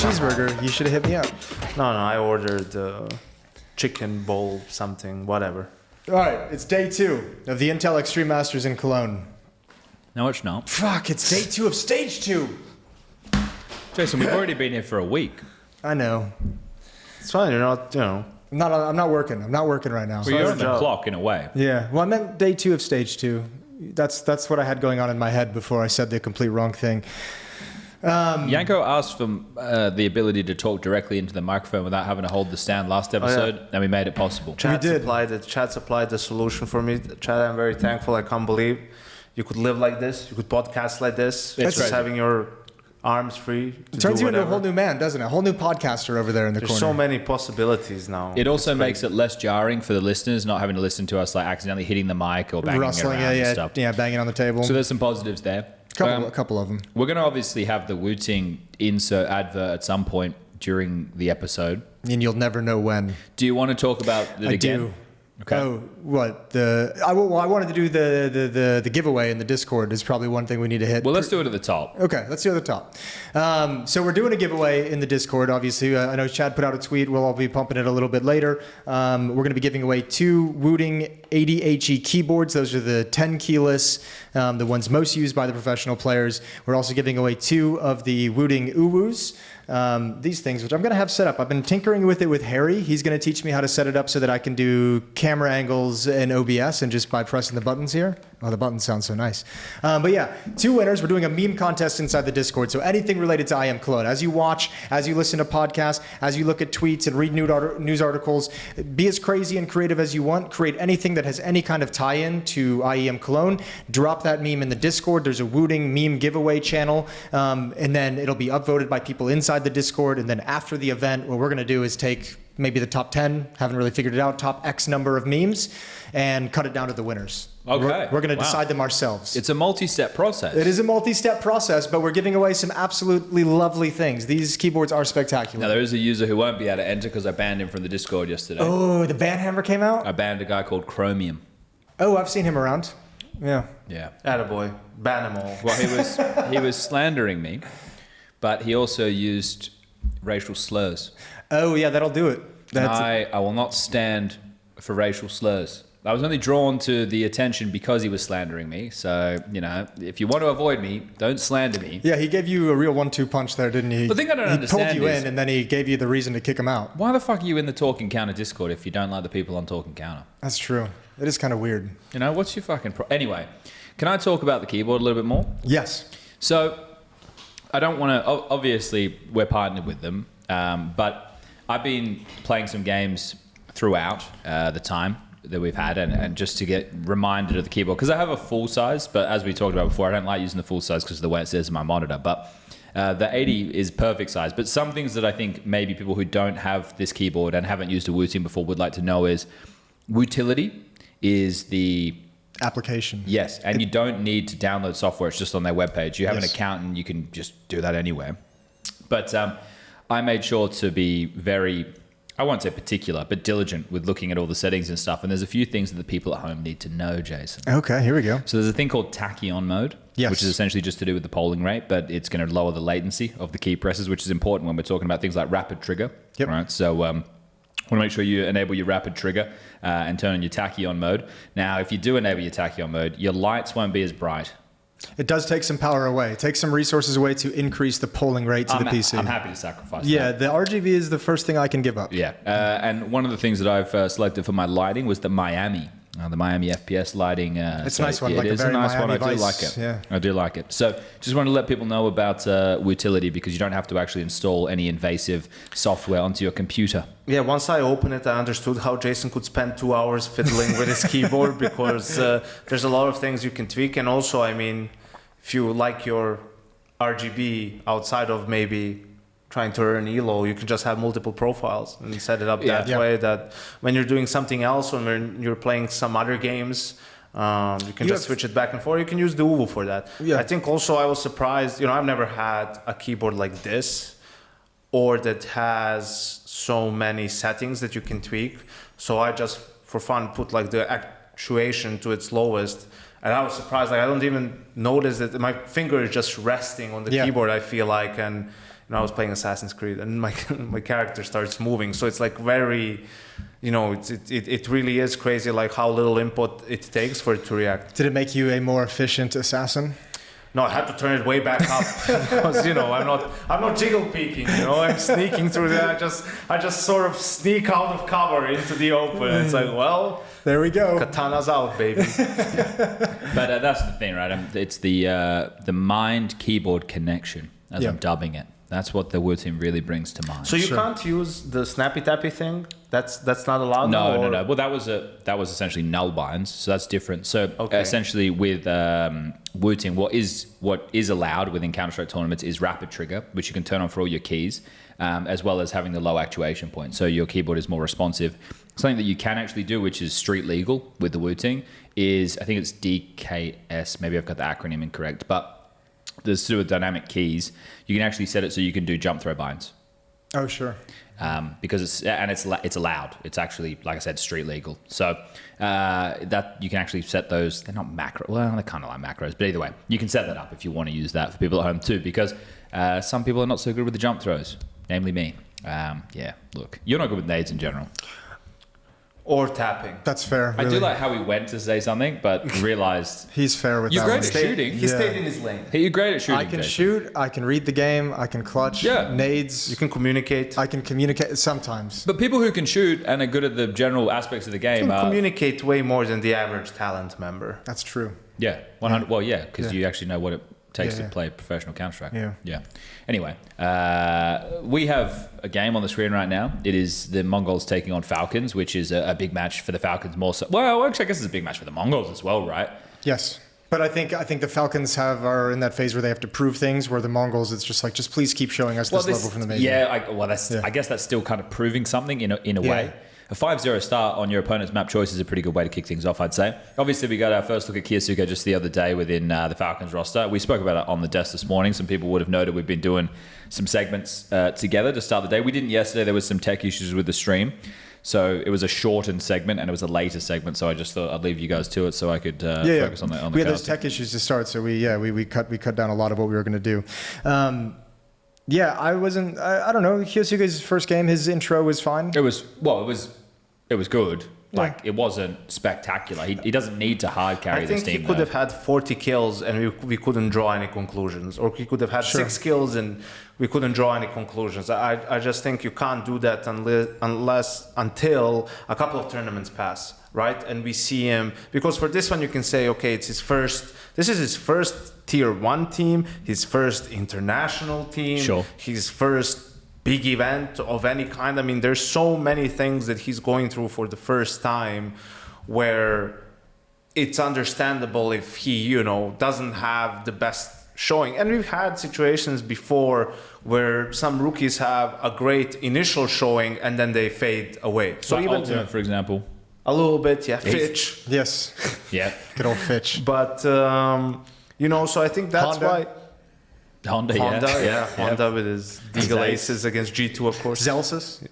cheeseburger, you should have hit me up. No, I ordered chicken bowl something, whatever. All right, it's day 2 of the Intel Extreme Masters in Cologne. No, it's not. Fuck, it's day 2 of stage 2. Jason, we've already been here for a week. I know. It's fine. You're not, I'm not working. I'm not working right now. Well, you're on the clock in a way. Yeah. Well, I meant day 2 of stage 2. That's what I had going on in my head before I said the complete wrong thing. Yanko asked for the ability to talk directly into the microphone without having to hold the stand last episode, and we made it possible. Chat supplied the solution for me. Chat, I'm very thankful. I can't believe you could live like this. You could podcast like this. It's just having your arms free. It turns you into a whole new man, doesn't it? A whole new podcaster over there in the corner. There's so many possibilities now. It also makes it less jarring for the listeners, not having to listen to us like accidentally hitting the mic or banging rustling, around and stuff. Yeah, banging on the table. So there's some positives there. A couple of them. We're going to obviously have the Wooting insert advert at some point during the episode. And you'll never know when. Do you want to talk about it again? Do. Okay. Oh, what? I wanted to do the giveaway in the Discord is probably one thing we need to hit. Well, let's do it at the top. Okay, let's do it at the top. So we're doing a giveaway in the Discord, obviously. I know Chad put out a tweet. We'll all be pumping it a little bit later. We're going to be giving away 2 Wooting ADHE keyboards. Those are the 10 keyless, the ones most used by the professional players. We're also giving away 2 of the Wooting UWUs. These things, which I'm going to have set up. I've been tinkering with it with Harry. He's going to teach me how to set it up so that I can do camera angles in OBS and just by pressing the buttons here. Oh, the buttons sound so nice. But yeah, 2 winners. We're doing a meme contest inside the Discord. So anything related to IEM Cologne. As you watch, as you listen to podcasts, as you look at tweets and read news articles, be as crazy and creative as you want. Create anything that has any kind of tie-in to IEM Cologne. Drop that meme in the Discord. There's a Wooting meme giveaway channel. And then it'll be upvoted by people inside the Discord. And then after the event, what we're going to do is take maybe the top 10, haven't really figured it out, top X number of memes, and cut it down to the winners. Okay. We're going to decide them ourselves. It's a multi-step process. It is a multi-step process, but we're giving away some absolutely lovely things. These keyboards are spectacular. Now, there is a user who won't be able to enter because I banned him from the Discord yesterday. Oh, the band hammer came out? I banned a guy called Chromium. Oh, I've seen him around. Yeah. Yeah. Attaboy. Ban them all. Well, he was slandering me, but he also used racial slurs. Oh, yeah, that'll do it. I will not stand for racial slurs. I was only drawn to the attention because he was slandering me. So, if you want to avoid me, don't slander me. Yeah, he gave you a real 1-2 punch there, didn't he? The thing I don't understand He pulled you is, in, and then he gave you the reason to kick him out. Why the fuck are you in the Talking Counter Discord if you don't like the people on Talking Counter? That's true. It is kind of weird. What's your fucking Anyway, can I talk about the keyboard a little bit more? Yes. So, I don't want to... Obviously, we're partnered with them, but I've been playing some games throughout the time that we've had, and just to get reminded of the keyboard, because I have a full size, but as we talked about before, I don't like using the full size because of the way it says in my monitor, but the 80 is perfect size. But some things that I think maybe people who don't have this keyboard and haven't used a Wooting before would like to know is Wootility is the application. Yes, and you don't need to download software. It's just on their webpage. You have an account and you can just do that anywhere. But I made sure to be very, I won't say particular, but diligent with looking at all the settings and stuff. And there's a few things that the people at home need to know, Jason. Okay, here we go. So there's a thing called tachyon mode, which is essentially just to do with the polling rate, but it's going to lower the latency of the key presses, which is important when we're talking about things like rapid trigger. Yep. Right. So want to make sure you enable your rapid trigger and turn on your tachyon mode. Now, if you do enable your tachyon mode, your lights won't be as bright. It does take some power away. It takes some resources away to increase the polling rate to the PC. I'm happy to sacrifice that. The RGB is the first thing I can give up. Yeah. And one of the things that I've selected for my lighting was the Miami FPS lighting. It's a nice one. It is a nice one. I do like it. Yeah. I do like it. So just want to let people know about Wootility, because you don't have to actually install any invasive software onto your computer. Yeah, once I opened it, I understood how Jason could spend 2 hours fiddling with his keyboard, because there's a lot of things you can tweak. And also, if you like your RGB outside of maybe trying to earn ELO, you can just have multiple profiles and set it up that way, that when you're doing something else, when you're playing some other games, you can just switch it back and forth. You can use the UWU for that. Yeah. I think also I was surprised, I've never had a keyboard like this, or that has so many settings that you can tweak. So I just, for fun, put like the actuation to its lowest, And I was surprised. Like I don't even notice that my finger is just resting on the keyboard. I feel like, and I was playing Assassin's Creed, and my my character starts moving. So it's like very, it really is crazy, like how little input it takes for it to react. Did it make you a more efficient assassin? No, I had to turn it way back up because I'm not jiggle peeking. I'm sneaking through there. I just sort of sneak out of cover into the open. It's like, well, there we go. Katana's out, baby. But that's the thing, right? It's the mind keyboard connection, as I'm dubbing it. That's what the Wooting really brings to mind. So you can't use the snappy tappy thing. That's not allowed. No. Well, that was essentially null binds, so that's different. So essentially, with Wooting, what is allowed within Counter-Strike tournaments is rapid trigger, which you can turn on for all your keys, as well as having the low actuation point. So your keyboard is more responsive. Something that you can actually do, which is street legal with the Wooting, is I think it's DKS. Maybe I've got the acronym incorrect, but there's sort of dynamic keys. You can actually set it so you can do jump throw binds. Oh, sure. Because it's allowed. It's actually, like I said, street legal. So that you can actually set those. They're not macro. Well, they're kind of like macros, but either way, you can set that up if you want to use that for people at home too. Because some people are not so good with the jump throws, namely me. Look, you're not good with nades in general. Or tapping. That's fair. I Really. do like how he went to say something, but realized He's fair with you're that great one. at shooting. He stayed in his lane. Hey, you're great at shooting. I can Jason. shoot. I can read the game. I can clutch. Yeah. Nades. You can communicate. I can communicate sometimes. But people who can shoot and are good at the general aspects of the game You are... can communicate way more than the average talent member. That's true. Yeah, 100. Well, yeah, because Yeah. you actually know what it takes Yeah, to play professional Counter-Strike. Yeah. Anyway, we have a game on the screen right now. It is the Mongols taking on Falcons, which is a big match for the Falcons more so. Well, actually, I guess it's a big match for the Mongols as well, right? Yes. But I think the Falcons are in that phase where they have to prove things, where the Mongols, it's just like, just please keep showing us this level from the major. Yeah, I guess that's still kind of proving something in a way. A 5-0 start on your opponent's map choice is a pretty good way to kick things off, I'd say. Obviously, we got our first look at Kyousuke just the other day within the Falcons roster. We spoke about it on the desk this morning. Some people would have noted we've been doing some segments together to start the day. We didn't yesterday. There was some tech issues with the stream. So it was a shortened segment and it was a later segment. So I just thought I'd leave you guys to it so I could focus on the We had those casting. tech issues to start, so we cut down a lot of what we were going to do. I don't know. Kyousuke's first game, his intro was fine. It was good. Like, it wasn't spectacular. He doesn't need to hard carry I this think team. he could though. have had 40 kills and we couldn't draw any conclusions. Or he could have had 6 kills and we couldn't draw any conclusions. I just think you can't do that until a couple of tournaments pass, right? And we see him, because for this one you can say, okay, this is his first tier 1 team, his first international team, Sure. his first big event of any kind. I mean, there's so many things that he's going through for the first time where it's understandable if he, doesn't have the best showing. And we've had situations before where some rookies have a great initial showing and then they fade away. So Like even Ultimate, for example. a little bit, Fitch. Yes. Yeah. Good old Fitch. But, so I think that's Honda. why... Honda, Honda with his Deagle Aces against G2, of course. Zelsis.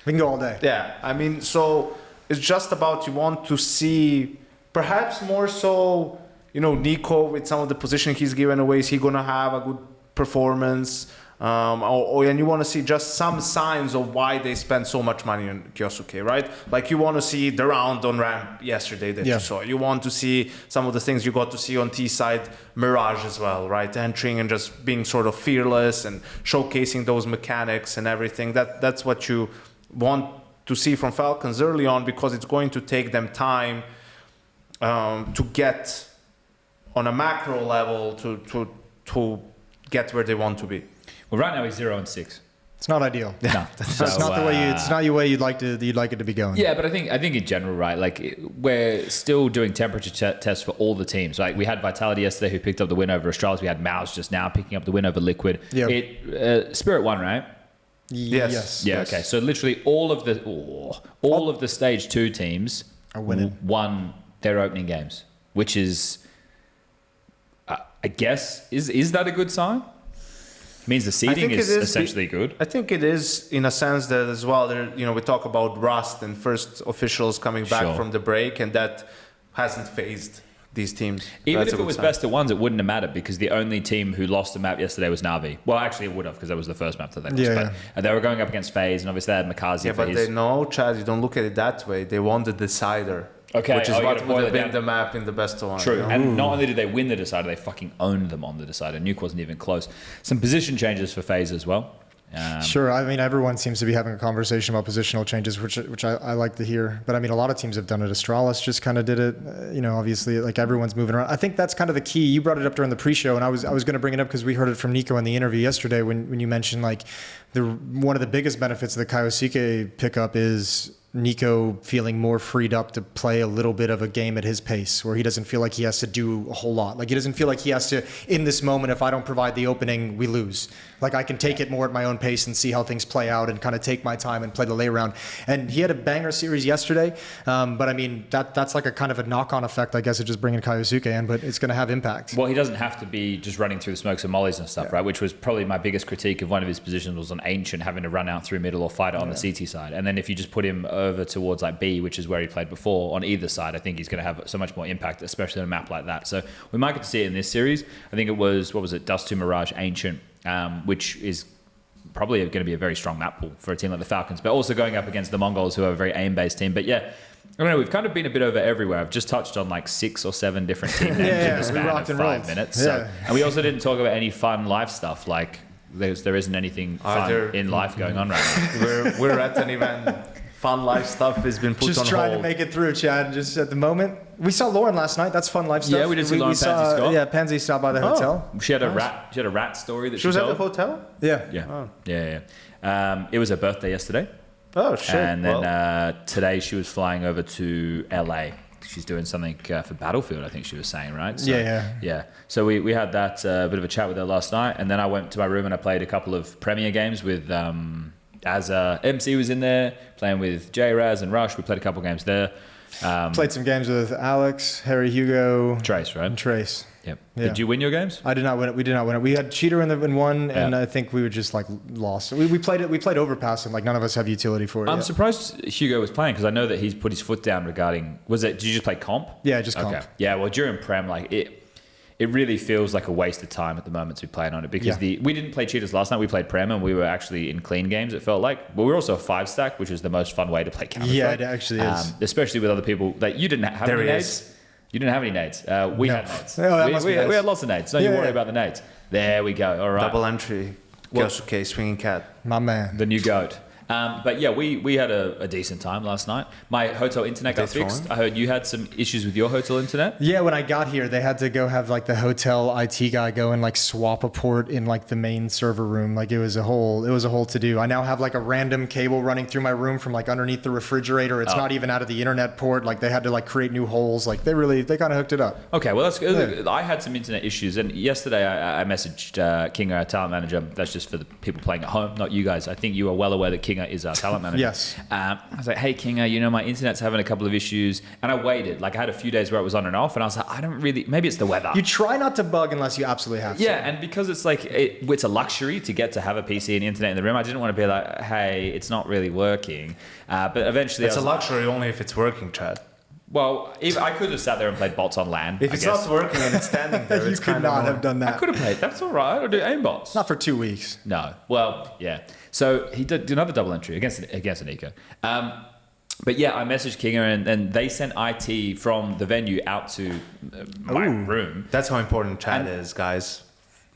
We can go all day. Yeah, I mean, so it's just about you want to see, perhaps more so, Nico with some of the position he's given away. Is he going to have a good performance? And you want to see just some signs of why they spend so much money on Kyousuke, right? Like you want to see the round on ramp yesterday that you saw. You want to see some of the things you got to see on T side, Mirage as well, right? Entering and just being sort of fearless and showcasing those mechanics and everything. That's what you want to see from Falcons early on, because it's going to take them time to get on a macro level to get where they want to be. Well, right now he's 0-6. It's not ideal. No, It's not the way it's not the way you'd like it to be going. Yeah, but I think in general, right? Like we're still doing temperature tests for all the teams. Like we had Vitality yesterday who picked up the win over Astralis. We had MOUZ just now picking up the win over Liquid. Yeah. Spirit won, right? Yes. Yeah. Okay. So literally all of the stage 2 teams Are winning. won their opening games, which is, I guess, is that a good sign? It means the seeding is essentially good. I think it is, in a sense that as well, we talk about Rust and first officials coming back Sure. from the break, and that hasn't phased these teams. Even That's if a it good was sign. best of ones, it wouldn't have mattered because the only team who lost a map yesterday was NaVi. Well, actually, it would have because that was the first map that they lost. Yeah, but yeah. and they were going up against FaZe, and obviously they had Makazi Yeah, for but his... they know, Chad, you don't look at it that way. They won the decider. Okay, Which is you what gotta would boil have it been down. the map in the best of one. True. you know? And not only did they win the decider, they fucking owned them on the decider. Nuke wasn't even close. Some position changes for FaZe as well. Sure. I mean, everyone seems to be having a conversation about positional changes, which I like to hear. But I mean, a lot of teams have done it. Astralis just kind of did it. Obviously, like everyone's moving around. I think that's kind of the key. You brought it up during the pre-show, and I was going to bring it up because we heard it from Nico in the interview yesterday when you mentioned like one of the biggest benefits of the Kyousuke pickup is Nico feeling more freed up to play a little bit of a game at his pace, where he doesn't feel like he has to do a whole lot. Like he doesn't feel like he has to, in this moment, if I don't provide the opening, we lose. Like I can take it more at my own pace and see how things play out and kind of take my time and play the lay round. And he had a banger series yesterday, but I mean, that's like a kind of a knock-on effect, I guess, of just bringing Kyousuke in, but it's going to have impact. Well, he doesn't have to be just running through the smokes and mollies and stuff, right? Which was probably my biggest critique of one of his positions was on Ancient having to run out through middle or fight it on the CT side. And then if you just put him over towards like B, which is where he played before, on either side, I think he's going to have so much more impact, especially on a map like that. So we might get to see it in this series. I think it was, what was it, Dust to Mirage Ancient, which is probably going to be a very strong map pool for a team like the Falcons, but also going up against the Mongols, who are a very aim-based team. But yeah, I don't know, we've kind of been a bit over everywhere. I've just touched on like 6 or 7 different team names in the span of 5 minutes. Yeah. So, and we also didn't talk about any fun life stuff, like there isn't anything fun in life going on right now. We're at an event. Fun life stuff has been put on hold. Just trying to make it through, Chad. Just at the moment, we saw Lauren last night. That's fun life stuff. Yeah, we did see Lauren Pansy Scott. Yeah, Pansy stopped by the hotel. She had a rat story that She was at told. the hotel? Yeah. Yeah. It was her birthday yesterday. Oh, shit. And then today she was flying over to LA. She's doing something for Battlefield, I think she was saying, right? So, yeah. So we had that bit of a chat with her last night, and then I went to my room and I played a couple of Premier games with as MC was in there playing with J-Raz and Rush. We played a couple games there. Played some games with Alex, Harry, Hugo, Trace, right? and Trace. Yep. Yeah. Did you win your games? I did not win it. We did not win it. We had Cheater in one, and I think we were just like lost. We played it. We played Overpass, and like none of us have utility for it. I'm yet. surprised Hugo was playing because I know that he's put his foot down regarding. Did you just play comp? Yeah, just comp. Okay. Yeah. Well, during Prem, like it really feels like a waste of time at the moment to be playing on it because we didn't play cheaters last night. We played Prem and we were actually in clean games. It felt like, but we were also a 5-stack, which is the most fun way to play Counter-Strike. Yeah, it actually is. Especially with other people that you didn't have any nades. You didn't have any nades. We had nades. Oh, that must be nice. We had lots of nades. Don't you worry about the nades. There we go. All right. Double entry. Kyousuke, swinging cat. My man. The new goat. But yeah, we had a decent time last night. My hotel internet got fixed. I heard you had some issues with your hotel internet. Yeah, when I got here, they had to go have like the hotel IT guy go and like swap a port in like the main server room. Like it was a whole to do. I now have like a random cable running through my room from like underneath the refrigerator. It's not even out of the internet port. Like they had to like create new holes. Like they kind of hooked it up. Okay, well that's good. Yeah. I had some internet issues, and yesterday I messaged King, our talent manager. That's just for the people playing at home, not you guys. I think you are well aware that King is our talent manager. Yes. I was like, hey, Kinga, my internet's having a couple of issues. And I waited. Like, I had a few days where it was on and off. And I was like, maybe it's the weather. You try not to bug unless you absolutely have to. Yeah, and because it's like, it's a luxury to get to have a PC and internet in the room, I didn't want to be like, hey, it's not really working. But eventually... It's a luxury only if it's working, Chad. Well, I could have sat there and played bots on LAN. If it's not working and it's standing there, you could not have done that. I could have played. That's all right. I'll do aimbots. Not for 2 weeks. No. Well, yeah. So he did another double entry against Anika. But yeah, I messaged Kinga and they sent IT from the venue out to my room. That's how important Chad is, guys.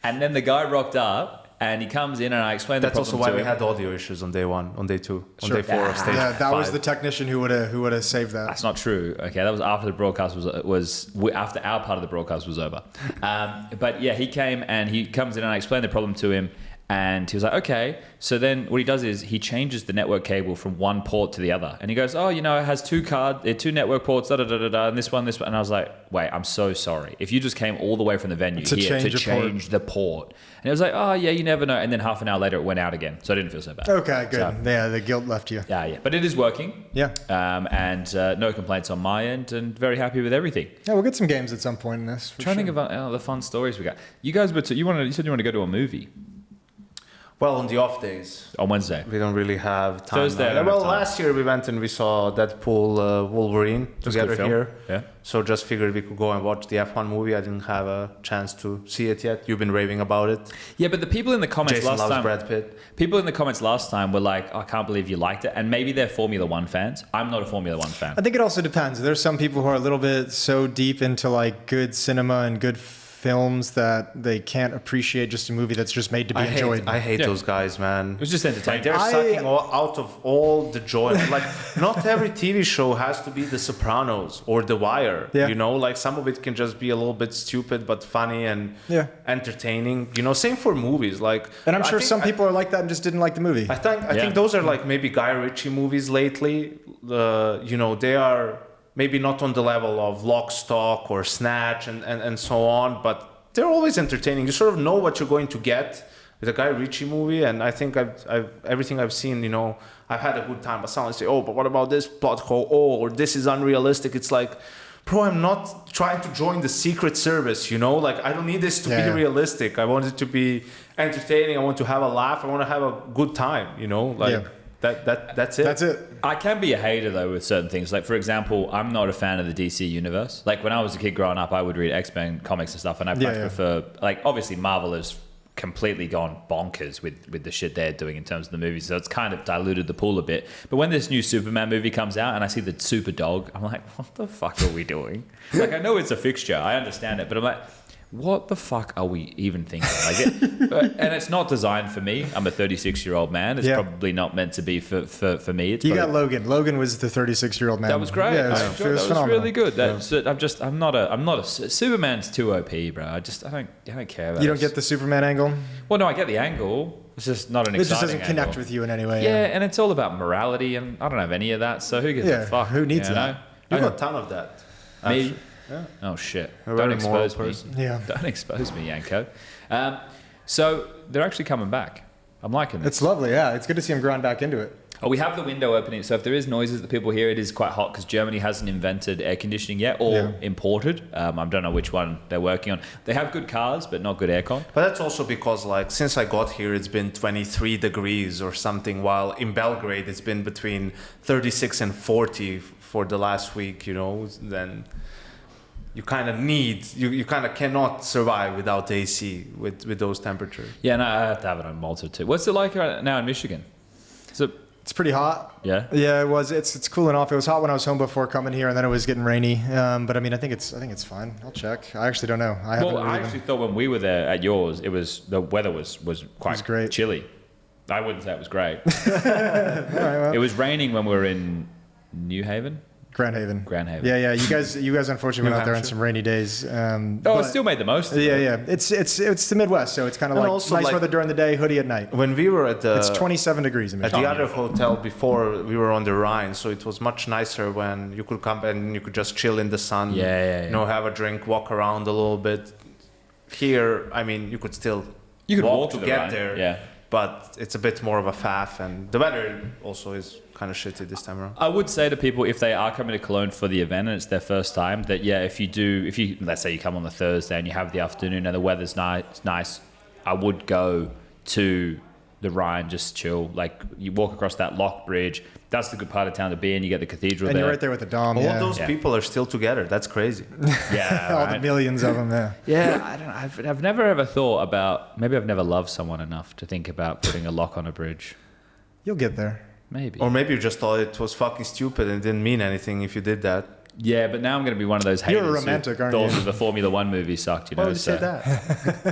And then the guy rocked up. And he comes in and I explained the problem to him. That's also why we had audio issues on day 1, on day 2, on day 4 of stage 5. Yeah, that was the technician who would have saved that. That's not true. Okay, that was after the broadcast was after our part of the broadcast was over. But yeah, he came and he comes in and I explained the problem to him. And he was like, okay. So then what he does is he changes the network cable from one port to the other. And he goes, it has two network ports, and this one. And I was like, wait, I'm so sorry. If you just came all the way from the venue to change the port. And it was like, yeah, you never know. And then half an hour later, it went out again. So I didn't feel so bad. Okay, good. So, yeah, the guilt left you. Yeah. But it is working. Yeah. And no complaints on my end and very happy with everything. Yeah, we'll get some games at some point in this. Trying to think about the fun stories we got. You guys, you said you want to go to a movie. Well, on the off days. On Wednesday. We don't really have time. Thursday, I now. don't Well, have time. last year we went and we saw Deadpool Wolverine That's a good together film. here. Yeah. So just figured we could go and watch the F1 movie. I didn't have a chance to see it yet. You've been raving about it. Yeah, but the people in the comments Jason last loves time, Brad Pitt. people in the comments last time were like, "I can't believe you liked it," and maybe they're Formula One fans. I'm not a Formula One fan. I think it also depends. There's some people who are a little bit so deep into like good cinema and good films that they can't appreciate just a movie that's just made to be enjoyed. I hate Yeah. those guys, man. It was just entertaining. Like they're I- sucking out of all the joy. Like not every TV show has to be The Sopranos or The Wire. Yeah. You know, like some of it can just be a little bit stupid but funny and Yeah. entertaining. You know, same for movies. Like, And I'm I sure think- some people are like that and just didn't like the movie. I think those are like maybe Guy Ritchie movies lately. You know, they are maybe not on the level of Lock, Stock or Snatch and so on, but they're always entertaining. You sort of know what you're going to get with a Guy Ritchie movie, and I think I've everything I've seen, you know, I've had a good time. But someone say, oh, but what about this plot hole? Oh, or this is unrealistic. It's like, bro, I'm not trying to join the Secret Service, you know? Like, I don't need this to be realistic. I want it to be entertaining. I want to have a laugh. I want to have a good time, you know? Like, that's it. That's it. I can be a hater though with certain things. Like for example, I'm not a fan of the DC universe. Like when I was a kid growing up, I would read X-Men comics and stuff, and I much prefer. Like obviously, Marvel has completely gone bonkers with the shit they're doing in terms of the movies, so it's kind of diluted the pool a bit. But when this new Superman movie comes out and I see the super dog, I'm like, what the fuck are we doing? Like I know it's a fixture, I understand it, but I'm like, what the fuck are we even thinking? Like and it's not designed for me. I'm a 36-year-old man. It's probably not meant to be for me. It's You probably, got Logan. Logan was the 36-year-old man. that was great. Yeah, I it enjoyed was that. phenomenal. It was really good. I'm not a Superman's too OP, bro. I don't care about You don't it. get the Superman angle? Well, no, I get the angle. It's just not an It just exciting doesn't connect angle. with you in any way. Yeah, and it's all about morality, and I don't have any of that. So who gives Yeah, a fuck? who needs you that? know? You I got a ton of that. Me? actually. Yeah. Oh shit! A Don't very moral expose me. person. Yeah. Don't expose me, Yanko. So they're actually coming back. I'm liking this. It's lovely, yeah. It's good to see him grind back into it. Oh, we have the window opening, so if there is noises that people hear, it is quite hot because Germany hasn't invented air conditioning yet or imported. I don't know which one they're working on. They have good cars, but not good aircon. But that's also because, like, since I got here, it's been 23 degrees or something, while in Belgrade it's been between 36 and 40 for the last week, you know. Then you kind of need, you kind of cannot survive without AC with those temperatures. Yeah, and I have to have it on Malta too. What's it like right now in Michigan? So, It's pretty hot. yeah. Yeah, it was. It's cooling off. It was hot when I was home before coming here, and then it was getting rainy. But I mean, I think it's fine. I'll check. I actually don't know. I haven't Well, I really actually thought when we were there at yours, the weather was quite great. chilly. I wouldn't say it was great. All right, well, It was raining when we were in New Haven. Grand Haven. Grand Haven. Yeah, you guys unfortunately went out there on Hampshire. some rainy days. Oh, but- it still made the most of Yeah, it. yeah. It's the Midwest, so it's kind of And like also, nice like- weather during the day, hoodie at night. When we were at the It's 27 degrees in at Michigan. the other hotel before, we were on the Rhine, so it was much nicer when you could come and you could just chill in the sun. Yeah. You know, have a drink, walk around a little bit. Here, I mean, you could still You could walk to to the get Rhine, there. yeah. But it's a bit more of a faff, and the weather also is kind of shitty this time around. I would say to people if they are coming to Cologne for the event and it's their first time that if you let's say you come on the Thursday and you have the afternoon and the weather's nice, I would go to the Rhine, just chill. Like you walk across that lock bridge. That's the good part of town to be in. You get the cathedral And there. you're right there with the Dom. All Yeah. those Yeah. people are still together. That's crazy. Yeah, All the right. millions of them. Yeah. Yeah, I've never ever thought about. Maybe I've never loved someone enough to think about putting a lock on a bridge. You'll get there. Maybe. Or maybe you just thought it was fucking stupid and didn't mean anything if you did that. Yeah, but now I'm going to be one of those haters. You're a romantic, who aren't thought you? that the Formula One movie sucked. You know. Why would you say so-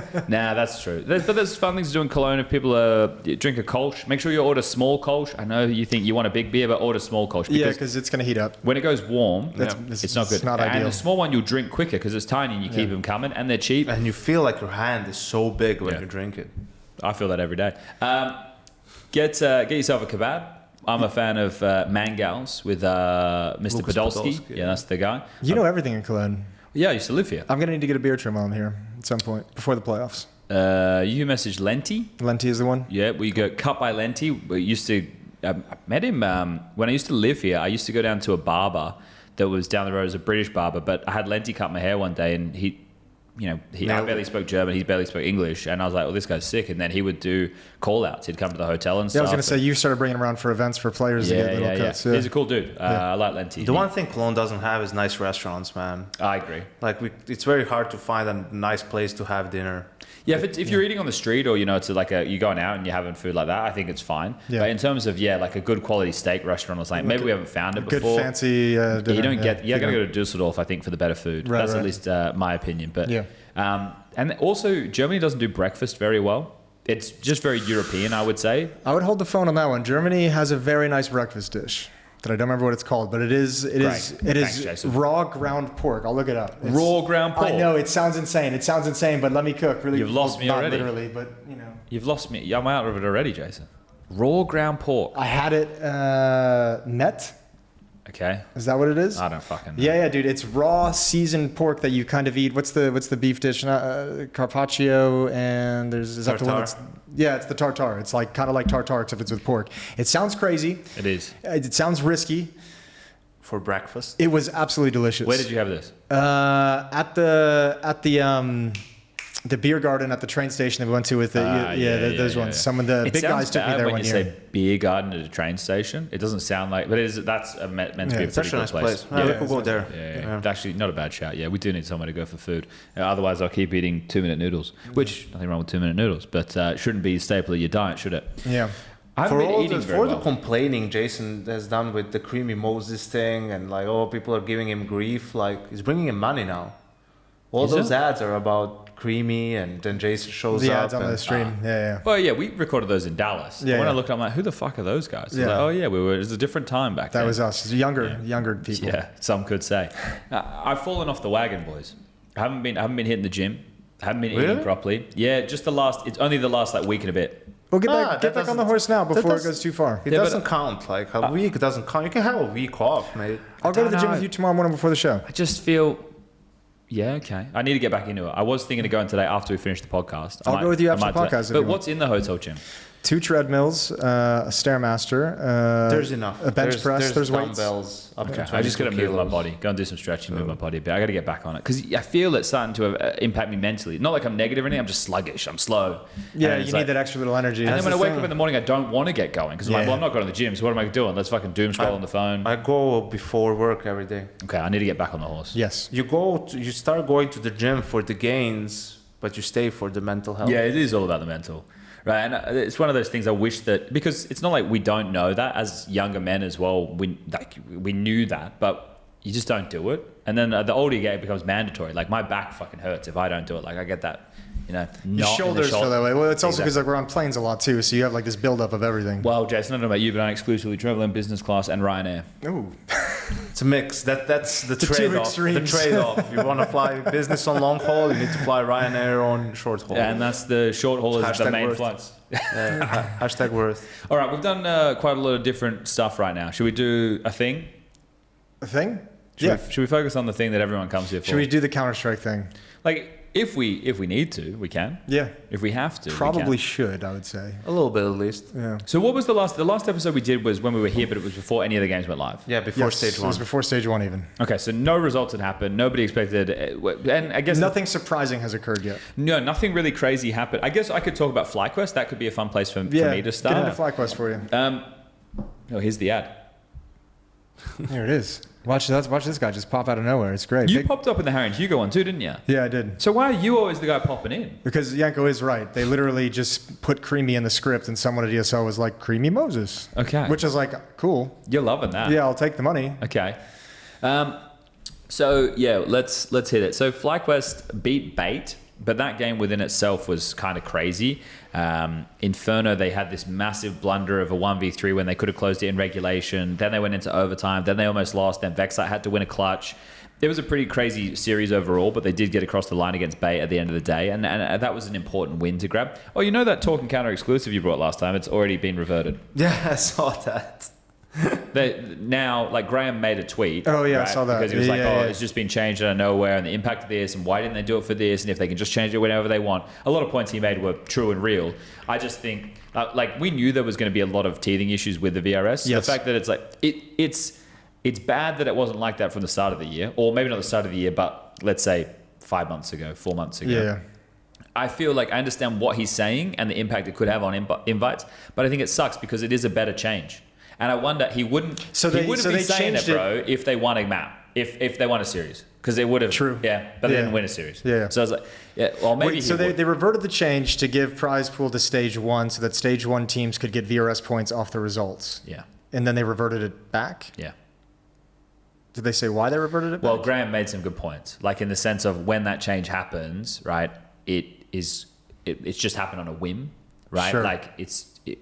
that? Nah, that's true. But there's fun things to do in Cologne. If people drink a Kolsch, make sure you order small Kolsch. I know you think you want a big beer, but order small Kolsch. Yeah, Because because it's going to heat up. when it goes warm, That's- it's not good. it's not and ideal. the small one you'll drink quicker because it's tiny and you keep them coming and they're cheap. And you feel like your hand is so big when Yeah. you drink it. I feel that every day. Get yourself a kebab. I'm a fan of Mangals with Mr. Lucas Podolski. Podolski, Yeah, that's the guy. You know everything in Cologne. Yeah, I used to live here. I'm going to need to get a beer trim while I'm here at some point before the playoffs. You messaged Lenti. Lenti is the one. Yeah, we got cut by Lenti. We used to. I met him when I used to live here. I used to go down to a barber that was down the road as a British barber, but I had Lenti cut my hair one day, and I barely spoke German, he barely spoke English, and I was like, well, this guy's sick. And then he would do call outs. He'd come to the hotel and stuff. Yeah, I was going to say, you started bringing him around for events for players to get little cuts. Yeah. He's a cool dude. I like Lenti. The one thing Cologne doesn't have is nice restaurants, man. I agree. Like, it's very hard to find a nice place to have dinner. Yeah, if you're eating on the street or, it's like you're going out and you're having food like that, I think it's fine. Yeah. But in terms of, like a good quality steak restaurant or something, maybe we haven't found it before. Good fancy dinner. You don't get, you got to go to Dusseldorf, I think, for the better food. Right, That's right. at least my opinion. But Yeah. and also, Germany doesn't do breakfast very well. It's just very European, I would say. I would hold the phone on that one. Germany has a very nice breakfast dish that I don't remember what it's called, but it is Thanks, Jason. raw ground pork. I'll look it up. It's, Raw ground pork. I know it sounds insane, but let me cook. Really, You've lost me not already. Literally, but You've lost me. I'm out of it already, Jason. Raw ground pork. I had it net. Okay. Is that what it is? I don't fucking know. Yeah, dude. It's raw seasoned pork that you kind of eat. What's the beef dish? Carpaccio, and is that the one that's, yeah, it's the tartare. It's like kind of like tartare except it's with pork. It sounds crazy. It is. It sounds risky. For breakfast? It was absolutely delicious. Where did you have this? At the beer garden at the train station that we went to with those ones. Some of the big guys took me there when one you year. say beer garden at a train station. It doesn't sound like, but that's meant to be a It's pretty actually a good nice place. Yeah, We could go there. Yeah. It's actually not a bad shout. Yeah, we do need somewhere to go for food. Otherwise, I'll keep eating 2-minute noodles, which nothing wrong with 2-minute noodles, but shouldn't be a staple of your diet, should it? Yeah. I haven't been eating very the well. complaining Jason has done with the creamy MOUZ thing and like, people are giving him grief. Like, he's bringing him money now. All Is those it? ads are about creamy, and then Jason shows The up. ads on and, the stream. Yeah. Well, yeah, we recorded those in Dallas. Yeah, When I yeah. looked, I'm like, who the fuck are those guys? Yeah. Like, oh yeah, it was a different time back That then. was us. Younger people. Yeah, some could say. I've fallen off the wagon, boys. I haven't been hitting the gym. I haven't been eating Really? properly. Yeah, it's only the last like week and a bit. Well, get Ah, back on the doesn't- horse now that before it doesn't- goes too far. It Yeah, but- doesn't count. Like, a week doesn't count. You can have a week off, mate. I'll go to the don't gym know. with you tomorrow morning before the show. I just feel, yeah, okay. I need to get back into it. I was thinking of going today after we finish the podcast. I'll go with you after I the might do that. podcast if But you want. what's in the hotel gym? 2 treadmills, a stairmaster. There's enough. A bench press. There's weights. dumbbells up to 20 I just got to move my kilos. body, go and do some stretching, move my body a bit. I got to get back on it because I feel it's starting to impact me mentally. Not like I'm negative or anything. I'm just sluggish. I'm slow. Yeah, And you it's need like- that extra little energy. And then That's when I the wake thing. up in the morning, I don't want to get going because I'm like, Yeah. well, I'm not going to the gym. So what am I doing? Let's fucking doom scroll on the phone. I go before work every day. Okay, I need to get back on the horse. Yes. You start going to the gym for the gains, but you stay for the mental health. Yeah, it is all about the mental. Right, and it's one of those things I wish that, because it's not like we don't know that as younger men as well, we knew that, but you just don't do it. And then the older you get, it becomes mandatory. Like my back fucking hurts if I don't do it. Like I get that, Your knot in the shoulders feel shoulder. that way. Well, it's also because Exactly. we're on planes a lot too, so you have like this buildup of everything. Well, Jason, I don't know about you, but I exclusively travel in business class and Ryanair. Ooh. It's a mix. That's the two trade-off. The extremes. trade-off. You want to fly business on long haul, you need to fly Ryanair on short haul. And that's the short haulers, the Hashtag main worth. flights. Hashtag worth. All right, we've done quite a lot of different stuff right now. Should we do a thing? A thing? Should we focus on the thing that everyone comes here for? Should we do the Counter-Strike thing? Like, if we need to, we can. Yeah. If we have to, we Probably can. should, I would say. A little bit at least. Yeah. So what was the last episode we did was when we were here, but it was before any of the games went live. Yeah, before Yes, stage It one. was before stage 1 even. Okay, so no results had happened. Nobody expected, and I guess Nothing surprising has occurred yet. nothing really crazy happened. I guess I could talk about Flyquest. That could be a fun place for me to Get into start. Flyquest for you. Oh, here's the ad. Here it is. Watch this guy just pop out of nowhere. It's great. You popped up in the Harry and Hugo one too, didn't you? Yeah, I did. So why are you always the guy popping in? Because Yanko is right. They literally just put creamy in the script, and someone at ESL was like, "Creamy Moses." Okay. Which is like, cool. You're loving that. Yeah, I'll take the money. Okay. So yeah, let's hit it. So Flyquest beat Bait, but that game within itself was kind of crazy. Inferno, they had this massive blunder of a 1v3 when they could have closed it in regulation. Then they went into overtime. Then they almost lost. Then Vexite had to win a clutch. It was a pretty crazy series overall, but they did get across the line against Bait at the end of the day, and that was an important win to grab. Oh, you know that Talk and Counter exclusive you brought last time? It's already been reverted. Yeah, I saw that. Now, like Graham made a tweet. Oh, yeah, I saw that. Because he was like, Yeah, yeah. it's just been changed out of nowhere and the impact of this and why didn't they do it for this and if they can just change it whenever they want. A lot of points he made were true and real. I just think, like, we knew there was going to be a lot of teething issues with the VRS. Yes. The fact that it's like, it's bad that it wasn't like that from the start of the year, or maybe not the start of the year, but let's say 5 months ago, 4 months ago. Yeah. I feel like I understand what he's saying and the impact it could have on invites, but I think it sucks because it is a better change. And I wonder he wouldn't be saying it, bro, if they won a map, if they won a series, because they would have. True. Yeah, but they didn't win a series. Yeah. So I was like, yeah, well, maybe. Wait, so they reverted the change to give prize pool to stage 1 so that stage 1 teams could get VRS points off the results. Yeah. And then they reverted it back? Yeah. Did they say why they reverted it back? Well, Graham made some good points, like in the sense of when that change happens, right? It's just happened on a whim, right? Sure. Like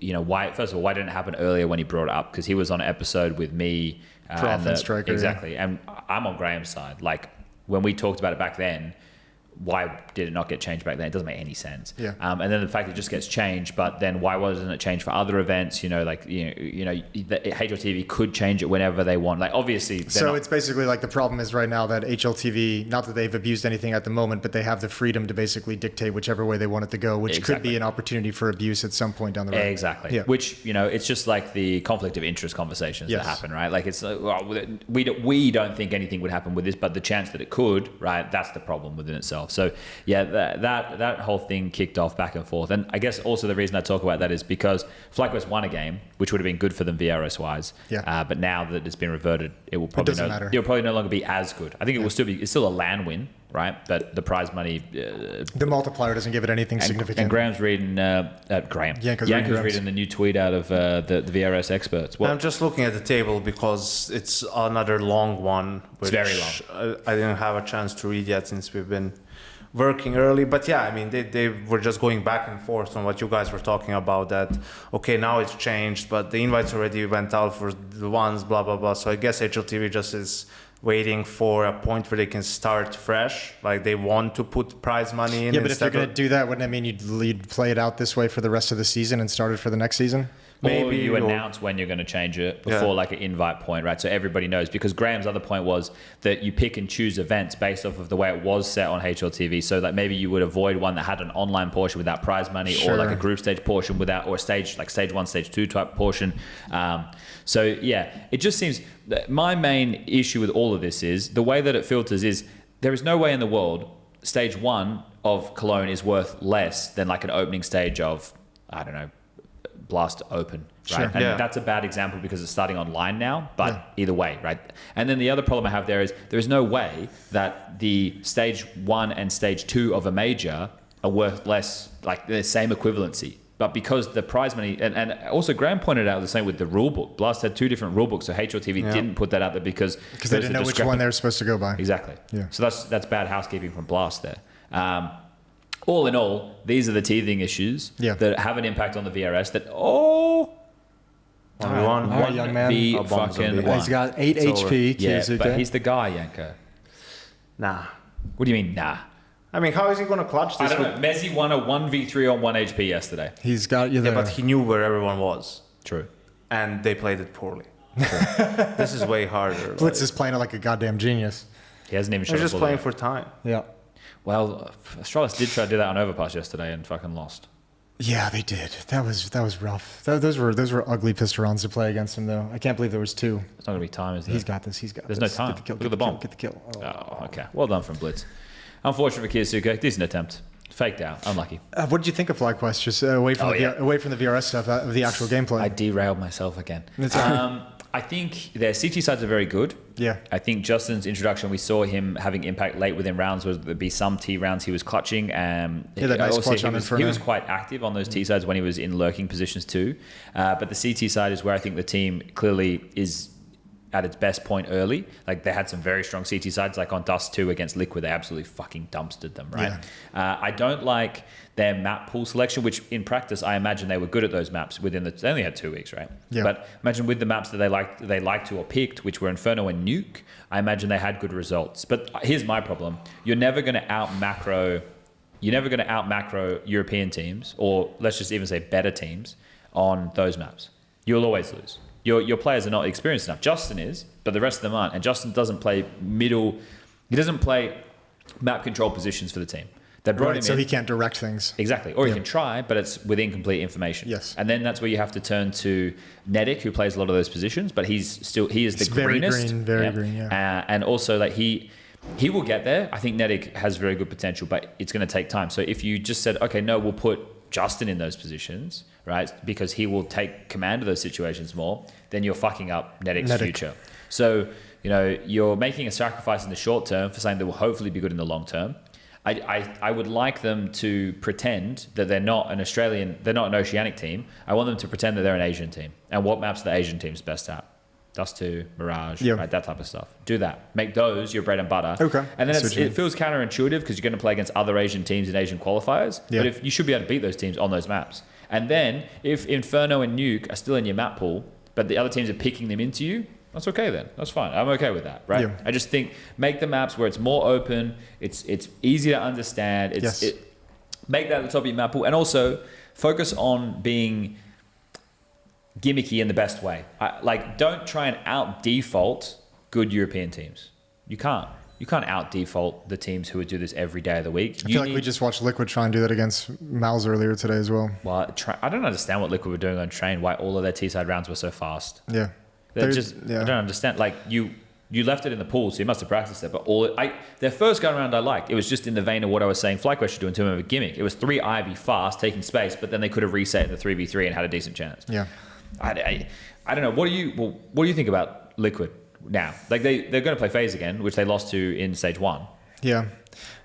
why? First of all, why didn't it happen earlier when he brought it up? Because he was on an episode with me, Prof and Striker, exactly, and I'm on Graham's side. Like when we talked about it back then, why did it not get changed back then? It doesn't make any sense. Yeah. And then the fact it just gets changed, but then why wasn't it changed for other events? The HLTV could change it whenever they want. Like obviously. So it's basically like the problem is right now that HLTV, not that they've abused anything at the moment, but they have the freedom to basically dictate whichever way they want it to go, which could be an opportunity for abuse at some point down the road. Exactly. Yeah. Which, it's just like the conflict of interest conversations that happen, right? Like it's we don't think anything would happen with this, but the chance that it could, right? That's the problem within itself. So yeah, that whole thing kicked off back and forth. And I guess also the reason I talk about that is because Flyquest won a game, which would have been good for them VRS wise. Yeah. But now that it's been reverted, it will probably no longer be as good. I think it will still be. It's still a LAN win, right? But the prize money, the multiplier doesn't give it anything significant. And Graham's reading Yanko's reading the new tweet out of the VRS experts. I'm just looking at the table because it's another long one. Which it's very long. I didn't have a chance to read yet since we've been working early. But yeah, I mean, they were just going back and forth on what you guys were talking about, that, okay, now it's changed, but the invites already went out for the ones, blah, blah, blah. So I guess HLTV just is waiting for a point where they can start fresh. Like they want to put prize money in. Yeah, but if they're going to do that, wouldn't that mean you'd play it out this way for the rest of the season and start it for the next season? Maybe you announce when you're going to change it before like an invite point, right? So everybody knows, because Graham's other point was that you pick and choose events based off of the way it was set on HLTV. So like maybe you would avoid one that had an online portion without prize money, or like a group stage portion without, or stage 1, stage 2 type portion. So yeah, it just seems that my main issue with all of this is the way that it filters is there is no way in the world stage 1 of Cologne is worth less than like an opening stage of, I don't know, Blast Open, right? Sure. And that's a bad example because it's starting online now, but either way, right? And then the other problem I have there is no way that the stage 1 and stage 2 of a major are worth less, like the same equivalency. But because the prize money, and also Graham pointed out the same with the rule book. Blast had 2 different rule books, so HLTV didn't put that out there because they didn't know which one they were supposed to go by. Exactly. Yeah. So that's bad housekeeping from Blast there. All in all, these are the teething issues that have an impact on the VRS. That one young man. He's got 8 HP. Yeah, but he's the guy, Yanko. Nah. What do you mean, nah? I mean, how is he going to clutch this? I don't know. Messi won a 1v3 on 1 HP yesterday. He's got you there. Yeah, but he knew where everyone was. True. And they played it poorly. This is way harder. Blitz is playing it like a goddamn genius. He hasn't even shot. He's just playing for time. Yeah. Well, Astralis did try to do that on Overpass yesterday and fucking lost. Yeah, they did. That was rough. Those were ugly pistons to play against him, though. I can't believe there was 2. It's not gonna be time, is there? He's got this. There's no time. Look at the bomb. Get the kill. Oh, okay. Well done from Blitz. Unfortunate for Kyousuke. Decent attempt. Faked out. Unlucky. What did you think of Flyquest? Just away from the VRS stuff, of the actual gameplay. I derailed myself again. I think their CT sides are very good. Yeah. I think Justin's introduction, we saw him having impact late within rounds. There'd be some T rounds he was clutching. That nice clutch on Inferno. He was quite active on those T sides when he was in lurking positions too. But the CT side is where I think the team clearly is at its best point early. Like they had some very strong CT sides, like on Dust 2 against Liquid, they absolutely fucking dumpstered them, right? Yeah. I don't like their map pool selection, which in practice, I imagine they were good at those maps they only had 2 weeks, right? Yeah. But imagine with the maps that they liked to or picked, which were Inferno and Nuke, I imagine they had good results. But here's my problem. You're never going to out macro European teams, or let's just even say better teams on those maps. You'll always lose. Your players are not experienced enough. Justin is, but the rest of them aren't. And Justin doesn't play middle. He doesn't play map control positions for the team. They brought him in, so he can't direct things. Exactly. Or he can try, but it's with incomplete information. Yes. And then that's where you have to turn to Nedic, who plays a lot of those positions, but he is the greenest. Very green, yeah. And also like he He will get there. I think Nedic has very good potential, but it's going to take time. So if you just said, okay, no, we'll put Justin in those positions, right? Because he will take command of those situations more, then you're fucking up Nedic's future. So, you're making a sacrifice in the short term for something that will hopefully be good in the long term. I would like them to pretend that they're not an Oceanic team. I want them to pretend that they're an Asian team. And what maps are the Asian teams best at? Dust 2, Mirage, right? That type of stuff. Do that. Make those your bread and butter. Okay. And then it feels counterintuitive because you're going to play against other Asian teams in Asian qualifiers. Yeah. But if you should be able to beat those teams on those maps. And then if Inferno and Nuke are still in your map pool, but the other teams are picking them into you, that's okay then. That's fine. I'm okay with that, right? Yeah. I just think make the maps where it's more open, it's easy to understand. Make that the top of your map pool, and also focus on being gimmicky in the best way. Don't try and out default good European teams. You can't out default the teams who would do this every day of the week. I feel like we just watched Liquid try and do that against MOUZ earlier today as well. Well, I don't understand what Liquid were doing on train. Why all of their T-side rounds were so fast. Yeah. I don't understand. Like you left it in the pool, so you must have practiced it. But their first go around I liked. It was just in the vein of what I was saying Flyquest should do in terms of a gimmick. It was 3 Ivy fast, taking space, but then they could have reset in the 3v3 and had a decent chance. Yeah. I don't know. What do you think about Liquid now? Like they're going to play FaZe again, which they lost to in stage 1. Yeah.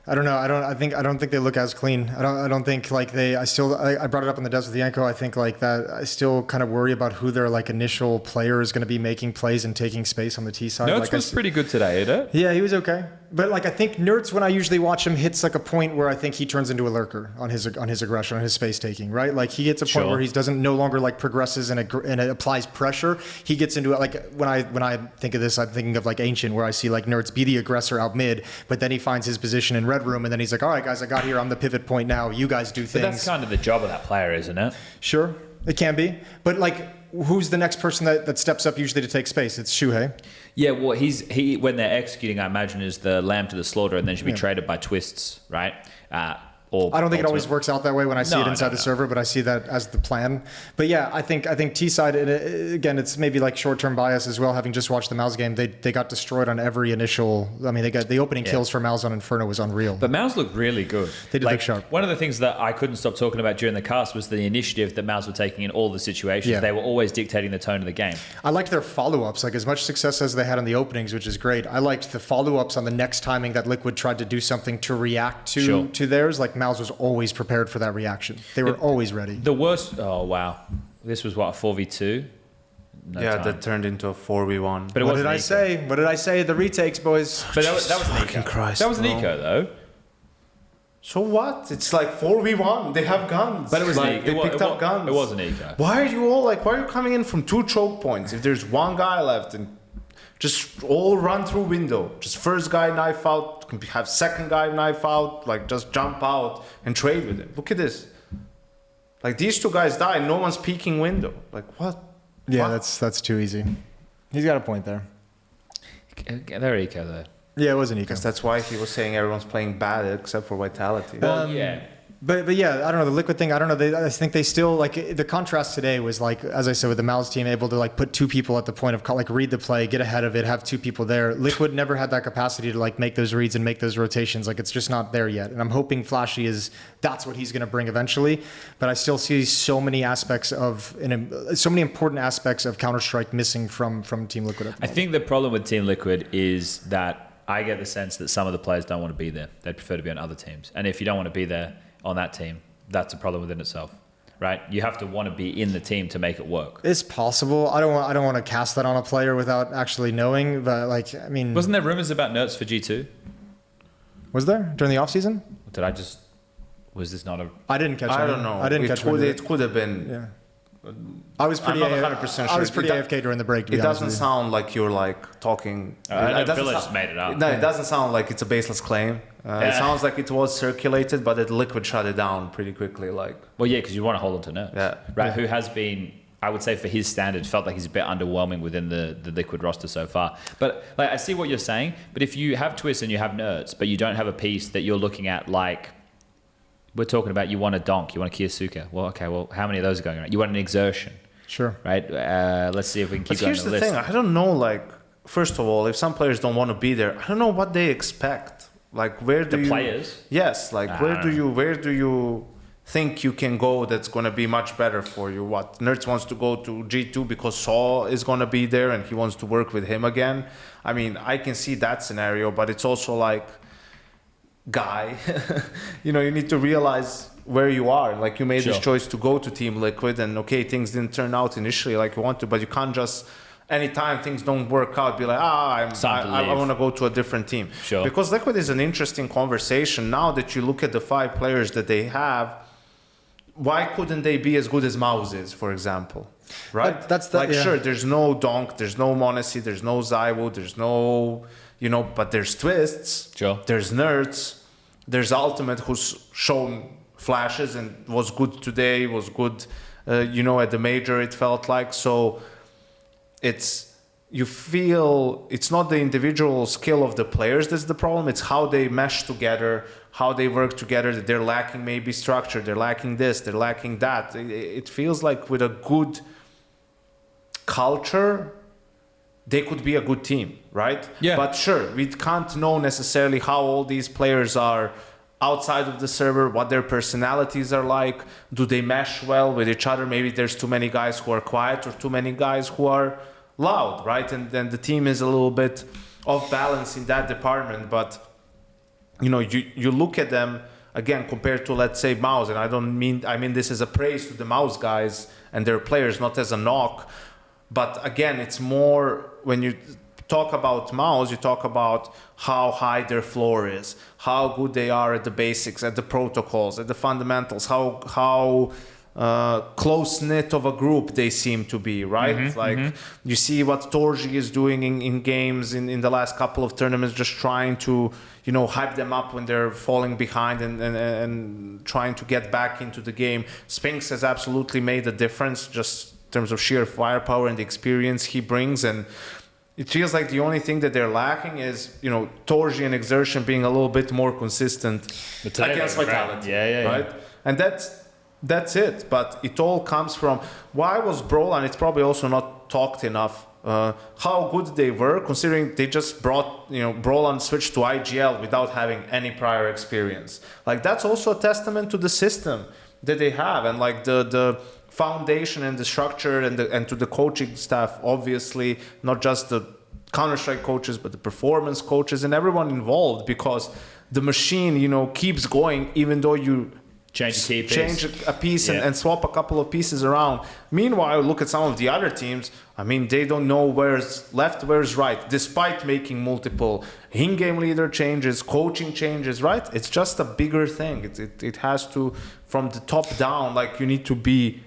I don't know. I don't think they look as clean. I don't think like I brought it up in the devs with Yanko. I think like that I still kind of worry about who their like initial player is going to be making plays and taking space on the T side. Nerds was pretty good today, isn't it? Yeah, he was okay. But like I think Nerds, when I usually watch him, hits like a point where I think he turns into a lurker on his aggression, on his space taking, right? Like he gets a point where he doesn't no longer like progresses and applies pressure. He gets into it. Like when I think of this, I'm thinking of like Ancient, where I see like Nerds be the aggressor out mid, but then he finds his position in red room, and then he's like, all right, guys, I got here. I'm the pivot point now. You guys do things. But that's kind of the job of that player, isn't it? Sure, it can be. But like, who's the next person that steps up usually to take space? It's Shuhei. Yeah, well, he when they're executing, I imagine, is the lamb to the slaughter, and then should be traded by twists, right? I don't think it always works out that way when I see it inside the server, but I see that as the plan. But yeah, I think T side again, it's maybe like short-term bias as well. Having just watched the MOUZ game, they got destroyed on every initial. I mean, they got the opening kills for MOUZ on Inferno was unreal. But MOUZ looked really good. They did look sharp. One of the things that I couldn't stop talking about during the cast was the initiative that MOUZ were taking in all the situations. Yeah. They were always dictating the tone of the game. I liked their follow-ups. Like as much success as they had on the openings, which is great. I liked the follow-ups on the next timing that Liquid tried to do something to react to theirs. Like MOUZ was always prepared for that reaction. They were always ready. The worst. Oh wow, this was what, a 4v2. That turned into a 4v1. But what did I say? What did I say? The retakes, boys. But that was an fucking eco. Christ, that was an bro. eco though. So what? It's like 4v1. They have guns. But it was like, an eco. they picked up guns. It was an eco. Why are you coming in from 2 choke points if there's one guy left and just all run through window? Just first guy knife out, have second guy knife out, like just jump out and trade with him. Look at this. Like these 2 guys die, no one's peeking window. Like what? Yeah, What? that's too easy. He's got a point there. They're eco though. Yeah, it was an eco. Because that's why he was saying everyone's playing bad except for Vitality. Well, yeah. But yeah, I don't know, the Liquid thing, I don't know, I think they still, like, the contrast today was, like, as I said, with the MOUZ team, able to, like, put 2 people at the point of call, like, read the play, get ahead of it, have 2 people there. Liquid never had that capacity to, like, make those reads and make those rotations. Like, it's just not there yet. And I'm hoping Flashy that's what he's going to bring eventually. But I still see so many aspects so many important aspects of Counter-Strike missing from Team Liquid. I think the problem with Team Liquid is that I get the sense that some of the players don't want to be there. They'd prefer to be on other teams. And if you don't want to be there on that team, that's a problem within itself, right? You have to want to be in the team to make it work. It's possible. I don't want to cast that on a player without actually knowing, but like, I mean, Wasn't there rumors about Nerds for G2? Was there during the off season? Was this not a... I didn't catch. I don't know. I didn't catch. It could have been. Yeah. I was pretty. I'm not 100% sure. I was pretty AFK during the break. To be It honest doesn't with you. sound like you're like talking. I it know doesn't Villa just made it up. No, it doesn't sound like it's a baseless claim. It sounds like it was circulated, but that Liquid shut it down pretty quickly. Like, Well, yeah, because you want to hold on to Nerds. Yeah. Right, who has been, I would say for his standards, felt like he's a bit underwhelming within the Liquid roster so far. But like, I see what you're saying, but if you have Twist and you have Nerds, but you don't have a piece that you're looking at like, we're talking about you want a Donk, you want a Kyousuke. Well, okay, well, how many of those are going around? You want an Exertion. Sure. Right? Let's see if we can keep but going here's on the the list. thing. I don't know, like, first of all, if some players don't want to be there, I don't know what they expect. Like, where do The players? Yes, like where do you think you can go that's going to be much better for you? What, Nerds wants to go to G2 because Saw is going to be there and he wants to work with him again. I mean, I can see that scenario, but it's also like, guy, you know, you need to realize where you are. Like, you made this choice to go to Team Liquid, and okay, things didn't turn out initially like you want to, but you can't just, anytime things don't work out, be like, I want to go to a different team. Sure. Because Liquid is an interesting conversation. Now that you look at the 5 players that they have, why couldn't they be as good as MOUZ is, for example? Right? Sure, there's no Donk, there's no m0NESY, there's no ZywOo, there's no, you know, but there's Twists, there's Nerds, there's Ultimate, who's shown flashes and was good today, was good, you know, at the major, it felt like. So you feel it's not the individual skill of the players that's the problem, it's how they mesh together, how they work together, that they're lacking maybe structure, they're lacking this, they're lacking that. It feels like with a good culture, they could be a good team, right? Yeah. But sure, we can't know necessarily how all these players are outside of the server, what their personalities are like, do they mesh well with each other? Maybe there's too many guys who are quiet or too many guys who are loud, right? And then the team is a little bit off balance in that department. But you know, you look at them again compared to, let's say, MOUZ, and I mean this as a praise to the MOUZ guys and their players, not as a knock. But again, it's more when you talk about MOUZ, you talk about how high their floor is, how good they are at the basics, at the protocols, at the fundamentals, how close-knit of a group they seem to be, right? You see what Torji is doing in games in the last couple of tournaments, just trying to, you know, hype them up when they're falling behind and trying to get back into the game. Spinx has absolutely made a difference just in terms of sheer firepower and the experience he brings, and it feels like the only thing that they're lacking is, you know, Torji and Exertion being a little bit more consistent against Vitality, right? And that's it. But it all comes from why was Brawl, and it's probably also not talked enough, how good they were, considering they just brought, you know, Brawl and switched to IGL without having any prior experience. Like, that's also a testament to the system that they have, and like the foundation and the structure and to the coaching staff, obviously, not just the Counter-Strike coaches, but the performance coaches and everyone involved, because the machine, you know, keeps going even though you change a piece and swap a couple of pieces around. Meanwhile, look at some of the other teams. I mean, they don't know where's left, where's right, despite making multiple in-game leader changes, coaching changes, right? It's just a bigger thing. It has to, from the top down, like, you need to be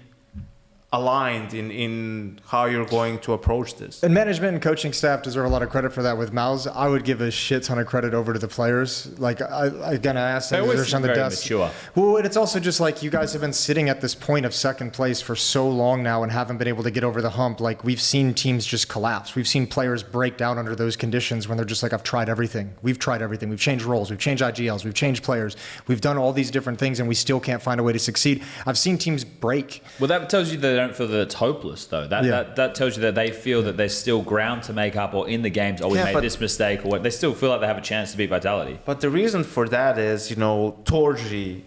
aligned in how you're going to approach this. And management and coaching staff deserve a lot of credit for that with MOUZ. I would give a shit ton of credit over to the players. Like, I asked them, always on the very desk. mature. Well, and it's also just like, you guys have been sitting at this point of second place for so long now and haven't been able to get over the hump. Like, we've seen teams just collapse. We've seen players break down under those conditions when they're just like, I've tried everything. We've tried everything. We've changed roles. We've changed IGLs. We've changed players. We've done all these different things and we still can't find a way to succeed. I've seen teams break. Well, that tells you they don't feel that it's hopeless, though. That tells you that they feel that there's still ground to make up, or in the games, we made this mistake, or what. They still feel like they have a chance to beat Vitality. But the reason for that is, you know, Torji,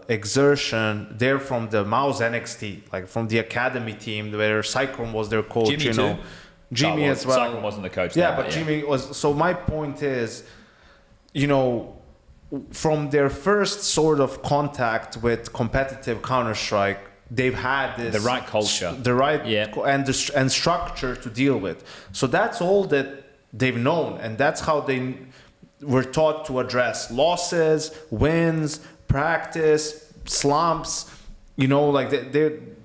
Exertion, they're from the MOUZ NXT, like from the academy team where Cyclone was their coach. Jimmy, you know, too. Jimmy as well. Cyclone wasn't the coach. Yeah, but Jimmy was. So my point is, you know, from their first sort of contact with competitive Counter-Strike, they've had this the right culture, and structure to deal with. So that's all that they've known, and that's how they were taught to address losses, wins, practice, slumps. You know, like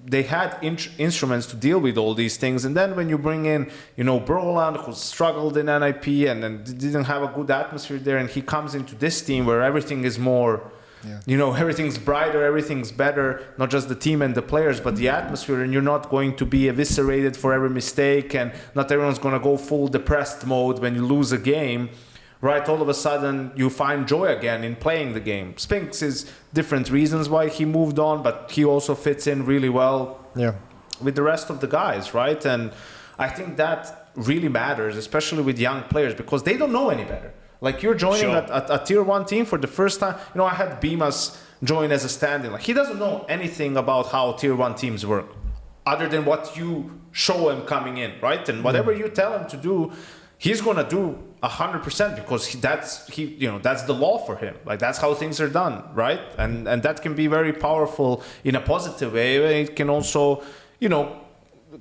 they had instruments to deal with all these things. And then when you bring in, you know, Broland, who struggled in NIP and didn't have a good atmosphere there, and he comes into this team where everything is more, you know, everything's brighter, everything's better, not just the team and the players, but the atmosphere, and you're not going to be eviscerated for every mistake, and not everyone's going to go full depressed mode when you lose a game, right? All of a sudden, you find joy again in playing the game. Spinx is different reasons why he moved on, but he also fits in really well with the rest of the guys, right? And I think that really matters, especially with young players, because they don't know any better. Like you're joining a tier 1 team for the first time. You know, I had Bimas join as a stand-in. Like he doesn't know anything about how tier 1 teams work, other than what you show him coming in, right? And whatever you tell him to do, he's gonna do 100% because that's the law for him. Like that's how things are done, right? And that can be very powerful in a positive way. It can also,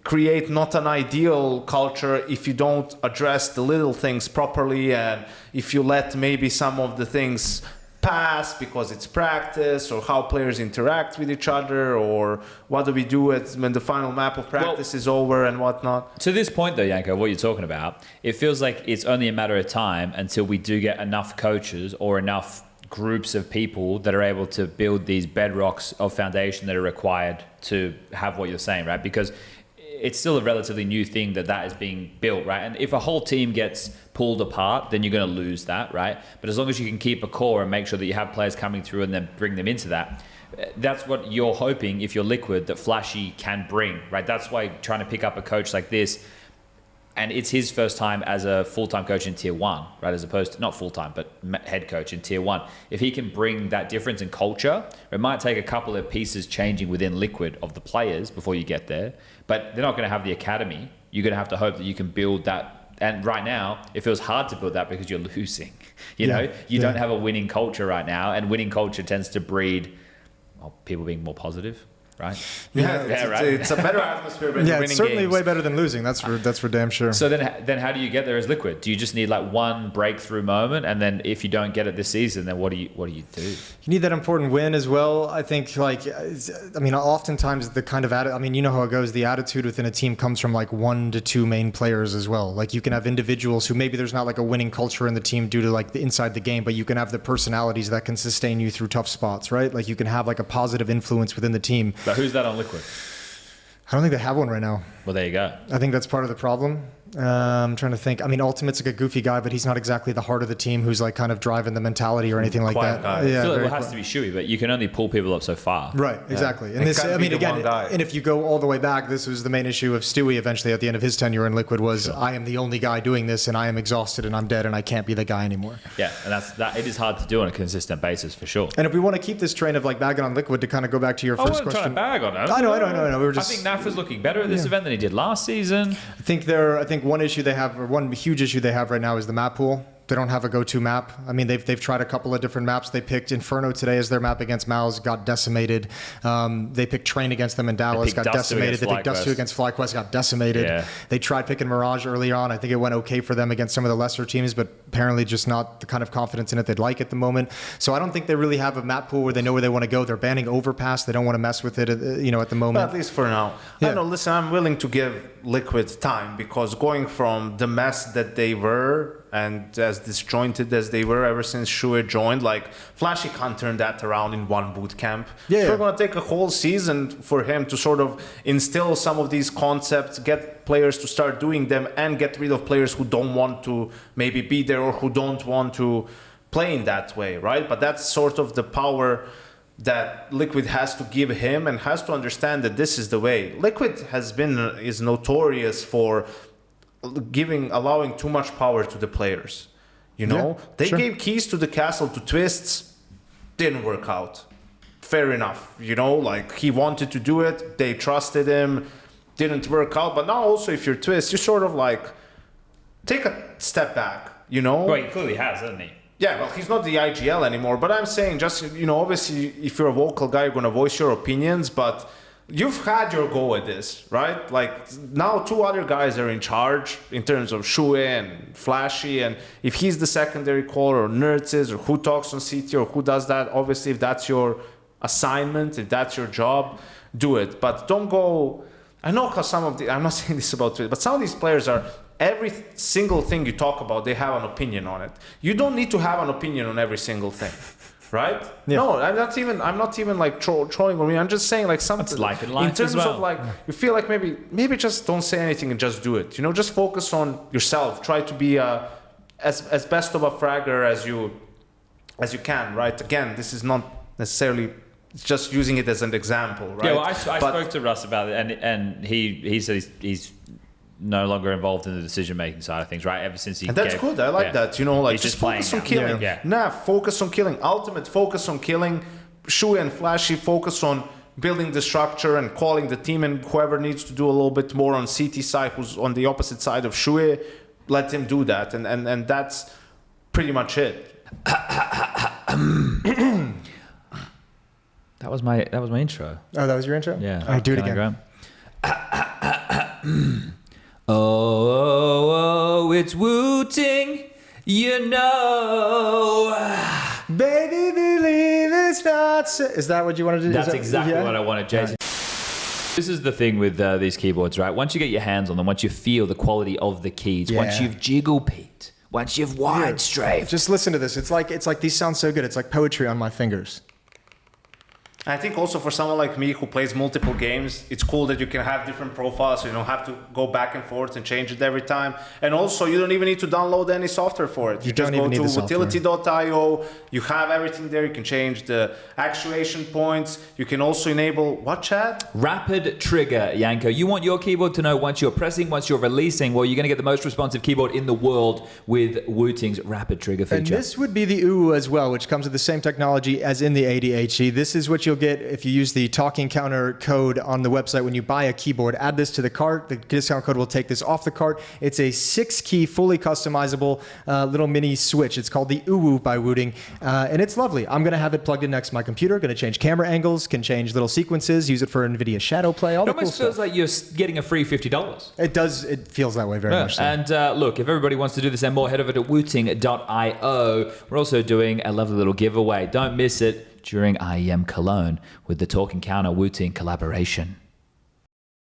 create not an ideal culture if you don't address the little things properly, and if you let maybe some of the things pass because it's practice, or how players interact with each other, or what do we do when the final map of practice is over and whatnot. To this point though, Janko, what you're talking about, it feels like it's only a matter of time until we do get enough coaches or enough groups of people that are able to build these bedrocks of foundation that are required to have what you're saying, right? Because it's still a relatively new thing that is being built, right? And if a whole team gets pulled apart, then you're going to lose that, right? But as long as you can keep a core and make sure that you have players coming through and then bring them into that, that's what you're hoping, if you're Liquid, that Flashy can bring, right? That's why trying to pick up a coach like this, and it's his first time as a full-time coach in tier 1, right? As opposed to, not full-time, but head coach in tier 1. If he can bring that difference in culture, it might take a couple of pieces changing within Liquid of the players before you get there, but they're not going to have the academy. You're going to have to hope that you can build that. And right now, it feels hard to build that because you're losing. You don't have a winning culture right now, and winning culture tends to breed people being more positive. Right? It's a better atmosphere when you're winning it's certainly games. way better than losing. That's for damn sure. So then how do you get there as Liquid? Do you just need like one breakthrough moment, and then if you don't get it this season, then what do you do? You need that important win as well. I think oftentimes the kind of you know how it goes. The attitude within a team comes from like 1 to 2 main players as well. Like you can have individuals who maybe there's not like a winning culture in the team due to like the inside the game, but you can have the personalities that can sustain you through tough spots, right? Like you can have like a positive influence within the team. But who's that on Liquid? I don't think they have one right now. Well, there you go. I think that's part of the problem. I'm trying to think. Ultimate's like a goofy guy, but he's not exactly the heart of the team who's like kind of driving the mentality or anything like that. Guy. I feel like it has to be Shuey, but you can only pull people up so far. Right, exactly. And this, and if you go all the way back, this was the main issue of Stewie eventually at the end of his tenure in Liquid was, I am the only guy doing this and I am exhausted and I'm dead and I can't be the guy anymore. Yeah, and that it is hard to do on a consistent basis for sure. And if we want to keep this train of like bagging on Liquid, to kind of go back to your first question. I wasn't trying to bag on it. I know. We were just, I think NaVi's looking better at this event than he did last season. I think one issue they have, or one huge issue they have right now, is the map pool. They don't have a go-to map. They've tried a couple of different maps. They picked Inferno today as their map against MOUZ, got decimated. They picked Train against them in Dallas, got decimated. They picked Dust 2 against Flyquest, got decimated. Yeah. They tried picking Mirage early on. I think it went okay for them against some of the lesser teams, but apparently just not the kind of confidence in it they'd like at the moment. So I don't think they really have a map pool where they know where they want to go. They're banning Overpass. They don't want to mess with it, at the moment. Well, at least for now. Yeah. I know, listen, I'm willing to give Liquid time, because going from the mess that they were and as disjointed as they were ever since Shuey joined, like Flashy can't turn that around in one boot camp. Yeah. So we're going to take a whole season for him to sort of instill some of these concepts, get players to start doing them, and get rid of players who don't want to maybe be there or who don't want to play in that way, right? But that's sort of the power that Liquid has to give him, and has to understand that this is the way. Liquid is notorious for allowing too much power to the players. They gave keys to the castle to Twists, didn't work out. Fair enough. Like he wanted to do it, they trusted him, didn't work out. But now also, if you're Twist, you sort of like take a step back. Well, he clearly has, hasn't he? Yeah, well, he's not the IGL anymore, but I'm saying just, obviously if you're a vocal guy, you're going to voice your opinions, but you've had your go at this, right? Like now 2 other guys are in charge in terms of Shuey and Flashy, and if he's the secondary caller, or Nerds is, or who talks on CT, or who does that, obviously if that's your assignment, if that's your job, do it. But don't go, I know how I'm not saying this about Twitter, but some of these players are, every single thing you talk about, they have an opinion on it. You don't need to have an opinion on every single thing. Right? Yeah. No, I'm not even like trolling on me. I'm just saying like something like in terms of like, you feel like maybe just don't say anything and just do it. Just focus on yourself. Try to be as best of a fragger as you can. Right? Again, this is not necessarily, it's just using it as an example. Right? Yeah. Well, I spoke to Russ about it, and he said he's no longer involved in the decision-making side of things, right? Ever since he And that's good. I like that. You know, like He's just just playing focus on now. killing. Yeah. Nav, focus on killing. Ultimate, focus on killing. Shui and Flashy, focus on building the structure and calling the team, and whoever needs to do a little bit more on CT side, who's on the opposite side of Shui, let him do that. And that's pretty much it. That was my intro. Oh, that was your intro? Yeah. All right, do it Can I again. go? Oh, it's Wooting, you know. Baby, believe it's not so. Is that what you wanted to do? That's exactly what I wanted, Jason. This is the thing with these keyboards, right? Once you get your hands on them, once you feel the quality of the keys, once Yeah. you've jiggle peaked, once you've wide strafed. Just listen to this. It's like these sound so good. It's like poetry on my fingers. I think also for someone like me who plays multiple games, it's cool that you can have different profiles, so you don't have to go back and forth and change it every time. And also, you don't even need to download any software for it. You just don't go even need to the software. utility.io, you have everything there. You can change the actuation points. You can also enable, what, chat? Rapid trigger, Yanko. You want your keyboard to know once you're pressing, once you're releasing. Well, you're going to get the most responsive keyboard in the world with Wooting's rapid trigger feature. And this would be the UU as well, which comes with the same technology as in the ADHE. This is what you'll get if you use the talking counter code on the website when you buy a keyboard. Add this to the cart. The discount code will take this off the cart. It's a 6-key, fully customizable little mini switch. It's called the UU by Wooting, and it's lovely. I'm going to have it plugged in next to my computer. Going to change camera angles, can change little sequences, use it for NVIDIA Shadow Play, all It the cool almost feels stuff. like you're getting a free $50. It does. It feels that way very much so. And look, if everybody wants to do this and more, head over to wooting.io. We're also doing a lovely little giveaway. Don't miss it during IEM Cologne with the Talking Counter Wooting collaboration.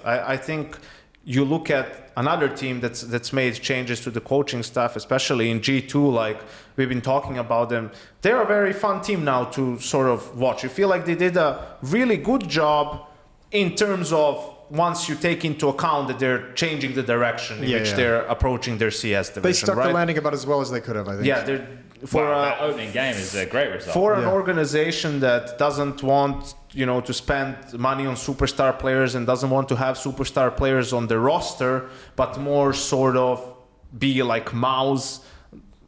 I think you look at another team that's made changes to the coaching staff, especially in G2, like we've been talking about them. They're a very fun team now to sort of watch. You feel like they did a really good job in terms of once you take into account that they're changing the direction in which they're approaching their CS division. They stuck right? the landing about as well as they could have, I think. Yeah, they're for that opening game is a great result. for an organization that doesn't want to spend money on superstar players and doesn't want to have superstar players on the roster, but more sort of be like MOUZ.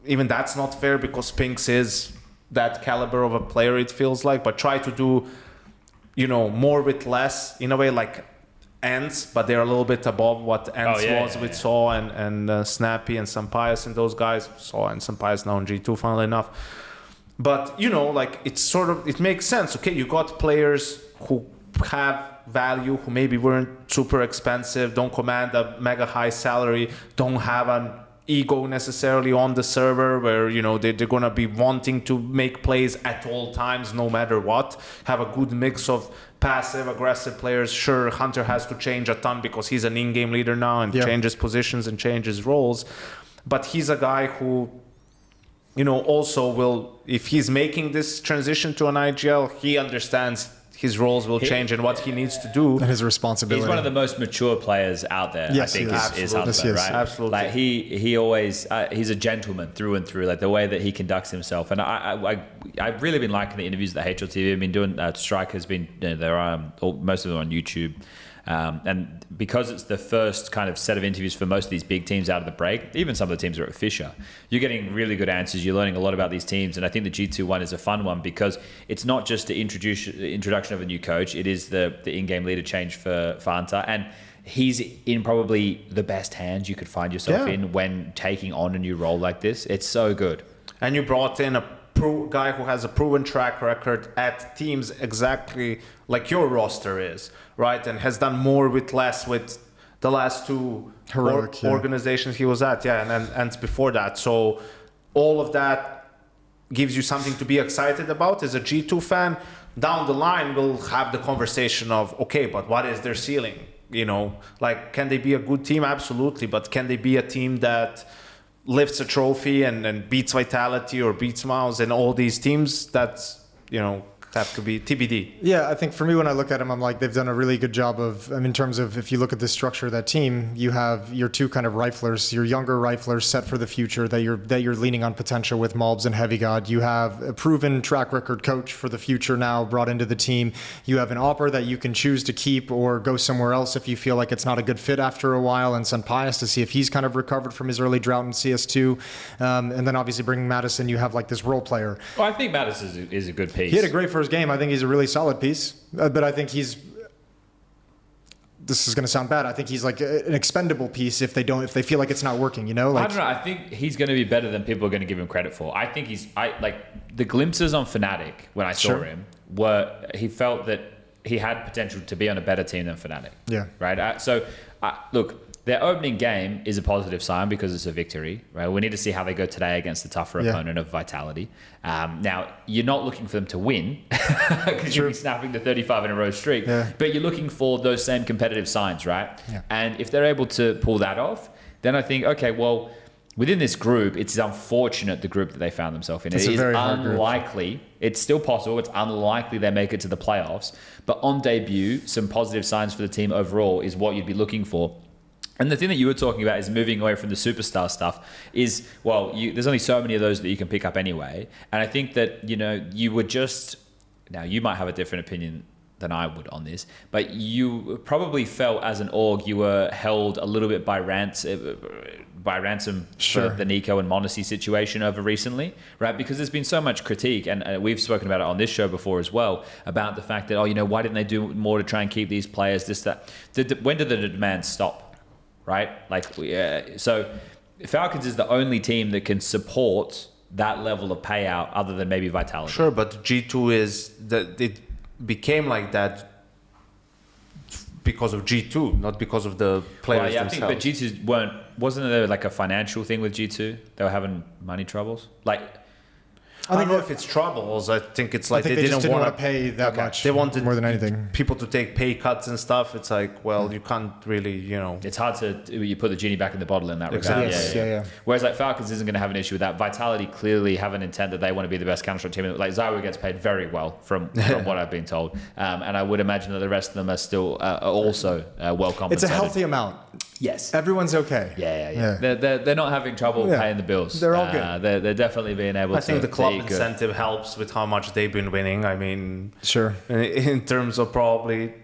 Even that's not fair because Spinks is that caliber of a player, it feels like, but try to do more with less in a way, like Ents, but they're a little bit above what Ents was with Saw and Snappy and Sampaias and those guys. Saw and Sampaias now in G2, funnily enough. But like it makes sense. Okay, you got players who have value, who maybe weren't super expensive, don't command a mega high salary, don't have an ego necessarily on the server where they're gonna be wanting to make plays at all times no matter what. Have a good mix of passive aggressive players. Sure, Hunter has to change a ton because he's an in-game leader now and changes positions and changes roles, but he's a guy who also will, if he's making this transition to an IGL, he understands his roles will change and what he needs to do. And his responsibility. He's one of the most mature players out there. Yes, I think he is is. Hunter, Yes, he is. right? Absolutely. Like he always he's a gentleman through and through. Like the way that he conducts himself, and I've really been liking the interviews that HLTV have been doing. Strike has been most of them on YouTube. And because it's the first kind of set of interviews for most of these big teams out of the break, even some of the teams are at Fisher, you're getting really good answers. You're learning a lot about these teams. And I think the G2 one is a fun one because it's not just the introduction of a new coach. It is the in-game leader change for Hunter. And he's in probably the best hands you could find yourself in when taking on a new role like this. It's so good. And you brought in a guy who has a proven track record at teams exactly like your roster is, right? And has done more with less with the last two organizations he was at, and before that. So all of that gives you something to be excited about as a G2 fan. Down the line, we'll have the conversation of, okay, but what is their ceiling? Like, can they be a good team? Absolutely. But can they be a team that lifts a trophy and beats Vitality or beats MOUZ and all these teams? That's, have to be TBD. Yeah, I think for me, when I look at them, I'm like, they've done a really good job of, in terms of, if you look at the structure of that team, you have your two kind of riflers, your younger riflers set for the future that you're leaning on potential with MOUZ and Heavy God. You have a proven track record coach for the future now brought into the team. You have an opper that you can choose to keep or go somewhere else if you feel like it's not a good fit after a while, and send Pius to see if he's kind of recovered from his early drought in CS2. And then obviously bringing Madison, you have like this role player. Well, I think Madison is a good piece. He had a great first game. I think he's a really solid piece, but I think this is going to sound bad. I think he's like an expendable piece if they feel like it's not working, you know? Like, I don't know. I think he's going to be better than people are going to give him credit for. I think like the glimpses on Fnatic when I saw him were, he felt that he had potential to be on a better team than Fnatic. Yeah. Right. Look, their opening game is a positive sign because it's a victory, right? We need to see how they go today against the tougher opponent of Vitality. Now, you're not looking for them to win because you'll be snapping the 35 in a row streak, but you're looking for those same competitive signs, right? Yeah. And if they're able to pull that off, then I think, okay, well, within this group, it's unfortunate the group that they found themselves in. It is unlikely. It's still possible. It's unlikely they make it to the playoffs. But on debut, some positive signs for the team overall is what you'd be looking for. And the thing that you were talking about is moving away from the superstar stuff is, well, there's only so many of those that you can pick up anyway. And I think that, you would just, now you might have a different opinion than I would on this, but you probably felt as an org, you were held a little bit by ransom for the Nico and Monacy situation over recently, right? Because there's been so much critique, and we've spoken about it on this show before as well, about the fact that, why didn't they do more to try and keep these players, this, that. When did the demand stop? Right? So Falcons is the only team that can support that level of payout other than maybe Vitality. Sure, but G2 it became like that because of G2, not because of the players themselves. I think, but G2 wasn't there like a financial thing with G2? They were having money troubles? I don't know if it's troubles. I think it's like they didn't want to pay that much. They wanted more than anything people to take pay cuts and stuff. It's like, well, you can't really, It's hard you put the genie back in the bottle in that regard. Yeah. Whereas Falcons isn't going to have an issue with that. Vitality clearly have an intent that they want to be the best Counter-Strike team. Like Zyra gets paid very well from what I've been told, and I would imagine that the rest of them are still also well compensated. It's a healthy amount. Yes, everyone's okay. Yeah. They're not having trouble paying the bills. They're all good. They're definitely being able to. I think the club incentive helps with how much they've been winning. I mean, in terms of probably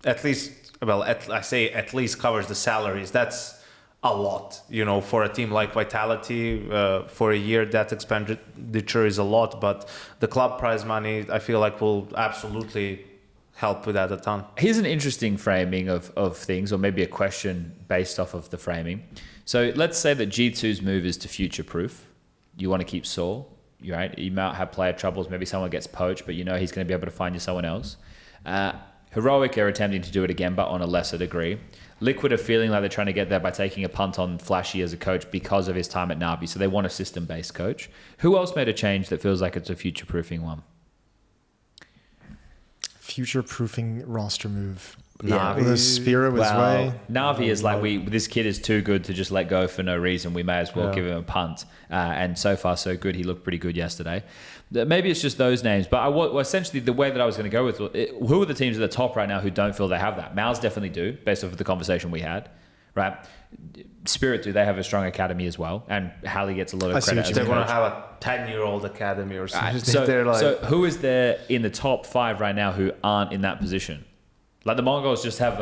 at least, I say at least covers the salaries. That's a lot, for a team like Vitality. For a year, that expenditure is a lot. But the club prize money, I feel like, will absolutely help with that a ton. Here's an interesting framing of things, or maybe a question based off of the framing. So let's say that G2's move is to future-proof. You want to keep Saul, right? You might have player troubles. Maybe someone gets poached, but he's going to be able to find you someone else. Heroic are attempting to do it again, but on a lesser degree. Liquid are feeling like they're trying to get there by taking a punt on Flashy as a coach because of his time at NaVi. So they want a system-based coach. Who else made a change that feels like it's a future-proofing one? Future-proofing roster move. NaVi. The Spirit was way. NaVi is like, this kid is too good to just let go for no reason. We may as well give him a punt. And so far, so good. He looked pretty good yesterday. Maybe it's just those names. But essentially, the way that I was going to go with who are the teams at the top right now who don't feel they have that? MOUZ definitely do, based off of the conversation we had. Right? Spirit do. They have a strong academy as well. And Hallie gets a lot of credit. They're going to have a 10-year-old academy or something. So who is there in the top 5 right now who aren't in that position? Like the Mongols just have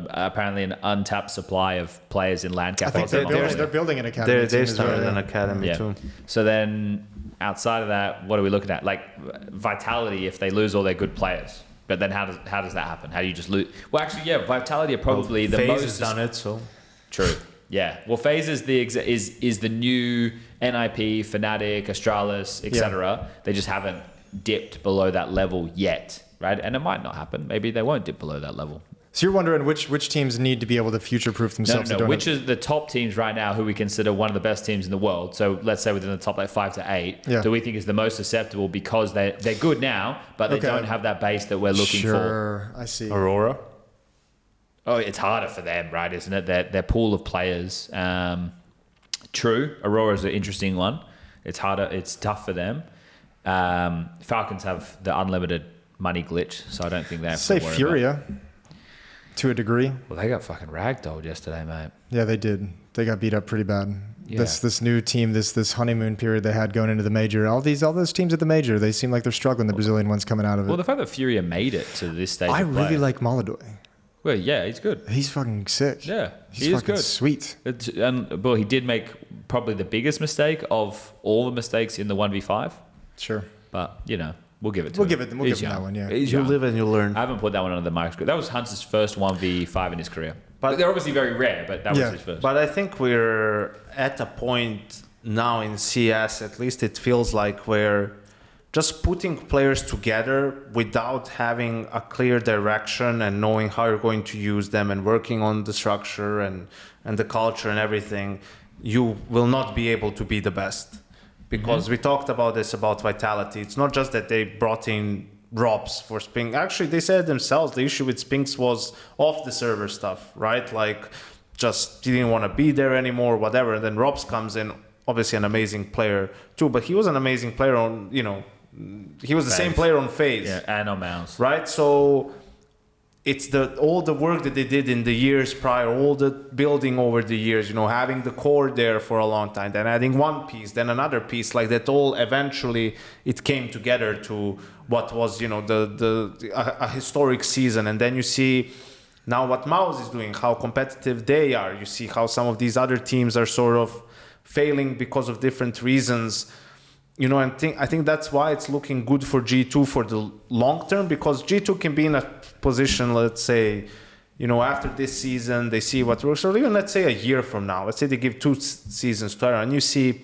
apparently an untapped supply of players in LAN I think they're building an academy. They started an academy too. So then outside of that, what are we looking at? Like Vitality, if they lose all their good players. But then how does that happen? How do you just lose? Well, actually, Vitality are probably the most... FaZe has done it, so... True. Yeah. Well, FaZe is the new NIP, Fnatic, Astralis, etc. They just haven't dipped below that level yet, right? And it might not happen. Maybe they won't dip below that level. So you're wondering which teams need to be able to future-proof themselves? No. Which is the top teams right now who we consider one of the best teams in the world? So let's say within the top 5 to 8, do we think is the most susceptible because they're good now, but they don't have that base that we're looking for? Sure, I see. Aurora? Oh, it's harder for them, right? Isn't it? Their pool of players. True, Aurora's an interesting one. It's harder. It's tough for them. Falcons have the unlimited money glitch, so I don't think they have Say to worry Furia, to a degree. Well, they got fucking ragdolled yesterday, mate. Yeah, they did. They got beat up pretty bad. Yeah. This new team, this honeymoon period they had going into the major. All those teams at the major, they seem like they're struggling. The Brazilian ones coming out of it. Well, the fact that Furia made it to this stage, I of play, really like Maladoy. Well, yeah, he's good. He's fucking sick. Yeah, He's he is fucking good. sweet. Well, he did make probably the biggest mistake of all the mistakes in the 1v5. Sure. But, you know, we'll give it to We'll him. give it. We'll He's give him that young. one. Yeah. He's You young. live and you learn. I haven't put that one under the microscope. That was Hunter's first 1v5 in his career. But- They're obviously very rare, but that Yeah. was his first. But I think we're at a point now in CS, at least it feels like, where just putting players together without having a clear direction and knowing how you're going to use them and working on the structure and the culture and everything, you will not be able to be the best. Because we talked about this about Vitality. It's not just that they brought in drops for Spinks. Actually, they said themselves the issue with Spinks was off the server stuff, right? Like, just didn't want to be there anymore, whatever. And then Robs comes in, obviously an amazing player too, but he was an amazing player on, he was the same player on FaZe. Yeah, and on MOUZ. Right? So it's all the work that they did in the years prior, all the building over the years, having the core there for a long time, then adding one piece, then another piece, like that all eventually it came together to what was, a historic season. And then you see now what MOUZ is doing, how competitive they are. You see how some of these other teams are sort of failing because of different reasons. And I think that's why it's looking good for G2 for the long term, because G2 can be in a position, let's say, after this season, they see what works, or even let's say a year from now, let's say they give 2 seasons to Iron, and you see,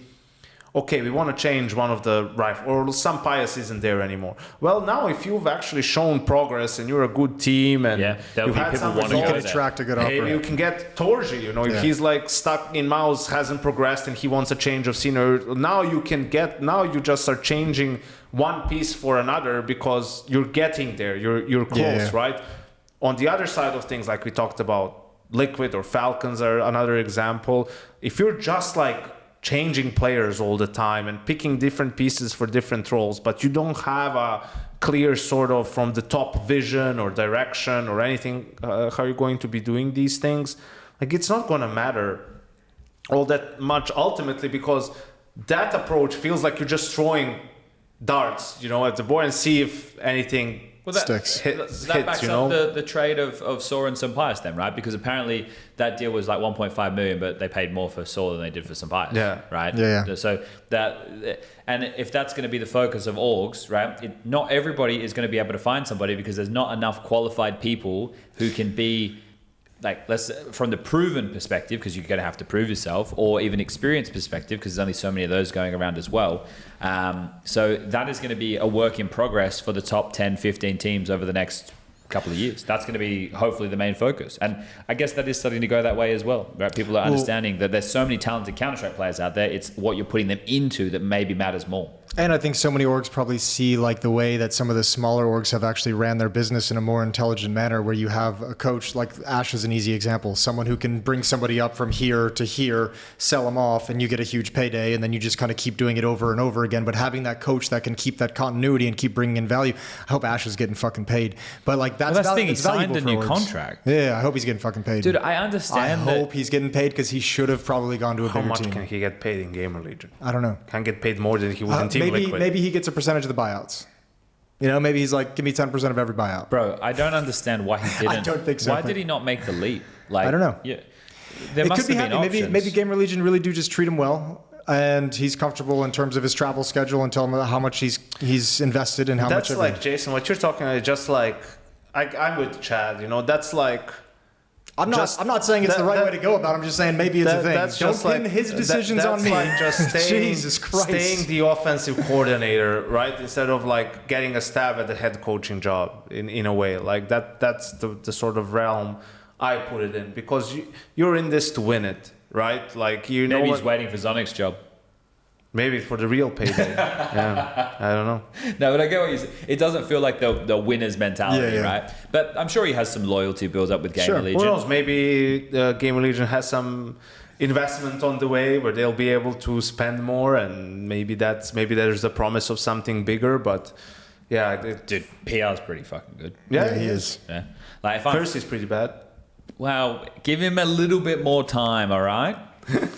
okay, we want to change one of the rifle, or some Pius isn't there anymore. Well, now if you've actually shown progress and you're a good team and there'll you be had people some wanting to You go can results, there. attract a good maybe operator. you can get Torji, if he's like stuck in MOUZ, hasn't progressed, and he wants a change of scenery. Now you just start changing one piece for another because you're getting there, you're close, right? On the other side of things, like we talked about, Liquid or Falcons are another example. If you're just like changing players all the time and picking different pieces for different roles, but you don't have a clear sort of from the top vision or direction or anything, how you're going to be doing these things, like it's not going to matter all that much ultimately, because that approach feels like you're just throwing darts, at the board and see if anything Sticks. That backs up the trade of Saw and Sampayas then, right? Because apparently that deal was like 1.5 million, but they paid more for Saw than they did for Sampayas. Yeah. Right? Yeah. So and if that's going to be the focus of orgs, right? Not everybody is going to be able to find somebody, because there's not enough qualified people who can be, like, from the proven perspective, because you're going to have to prove yourself, or even experience perspective, because there's only so many of those going around as well. So that is going to be a work in progress for the top 10, 15 teams over the next couple of years. That's going to be hopefully the main focus. And I guess that is starting to go that way as well, right? People are understanding that there's so many talented Counter-Strike players out there. It's what you're putting them into that maybe matters more. And I think so many orgs probably see like the way that some of the smaller orgs have actually ran their business in a more intelligent manner, where you have a coach like Ash is an easy example, someone who can bring somebody up from here to here, sell them off, and you get a huge payday, and then you just kind of keep doing it over and over again. But having that coach that can keep that continuity and keep bringing in value, I hope Ash is getting fucking paid. But like that's the thing, he it's signed valuable a for new orgs. contract. Yeah, I hope he's getting fucking paid. Dude, I understand I hope he's getting paid, because he should have probably gone to a How bigger much team. can he get paid in Gamer Legion? I don't know. Can get paid more than he would in Team Liquid. Maybe he gets a percentage of the buyouts. Maybe he's like, give me 10% of every buyout. Bro, I don't understand why he didn't. I don't think so. Why did he not make the leap? Like, I don't know. Yeah, there It must could be have been happening. options. Maybe Gamer Legion really do just treat him well, and he's comfortable in terms of his travel schedule, and tell him how much he's invested and how That's much. like, Jason, what you're talking about is just like, I'm with Chad, that's like, I'm not saying it's the right way to go about it. I'm just saying maybe it's a thing. That's Don't just pin like his decisions that's on me. Like just Jesus Christ. staying the offensive coordinator, right? Instead of like getting a stab at the head coaching job in a way. Like that's the sort of realm I put it in, because you're in this to win it, right? Like Maybe he's waiting for Zonic's job. Maybe for the real payday. Yeah, I don't know. No, but I get what you say. It doesn't feel like the winner's mentality, Yeah. right? But I'm sure he has some loyalty built up with Gamer Sure. Legion. Who knows? Maybe Gamer Legion has some investment on the way where they'll be able to spend more, and maybe there's a promise of something bigger. But Yeah, it, Dude, PR's pretty fucking good. yeah, he is. Yeah. Like if I'm, Kirsty's pretty bad. well, give him a little bit more time, all right?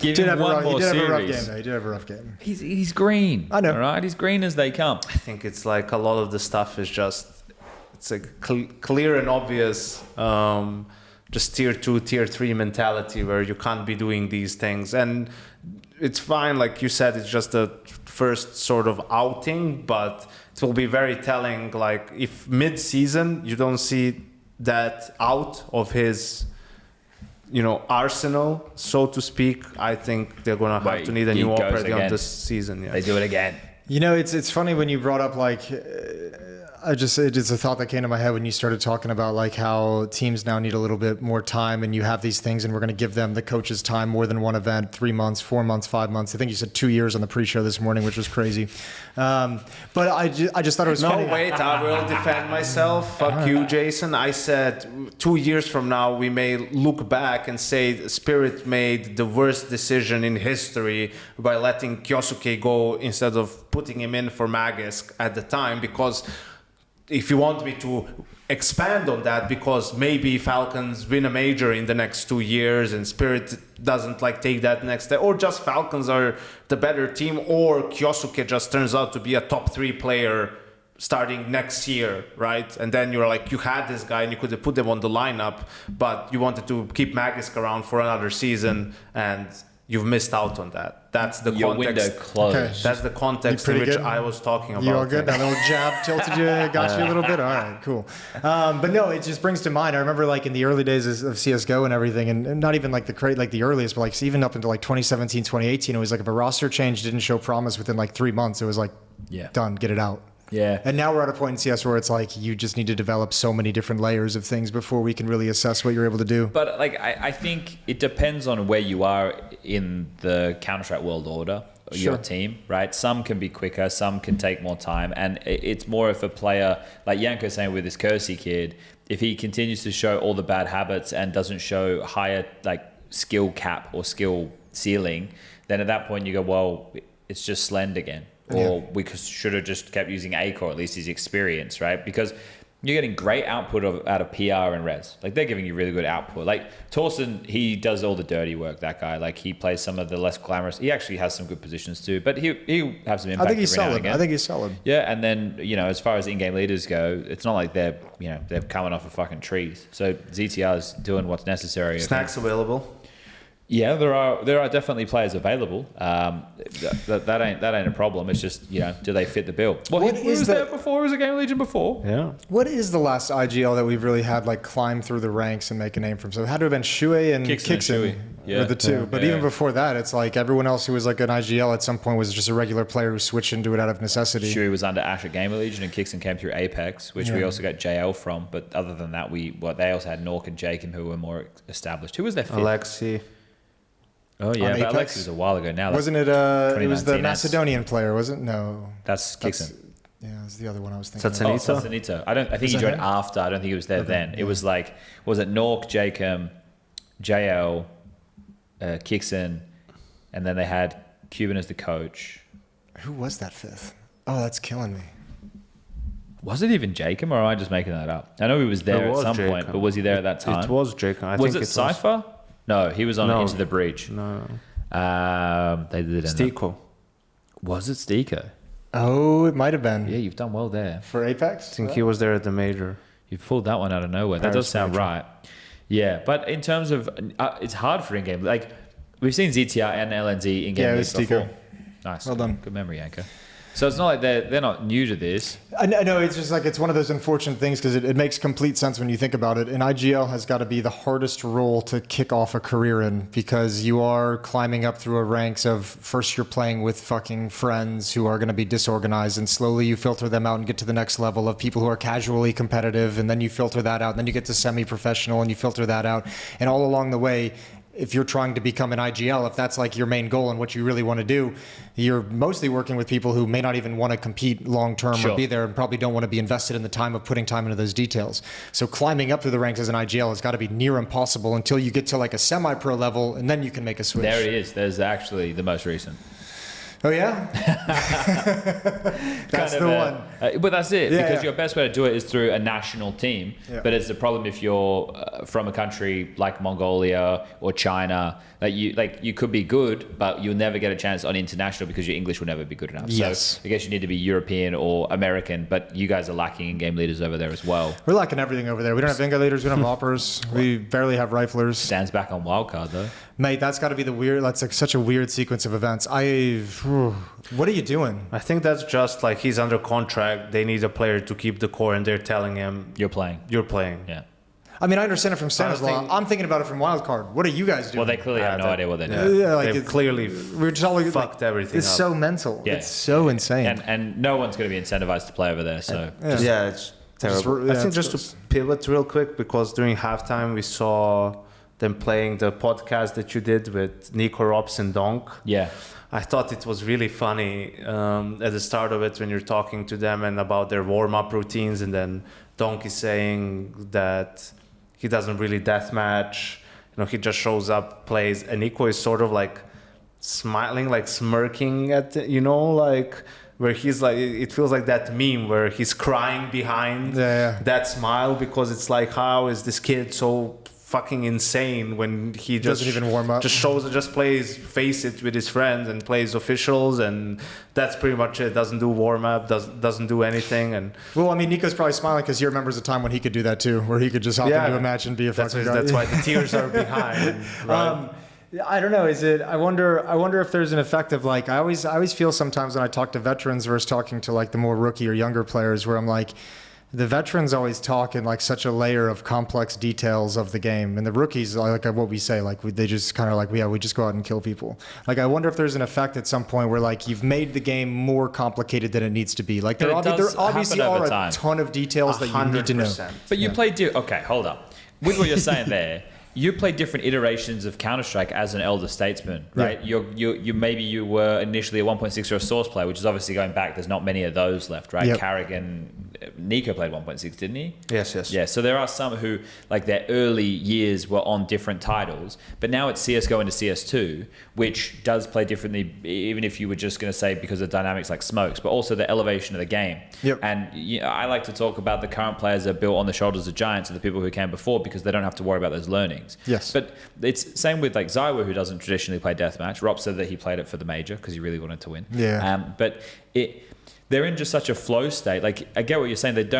Give Did him have a one rough, he more did have a rough game, series. though. He did have a rough game. He's green. I know. All right, he's green as they come. I think it's like a lot of the stuff is just, it's a clear and obvious, just tier 2, tier 3 mentality where you can't be doing these things. And it's fine, like you said, it's just the first sort of outing, but it will be very telling, like if mid-season you don't see that out of his, you know, arsenal, so to speak, I think they're gonna have Wait, to need a he new goes operator on again. this season. Yeah. They do it again. You know, it's funny when you brought up like, it's a thought that came to my head when you started talking about like how teams now need a little bit more time, and you have these things, and we're going to give them the coaches time more than one event, 3 months, 4 months, 5 months. I think you said 2 years on the pre-show this morning, which was crazy. But I just thought it was No, funny. wait, I will defend myself. Fuck you, Jason. I said 2 years from now, we may look back and say Spirit made the worst decision in history by letting Kyousuke go instead of putting him in for Magisk at the time. Because if you want me to expand on that, because maybe Falcons win a major in the next 2 years and Spirit doesn't like take that next step, or just Falcons are the better team, or Kyousuke just turns out to be a top 3 player starting next year, right? And then you're like, you had this guy and you could have put him on the lineup, but you wanted to keep Magisk around for another season and you've missed out on that. That's the Your context. window closed. Okay. That's the context in pretty which good? I was talking about. You all good? it. That little jab tilted you, got you a little bit? All right, cool. But no, it just brings to mind, I remember like in the early days of CSGO and everything, and not even like the earliest, but like even up into like 2017, 2018, it was like if a roster change didn't show promise within like 3 months, it was like, Yeah. done, get it out. Yeah. And now we're at a point in CS where it's like you just need to develop so many different layers of things before we can really assess what you're able to do. But like I think it depends on where you are in the Counter-Strike world order, your Sure. team, right? Some can be quicker, some can take more time, and it's more if a player like Yanko's saying with this Kersey kid, if he continues to show all the bad habits and doesn't show higher like skill cap or skill ceiling, then at that point you go, well, it's just Slend again. Or we should have just kept using Acor, at least his experience, right? Because you're getting great output out of PR and Res. Like, they're giving you really good output. Like, Torsten, he does all the dirty work, that guy. Like, he plays some of the less glamorous. He actually has some good positions, too. But he'll have some impact. I think he's every now and solid. again. I think he's solid. Yeah, and then, you know, as far as in-game leaders go, it's not like they're coming off of fucking trees. So ZTR's doing what's necessary. I think. Snacks available. Yeah, there are definitely players available. That ain't a problem. It's just, you know, do they fit the bill? Well, What he is was the- there before. He was a Game Legion before. Yeah. What is the last IGL that we've really had like climb through the ranks and make a name for himself? It had to have been Shue and Kixon and Kixon Shui. Yeah. were the two. Yeah. But Yeah. even before that, it's like everyone else who was like an IGL at some point was just a regular player who switched into it out of necessity. Shui was under Ash at Gamer Legion, and Kixon came through Apex, which we Yeah. also got JL from. But other than that, they also had Nork and Jacob, who were more established. Who was their fifth? Alexi. Oh yeah, On but Apex? Alex was a while ago now. Wasn't it? It was 2019, the that's- Macedonian player, wasn't? No, That's that's Kixon. yeah, it was the other one I was thinking. That's of. an- Oh, Sanita? Sanita. I think Was he that joined him? after. I don't think he was there then. It was like, was it Nork, Jacob, JL, Kixon, and then they had Cuban as the coach. Who was that fifth? Oh, that's killing me. Was it even Jacob, or am I just making that up? I know he was there It at was some point, Jacob. but was he there at that time? It was Jacob. I was think it Cypher? No, he was on No. Into the Breach. No. They did it. Stico. Was it Stiko? Oh, it might have been Yeah, you've done well there. for Apex. I think he was there at the major. You've pulled that one out of nowhere. That Paris does sound Major. right. Yeah, but in terms of, it's hard for in-game. Like, we've seen ZTR and LNZ in-game Yeah, it leagues was Stiko. before. Nice. Well done. Good memory, Anchor. So it's not like they're not new to this. I know it's just like it's one of those unfortunate things because it makes complete sense when you think about it. And IGL has got to be the hardest role to kick off a career in because you are climbing up through a ranks of first you're playing with fucking friends who are going to be disorganized, and slowly you filter them out and get to the next level of people who are casually competitive, and then you filter that out, and then you get to semi-professional and you filter that out, and all along the way. If you're trying to become an IGL, if that's like your main goal and what you really want to do, you're mostly working with people who may not even want to compete long term Sure. or be there and probably don't want to be invested in the time of putting time into those details. So climbing up through the ranks as an IGL has got to be near impossible until you get to like a semi-pro level, and then you can make a switch. There it is. There's actually the most recent. Oh yeah, that's the one. But that's it, Yeah, because yeah. your best way to do it is through a national team. Yeah. But it's a problem if you're from a country like Mongolia or China. You could be good, but you'll never get a chance on international because your English will never be good enough. Yes. So I guess you need to be European or American, but you guys are lacking in game leaders over there as well. We're lacking everything over there. We don't have Inga leaders. We don't have operas. We barely have riflers. Stands back on wildcard though. Mate, that's got to be that's like such a weird sequence of events. What are you doing? I think that's just like he's under contract. They need a player to keep the core, and they're telling him, You're playing. "You're playing." Yeah. I mean, I understand it from Stanislaw. I'm thinking about it from wildcard. What are you guys doing? Well, they clearly have no idea what they're Yeah, doing. Yeah, like they've it's- clearly We're just all like, fucked everything It's up. so mental. Yeah. It's so insane. And no one's going to be incentivized to play over there. So Yeah, it's terrible. yeah, I think it's just gross. to pivot real quick, because during halftime we saw them playing the podcast that you did with Nico, Robs, and Donk. yeah. I thought it was really funny at the start of it when you're talking to them and about their warm-up routines, and then Donk is saying that he doesn't really deathmatch. He just shows up, plays, and Nico is sort of like smiling, like smirking at, like where he's like, it feels like that meme where he's crying behind that smile, because it's like, how is this kid so fucking insane when he just Doesn't even warm up. just plays Face It with his friends and plays officials, and that's pretty much it. Doesn't do warm up, doesn't do anything. And Well, I mean, Nico's probably smiling because he remembers a time when he could do that too, where he could just hop into a match and be a fucking guy. that's why the tears are behind. Right? I don't know. I wonder if there's an effect of like I always feel sometimes when I talk to veterans versus talking to like the more rookie or younger players, where I'm like, the veterans always talk in like such a layer of complex details of the game, and the rookies, like what we say, like they just kind of like, we just go out and kill people. Like I wonder if there's an effect at some point where like you've made the game more complicated than it needs to be. Like there obviously are a ton of details that you need to know. 100%. But you play okay, hold up. With what you're saying there, you play different iterations of Counter-Strike as an elder statesman, right? Yeah. You were initially a 1.6 or a source player, which is obviously going back. There's not many of those left, right? Yep. Carrigan, Nico played 1.6, didn't he? Yes. Yeah, so there are some who, like their early years were on different titles, but now it's CSGO into CS2, which does play differently, even if you were just going to say because of dynamics like smokes, but also the elevation of the game. Yep. And I like to talk about the current players that are built on the shoulders of giants and the people who came before, because they don't have to worry about those learnings. Yes. But it's same with like Zywa, who doesn't traditionally play deathmatch. Rob said that he played it for the major because he really wanted to win. Yeah. But they're in just such a flow state. Like, I get what you're saying. It's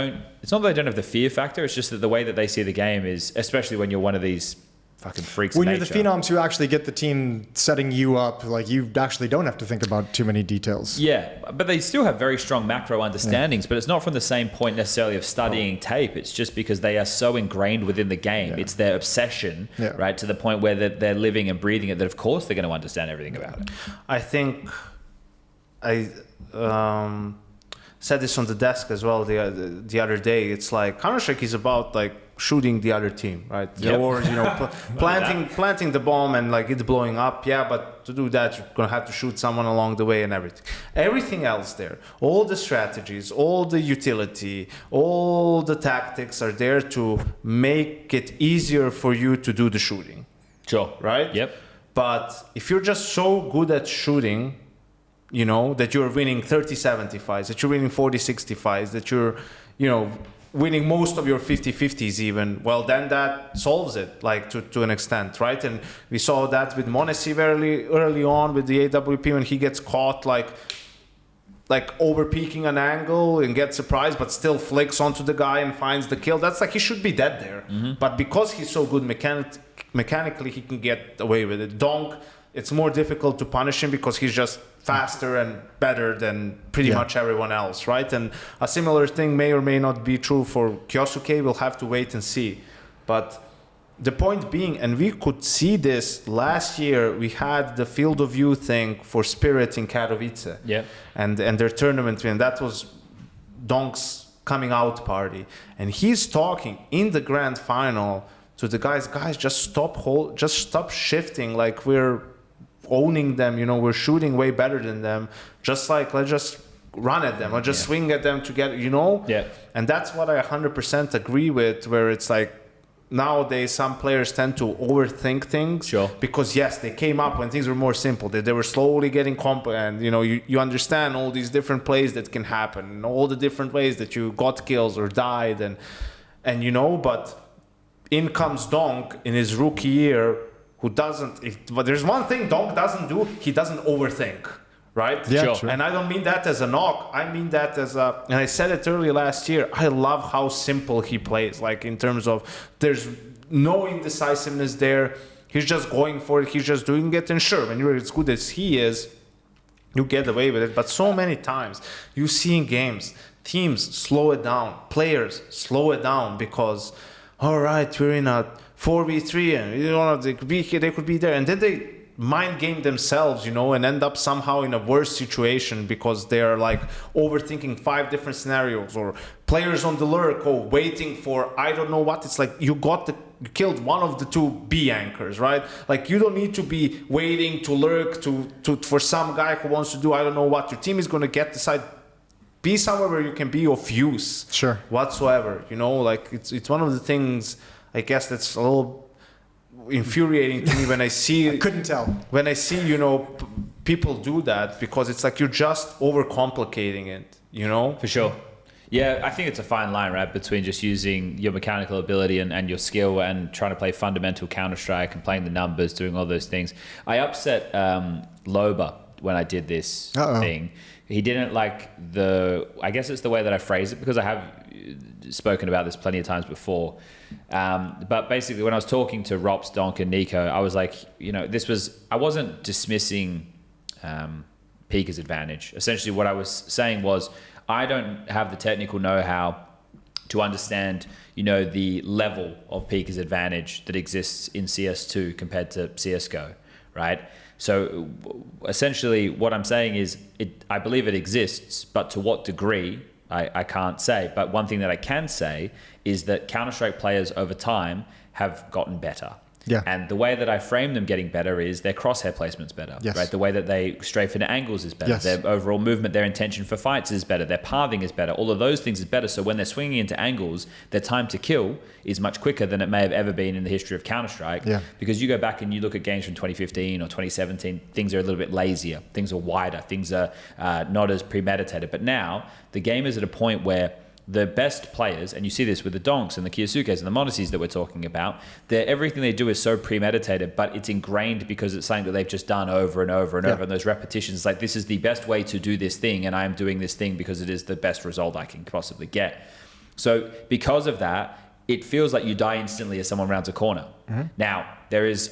not that they don't have the fear factor. It's just that the way that they see the game is, especially when you're one of these fucking freaks When of you're the nature. phenoms who actually get the team setting you up, like you actually don't have to think about too many details. Yeah, but they still have very strong macro understandings, but it's not from the same point necessarily of studying tape. It's just because they are so ingrained within the game. Yeah. It's their obsession, right, to the point where they're living and breathing it, that of course they're going to understand everything about it. I think I said this on the desk as well the other day. It's like Counter-Strike is about like shooting the other team, right? Yep. Or planting the bomb and like it blowing up. Yeah, but to do that you're gonna have to shoot someone along the way and everything. Everything else there, all the strategies, all the utility, all the tactics are there to make it easier for you to do the shooting. Sure. Right? Yep. But if you're just so good at shooting, that you're winning 30-70 fights, that you're winning 40-60 fights, that you're, winning most of your 50-50s even, well, then that solves it, like to an extent, right? And we saw that with Monesi very early on with the AWP when he gets caught like over peeking an angle and gets surprised, but still flicks onto the guy and finds the kill. That's like he should be dead there. Mm-hmm. But because he's so good mechanically, he can get away with it. Donk, it's more difficult to punish him because he's just faster and better than pretty much everyone else, right? And a similar thing may or may not be true for Kyousuke. We'll have to wait and see. But the point being, and we could see this last year, we had the Field of View thing for Spirit in Katowice. Yeah. And their tournament win. That was Donk's coming out party. And he's talking in the grand final to the guys, just stop shifting like we're owning them, we're shooting way better than them. Just like, let's just run at them. Let's just swing at them together, Yeah. And that's what I 100% agree with, where it's like, nowadays some players tend to overthink things. Sure. Because yes, they came up when things were more simple. They were slowly getting and you understand all these different plays that can happen, and all the different ways that you got kills or died, but in comes Donk in his rookie year, who doesn't. But there's one thing Donk doesn't do: he doesn't overthink. Right? Yeah, Sure. true. And I don't mean that as a knock. I mean that as a, and I said it earlier last year, I love how simple he plays. Like in terms of, there's no indecisiveness there. He's just going for it. He's just doing it. And sure, when you're as good as he is, you get away with it. But so many times you see in games, teams slow it down. Players slow it down because, all right, we're in a 4v3 and they could be here, they could be there. And then they mind game themselves, and end up somehow in a worse situation because they're like overthinking 5 different scenarios, or players on the lurk or waiting for I don't know what. It's like you killed one of the 2 B anchors, right? Like you don't need to be waiting to lurk for some guy who wants to do I don't know what. Your team is going to get the side. Be somewhere where you can be of use, Sure. whatsoever. Like it's one of the things I guess that's a little infuriating to me when I see I couldn't tell. when I see people do that, because it's like you're just overcomplicating it, For sure. Yeah, I think it's a fine line, right, between just using your mechanical ability and your skill and trying to play fundamental Counter-Strike and playing the numbers, doing all those things. I upset Loba when I did this thing. He didn't like I guess it's the way that I phrase it, because I have spoken about this plenty of times before. But basically, when I was talking to Rops, Donk, and Nico, I was like, I wasn't dismissing Pika's advantage. Essentially, what I was saying was, I don't have the technical know-how to understand, the level of Pika's advantage that exists in CS2 compared to CSGO, right? So essentially, what I'm saying is, I believe it exists, but to what degree, I can't say. But one thing that I can say is that Counter-Strike players over time have gotten better. Yeah. And the way that I frame them getting better is their crosshair placement's better, Yes. right? The way that they strafe into angles is better. Yes. Their overall movement, their intention for fights is better. Their pathing is better. All of those things is better. So when they're swinging into angles, their time to kill is much quicker than it may have ever been in the history of Counter-Strike. Yeah. Because you go back and you look at games from 2015 or 2017, things are a little bit lazier. Things are wider. Things are not as premeditated. But now the game is at a point where the best players, and you see this with the Donks and the Kyousuke's and the MOUZs that we're talking about, everything they do is so premeditated, but it's ingrained because it's something that they've just done over and over and over. And those repetitions, like, this is the best way to do this thing, and I am doing this thing because it is the best result I can possibly get. So because of that, it feels like you die instantly as someone rounds a corner. Mm-hmm. Now,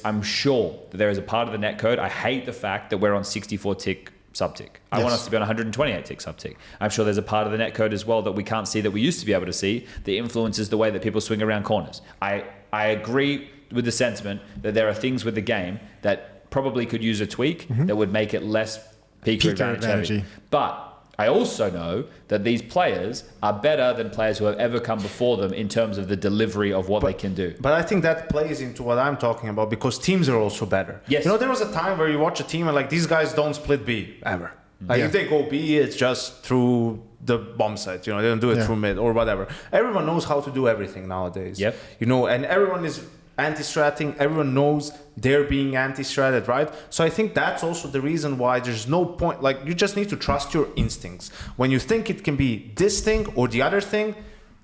I'm sure that there is a part of the netcode. I hate the fact that we're on 64 tick subtick. I want us to be on 128 tick subtick. I'm sure there's a part of the netcode as well that we can't see that we used to be able to see that influences the way that people swing around corners. I agree with the sentiment that there are things with the game that probably could use a tweak that would make it less Pika advantage heavy. But I also know that these players are better than players who have ever come before them in terms of the delivery of what they can do. But I think that plays into what I'm talking about, because teams are also better. Yes. There was a time where you watch a team and like, these guys don't split B ever. Like if they go B, it's just through the bomb site. They don't do it through mid or whatever. Everyone knows how to do everything nowadays. Yep. And everyone is anti-stratting. Everyone knows they're being anti-stratted, right? So I think that's also the reason why there's no point. Like, you just need to trust your instincts. When you think it can be this thing or the other thing,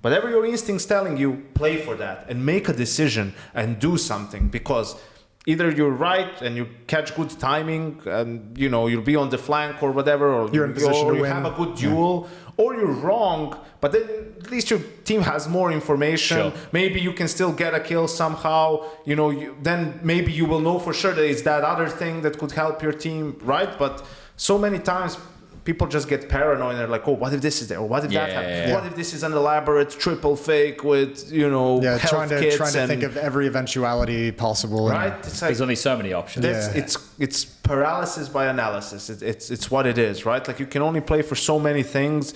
whatever your instinct's telling you, play for that and make a decision and do something, because either you're right and you catch good timing and you'll be on the flank or whatever, or you're in position to you win. have a good duel, or you're wrong, but then at least your team has more information. Sure. Maybe you can still get a kill somehow. Then maybe you will know for sure that it's that other thing that could help your team, right? But so many times people just get paranoid and they're like, oh, what if this is there? Or what if that happens? What if this is an elaborate triple fake with, health trying kits to think of every eventuality possible. Right? It's like, There's only so many options. it's paralysis by analysis. It's what it is, right? Like, you can only play for so many things.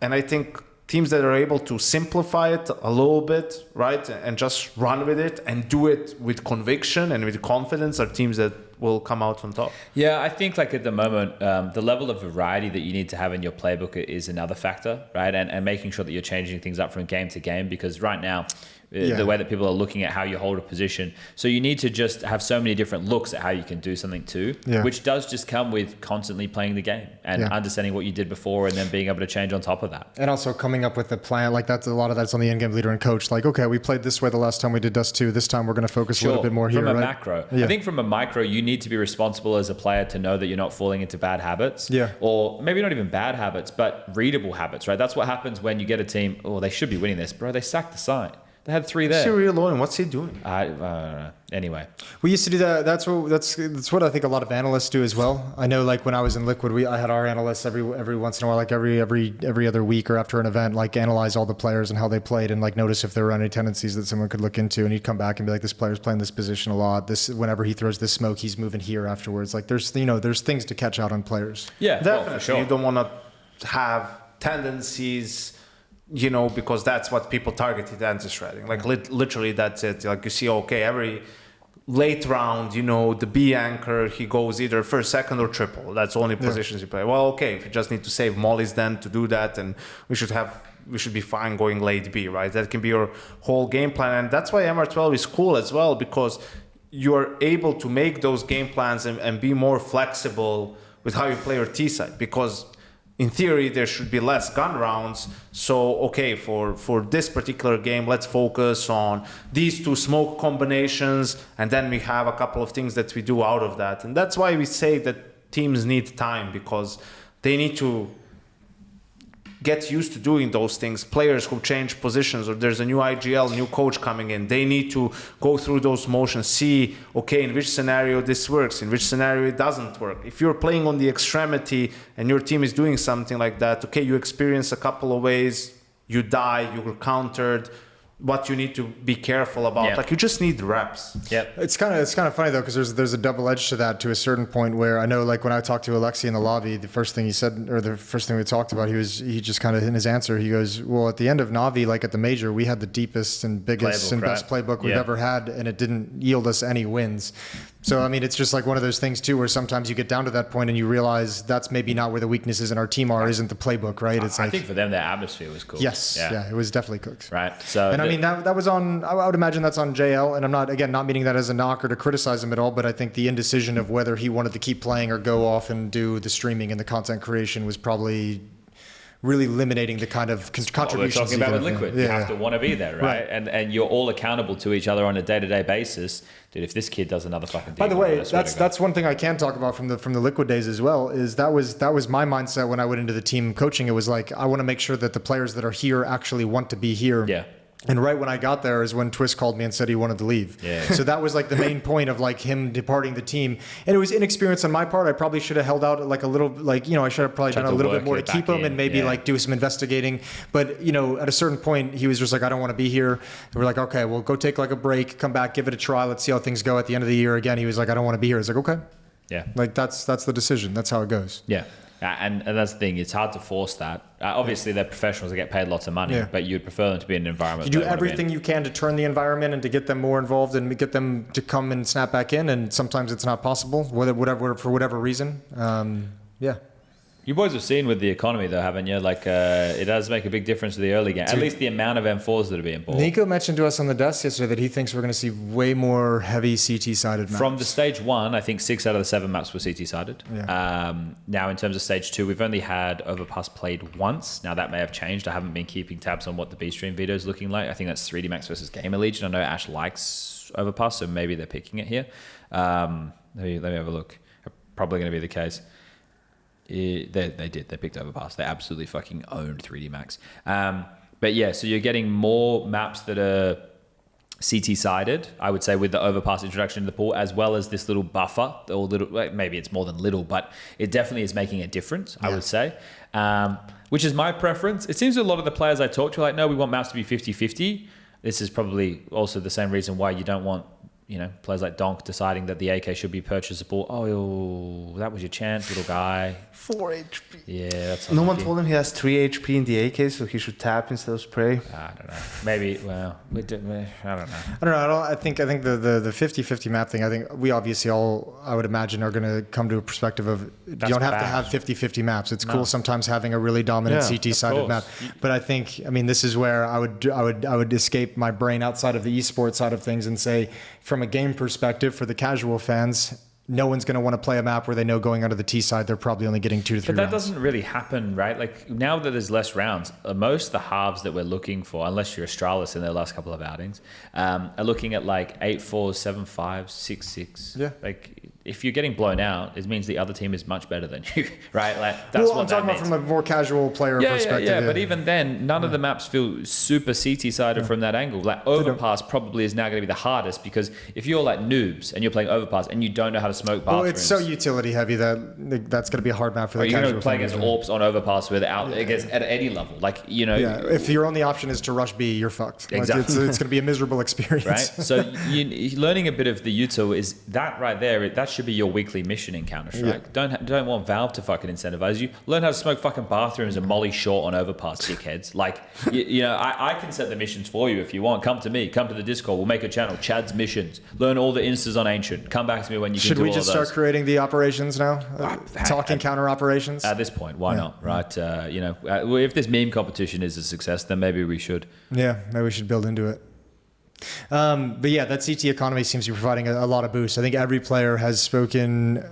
And I think teams that are able to simplify it a little bit, right, and just run with it and do it with conviction and with confidence are teams that will come out on top. Yeah, I think like at the moment, the level of variety that you need to have in your playbook is another factor, right? And making sure that you're changing things up from game to game, because right now the way that people are looking at how you hold a position. So you need to just have so many different looks at how you can do something too, which does just come with constantly playing the game and understanding what you did before and then being able to change on top of that. And also coming up with a plan, like that's a lot of that's on the end game leader and coach. Like, okay, we played this way the last time we did Dust 2. This time we're going to focus a little bit more here, from a right? macro. I think from a micro, you need to be responsible as a player to know that you're not falling into bad habits. Yeah. Or maybe not even bad habits, but readable habits, right? That's what happens when you get a team, oh, they should be winning this. Bro, they sacked the side. They had 3 there. Serial loading, what's he doing? I don't know. Anyway. We used to do that. That's what I think a lot of analysts do as well. I know, like when I was in Liquid, I had our analysts every once in a while, like every other week or after an event, like analyze all the players and how they played and like notice if there were any tendencies that someone could look into. And he'd come back and be like, this player's playing this position a lot. This, whenever he throws this smoke, he's moving here afterwards. Like there's things to catch out on players. Yeah, definitely. Well, for sure. You don't want to have tendencies, because that's what people targeted anti-shredding. Like literally that's it. Like you see, okay, every late round, the B anchor, he goes either first, second, or triple. That's the only positions you play. Well, okay, if you just need to save mollies then to do that, and we should be fine going late B, right? That can be your whole game plan. And that's why MR12 is cool as well, because you're able to make those game plans and be more flexible with how you play your T side, because in theory, there should be less gun rounds. So, okay, for this particular game, let's focus on these 2 smoke combinations, and then we have a couple of things that we do out of that. And that's why we say that teams need time, because they need to get used to doing those things. Players who change positions, or there's a new IGL, new coach coming in, they need to go through those motions, see, okay, in which scenario this works, in which scenario it doesn't work. If you're playing on the extremity and your team is doing something like that, okay, you experience a couple of ways, you die, you were countered, what you need to be careful about. Like you just need reps. It's kind of funny though, because there's a double edge to that to a certain point, where I know, like when I talked to Alexi in the lobby, the first thing he said, or the first thing we talked about, he just kind of in his answer, he goes, well, at the end of NaVi, like at the major, we had the deepest and biggest and best playbook we've ever had, and it didn't yield us any wins. So, I mean, it's just like one of those things too, where sometimes you get down to that point and you realize that's maybe not where the weaknesses in our team are, isn't the playbook, right? It's I think for them, their atmosphere was cool. Yes. Yeah, it was definitely Cooks. Right. So, and I mean, that was on, I would imagine that's on JL, and I'm not meaning that as a knock or to criticize him at all, but I think the indecision of whether he wanted to keep playing or go off and do the streaming and the content creation was probably really eliminating the kind of contributions. We're talking about with Liquid. You have to want to be there, right? And you're all accountable to each other on a day-to-day basis. Dude, if this kid does another fucking thing. By the way, that's one thing I can talk about from the Liquid days as well, is that was my mindset when I went into the team coaching. It was like, I want to make sure that the players that are here actually want to be here. Yeah. And right when I got there is when Twist called me and said he wanted to leave. Yeah. So that was like the main point of like him departing the team. And it was inexperience on my part. I probably should have held out like a little, like, I should have probably done a little bit more to keep him and maybe like do some investigating. But, at a certain point, he was just like, I don't want to be here. And we're like, okay, well, go take like a break, come back, give it a try. Let's see how things go at the end of the year. Again, he was like, I don't want to be here. I was like, okay. Yeah. Like that's the decision. That's how it goes. Yeah. And that's the thing. It's hard to force that. Obviously, they're professionals that get paid lots of money, but you'd prefer them to be in an environment. You do everything you can to turn the environment and to get them more involved and get them to come and snap back in. And sometimes it's not possible, for whatever reason. Yeah. You boys have seen with the economy, though, haven't you? Like, it does make a big difference to the early game. At least the amount of M4s that are being bought. Nico mentioned to us on the desk yesterday that he thinks we're going to see way more heavy CT-sided maps. From the stage 1, I think 6 out of the 7 maps were CT-sided. Yeah. Now, in terms of stage 2, we've only had Overpass played once. Now, that may have changed. I haven't been keeping tabs on what the B-Stream video is looking like. I think that's 3D Max versus Gamer Legion. I know Ash likes Overpass, so maybe they're picking it here. Let me have a look. Probably going to be the case. They did. They picked Overpass. They absolutely fucking owned 3D Max. But yeah, so you're getting more maps that are CT-sided, I would say, with the Overpass introduction to the pool, as well as this little buffer, or little, maybe it's more than little, but it definitely is making a difference, I would say, which is my preference. It seems a lot of the players I talk to are like, no, we want maps to be 50-50. This is probably also the same reason why you don't want players like Donk deciding that the AK should be purchasable. Oh, that was your chance, little guy. 4 HP. Yeah, that's No one unlucky. told him he has 3 HP in the AK, so he should tap instead of spray. I don't know. Maybe. Well, I don't know. I don't know. I think the 50-50 map thing. I think we obviously all, I would imagine, are going to come to a perspective of you don't have to bad. have 50-50 maps. It's cool sometimes having a really dominant Yeah, CT-sided of map. course. But I think, this is where I would escape my brain outside of the esports side of things and say, from a game perspective, for the casual fans, no one's going to want to play a map where they know going onto the T side, they're probably only getting 2 to 3 But that rounds. doesn't really happen, right? Like now that there's less rounds, most of the halves that we're looking for, unless you're Astralis in their last couple of outings, are looking at like 8-4, 7-5, 6-6. Yeah. Like if you're getting blown out, it means the other team is much better than you, right? Like that's Well, what I'm talking that about means. from a more casual player perspective. Yeah. But even then, none of the maps feel super CT-sided from that angle. Like Overpass probably is now going to be the hardest because if you're like noobs and you're playing Overpass and you don't know how to smoke Well, bathrooms, it's so utility heavy that's going to be a hard map for or the you're casual going to play fan. against AWPs on Overpass against at any level. Like, Yeah, if your only option is to rush B, you're fucked. Like, Exactly. it's going to be a miserable experience. right? So learning a bit of the util is that right there. That should be your weekly mission in Counter-Strike. Don't want Valve to fucking incentivize you. Learn how to smoke fucking bathrooms and molly short on Overpass, dickheads. Like, I can set the missions for you if you want. Come to me. Come to the Discord. We'll make a channel. Chad's missions. Learn all the instas on Ancient. Come back to me when you Should can do we all just of start those. creating the operations now? Talking counter operations? At this point, why not? Right? If this meme competition is a success, then maybe we should. Yeah, maybe we should build into it. But yeah, that CT economy seems to be providing a lot of boost. I think every player has spoken.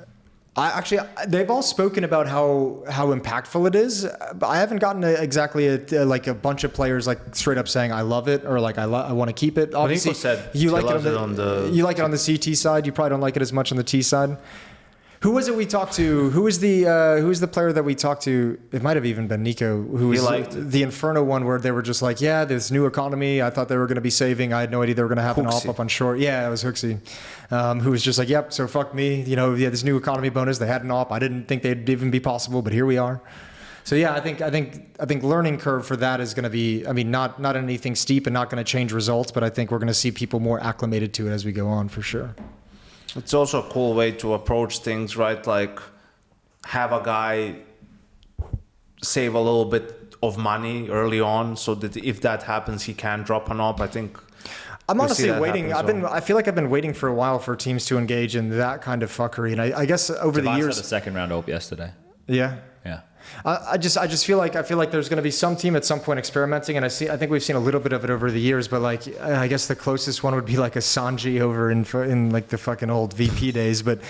They've all spoken about how impactful it is. But I haven't gotten exactly a bunch of players like straight up saying I love it or like I want to keep it. Obviously, Nico said you he like loves it on the you like it on the CT side. You probably don't like it as much on the T side. Who was it we talked to? Who was the player that we talked to? It might have even been Nico, who was liked it. the Inferno one where they were just like, yeah, this new economy. I thought they were going to be saving. I had no idea they were going to have an hooxi. op up on short. Yeah, it was hooxi, who was just like, yep. So fuck me. This new economy bonus. They had an op. I didn't think they'd even be possible, but here we are. So yeah, I think learning curve for that is going to be. Not anything steep and not going to change results, but I think we're going to see people more acclimated to it as we go on for sure. It's also a cool way to approach things, right? Like have a guy save a little bit of money early on so that if that happens, he can drop an op. I think I'm you'll honestly see that waiting. happen as well. I feel like I've been waiting for a while for teams to engage in that kind of fuckery, and I guess over the Devise years, had a second round AWP yesterday. yeah. Yeah. I just feel like there's going to be some team at some point experimenting, and I think we've seen a little bit of it over the years. But like, I guess the closest one would be like a Sanji over in like the fucking old VP days. But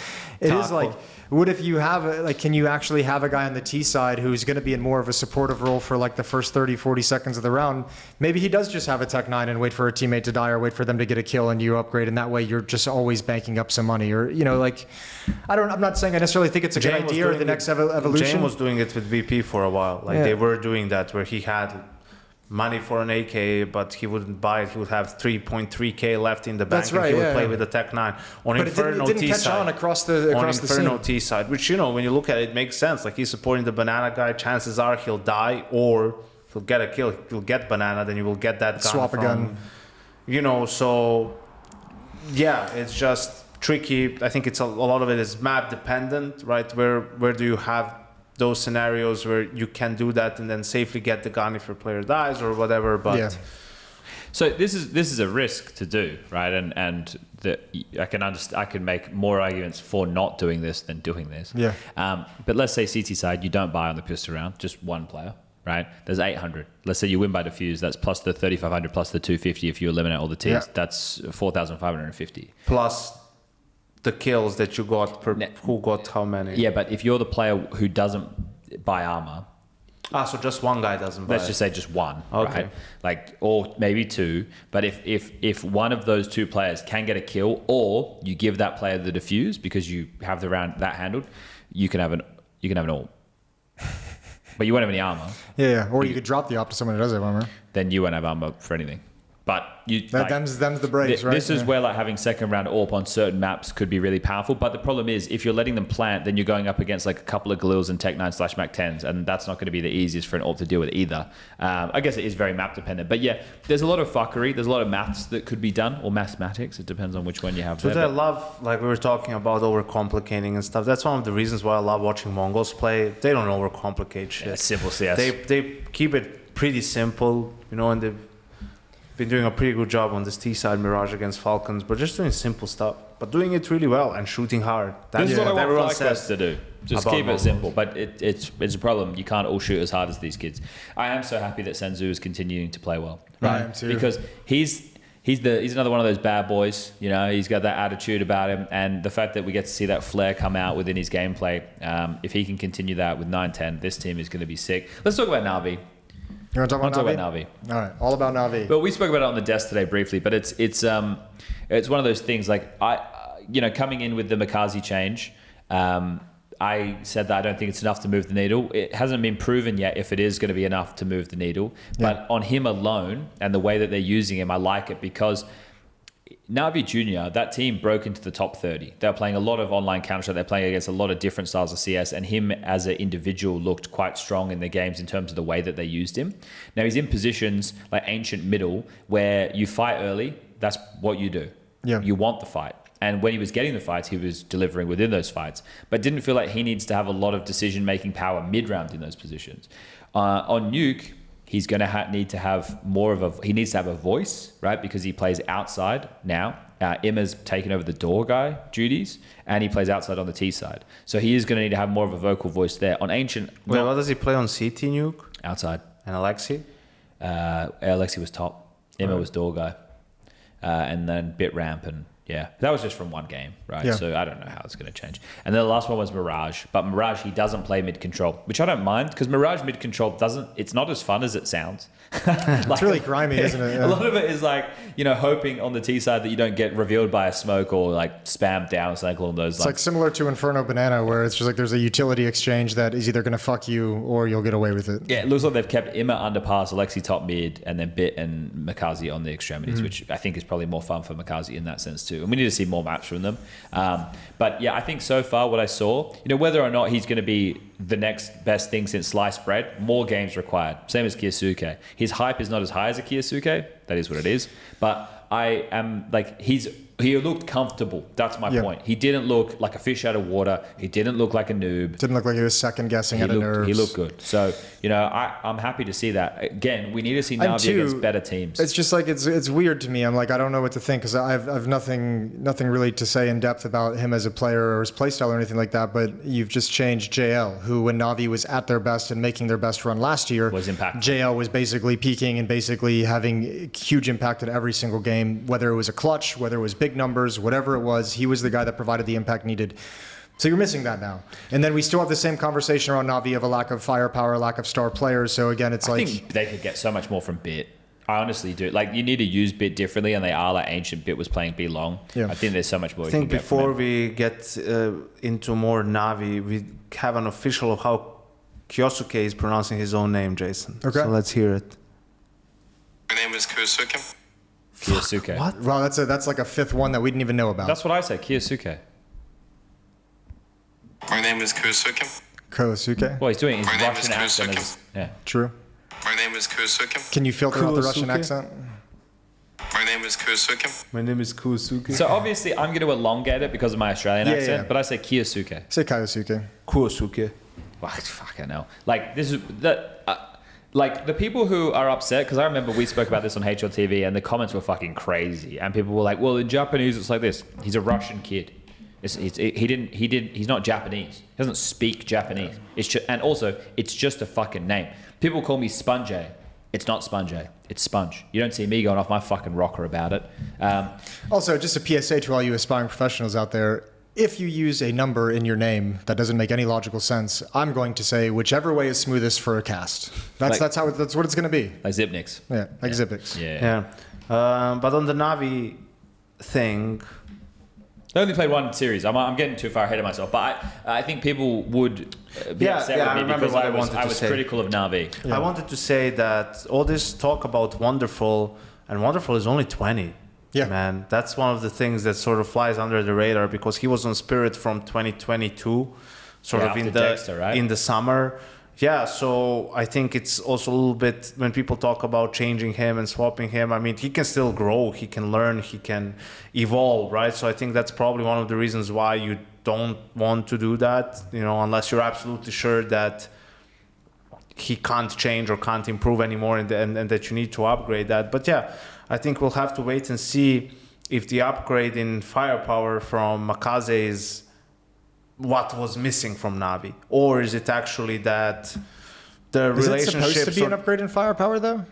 it is Taco. like, what if you have can you actually have a guy on the T side who's going to be in more of a supportive role for like the first 30-40 seconds of the round? Maybe he does just have a Tech 9 and wait for a teammate to die or wait for them to get a kill and you upgrade, and that way you're just always banking up some money. Or I'm not saying I necessarily think it's a good Jane was idea or doing the next it- evolution. Jane was doing it with VP for a while. Like Yeah. they were doing that where he had money for an AK, but he wouldn't buy it. He would have 3.3k left in the bank, That's and right, he would yeah, play yeah. with the Tech 9 on But Inferno it didn't T catch side. on across the On scene. Inferno T side, which when you look at it, it makes sense. Like he's supporting the banana guy. Chances are he'll die or he'll get a kill. He'll get banana, then you will get that gun Swap a from, gun. So yeah, it's just tricky. I think it's a lot of it is map dependent, right? Where do you have those scenarios where you can do that and then safely get the gun if your player dies or whatever? But Yeah. So this is a risk to do, right? And I can make more arguments for not doing this than doing this. Yeah. But let's say CT side, you don't buy on the pistol round, just one player, right? There's 800. Let's say you win by defuse. That's plus the 3,500 plus the 250 if you eliminate all the teams. Yeah. That's 4,550. plus the kills that you got per who got how many? Yeah, but if you're the player who doesn't buy armor, So just one guy doesn't buy let's it. just say just one, Okay. right? Like, or maybe two. But if one of those two players can get a kill, or you give that player the defuse because you have the round that handled, you can have an all. But you won't have any armor. Yeah. Or you could drop the op to someone who does have armor. Then you won't have armor for anything. But them's the breaks, right? This is where like having second round AWP on certain maps could be really powerful. But the problem is if you're letting them plant, then you're going up against like a couple of Galils and Tech 9/Mac 10s, and that's not going to be the easiest for an AWP to deal with either. I guess it is very map dependent. But yeah, there's a lot of fuckery. There's a lot of maths that could be done, or mathematics. It depends on which one you have. So there, I love, like we were talking about overcomplicating and stuff. That's one of the reasons why I love watching Mongols play. They don't overcomplicate shit. Yeah, simple CS. They keep it pretty simple, you know, and they've been doing a pretty good job on this T-side Mirage against Falcons, but just doing simple stuff, but doing it really well and shooting hard. This is what I want everyone Flyquest to do. Just keep it simple, but it's a problem. You can't all shoot as hard as these kids. I am so happy that Senzu is continuing to play well, right? I am too. Because he's another one of those bad boys. You know, he's got that attitude about him, and the fact that we get to see that flair come out within his gameplay. If he can continue that with 9-10, this team is going to be sick. Let's talk about NaVi. You want to talk about NaVi? All right, all about NaVi. But we spoke about it on the desk today briefly. But it's one of those things. Like coming in with the MOUZ change, I said that I don't think it's enough to move the needle. It hasn't been proven yet if it is going to be enough to move the needle. Yeah. But on him alone and the way that they're using him, I like it because NaVi Junior, that team broke into the top 30. They're playing a lot of online Counter-Strike. They're playing against a lot of different styles of CS, and him as an individual looked quite strong in the games in terms of the way that they used him. Now he's in positions like ancient middle where you fight early. That's what you do. Yeah. You want the fight. And when he was getting the fights, he was delivering within those fights, but didn't feel like he needs to have a lot of decision-making power mid-round in those positions. On Nuke, he's going to need to have he needs to have a voice, right? Because he plays outside now. Emma's taken over the door guy duties, and he plays outside on the T side. So he is going to need to have more of a vocal voice there. On Ancient... Wait, what does he play on CT Nuke? Outside. And Alexi? Alexi was top. Emma was door guy. And then bit ramp, and yeah, that was just from one game, right? Yeah. So I don't know how it's going to change. And then the last one was Mirage, but Mirage, he doesn't play mid control, which I don't mind because Mirage mid control it's not as fun as it sounds. It's really grimy, isn't it? Yeah. A lot of it is like, hoping on the T side that you don't get revealed by a smoke or like spammed down or something along those lines. It's like similar to Inferno Banana, where it's just like there's a utility exchange that is either going to fuck you or you'll get away with it. Yeah, it looks like they've kept Emma underpass, Alexi top mid, and then Bit and MOUZ on the extremities, which I think is probably more fun for MOUZ in that sense too. And we need to see more maps from them. But yeah, I think so far what I saw, whether or not he's going to be the next best thing since sliced bread, more games required. Same as Kyousuke. His hype is not as high as a Kyousuke. That is what it is. But I am like, he looked comfortable. That's my point. He didn't look like a fish out of water. He didn't look like a noob. Didn't look like he was second guessing at a nerves. He looked good. So, I'm happy to see that. Again, we need to see NaVi against better teams. It's just like, it's weird to me. I'm like, I don't know what to think because I've nothing really to say in depth about him as a player or his playstyle or anything like that. But you've just changed JL, who when NaVi was at their best and making their best run last year, was impactful. JL was basically peaking and basically having huge impact in every single game, whether it was a clutch, whether it was big numbers, whatever it was, he was the guy that provided the impact needed. So you're missing that now. And then we still have the same conversation around NaVi of a lack of firepower, lack of star players. So again, I think they could get so much more from Bit. I honestly do. Like, you need to use Bit differently, and they are like Ancient Bit was playing B long. Yeah. I think there's so much more. I think before we get into more NaVi, we have an official of how Kyousuke is pronouncing his own name, Jason. Okay. So let's hear it. My name is Kyousuke. Kyousuke. What? Wow, that's like a fifth one that we didn't even know about. That's what I said, Kyousuke. My name is Kyousuke. Kyousuke? Well, he's doing his Russian accent. Yeah. True. My name is Kyousuke. Can you filter out the Russian accent? My name is Kyousuke. My name is Kyousuke. So obviously I'm going to elongate it because of my Australian accent, but I say Kyousuke. Say Kyousuke. Kyousuke. Well, fuck, I know. Like, this is... Like, the people who are upset, because I remember we spoke about this on HLTV and the comments were fucking crazy. And people were like, well, in Japanese, it's like this. He's a Russian kid. He's not Japanese. He doesn't speak Japanese. And also, it's just a fucking name. People call me SPUNJ. It's not SPUNJ. It's SPUNJ. You don't see me going off my fucking rocker about it. Also, just a PSA to all you aspiring professionals out there. If you use a number in your name that doesn't make any logical sense, I'm going to say whichever way is smoothest for a cast. That's what it's going to be. Like Zipnix. Yeah, like Zipnix. Yeah. But on the NaVi thing, they only played one series. I'm getting too far ahead of myself, but I think people would be upset with me because I was critical of NaVi. Yeah. I wanted to say that all this talk about wonderful and Wonderful is only 20. Yeah. Man, that's one of the things that sort of flies under the radar because he was on Spirit from 2022, sort Yeah, of in after the Dexter, right? in the summer. Yeah, so I think it's also a little bit when people talk about changing him and swapping him. I mean, he can still grow, he can learn, he can evolve, right? So I think that's probably one of the reasons why you don't want to do that, you know, unless you're absolutely sure that he can't change or can't improve anymore and that you need to upgrade that. But yeah, I think we'll have to wait and see if the upgrade in firepower from Makaze is what was missing from NaVi, or is it actually that the Is it relationships? supposed to be an upgrade in firepower though?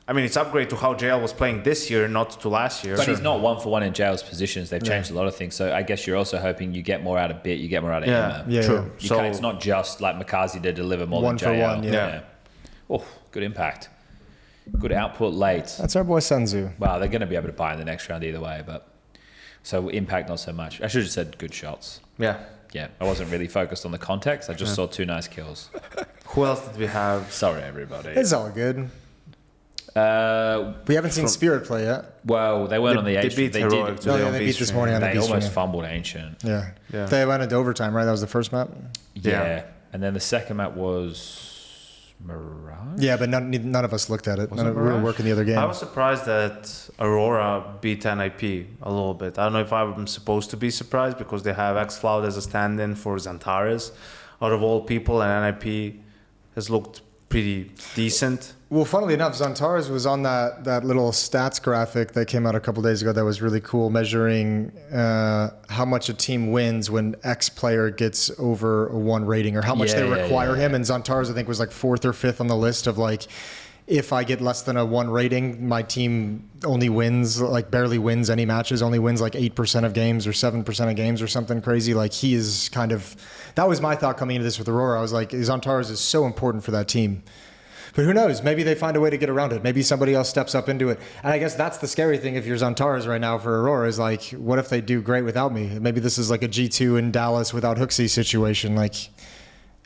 I mean, it's upgrade to how JL was playing this year, not to last year. But he's not 1-for-1 in jail's positions. They've changed a lot of things. So I guess you're also hoping you get more out of Bit, you get more out of Yeah. Emma. Yeah, True. You So it's not just like Makazi to deliver more One than for JL. one, yeah. Oh, good impact. Good output late. That's our boy Senzu. Wow, they're going to be able to buy in the next round either way. But so impact, not so much. I should have said good shots. Yeah. Yeah, I wasn't really focused on the context. I just saw 2 nice kills. Who else did we have? Sorry, everybody. It's all good. We haven't seen Spirit play yet. Well, they weren't on the They Ancient. beat They Heroic did. today Oh, yeah, on they B beat this Stream. morning on the They B almost stream. fumbled Ancient. Yeah. Yeah. They went into overtime, right? That was the first map. Yeah. Yeah. And then the second map was Mirage. Yeah, but none of us looked at it. Was None it of, we were Mirage? working the other game. I was surprised that Aurora beat NIP a little bit. I don't know if I'm supposed to be surprised because they have xCloud as a stand-in for Xantares out of all people, and NIP has looked pretty decent. Well, funnily enough, Xantares was on that little stats graphic that came out a couple days ago that was really cool, measuring how much a team wins when X player gets over a 1 rating or how much Yeah, they yeah, require yeah. him. And Xantares, I think, was like 4th or 5th on the list of like, if I get less than a 1 rating, my team only wins, like barely wins any matches, only wins like 8% of games or 7% of games or something crazy. Like he is kind of, that was my thought coming into this with Aurora. I was like, Xantares is so important for that team. But who knows? Maybe they find a way to get around it. Maybe somebody else steps up into it. And I guess that's the scary thing if you're Xantares right now for Aurora is like, what if they do great without me? Maybe this is like a G2 in Dallas without hooxi situation. Like,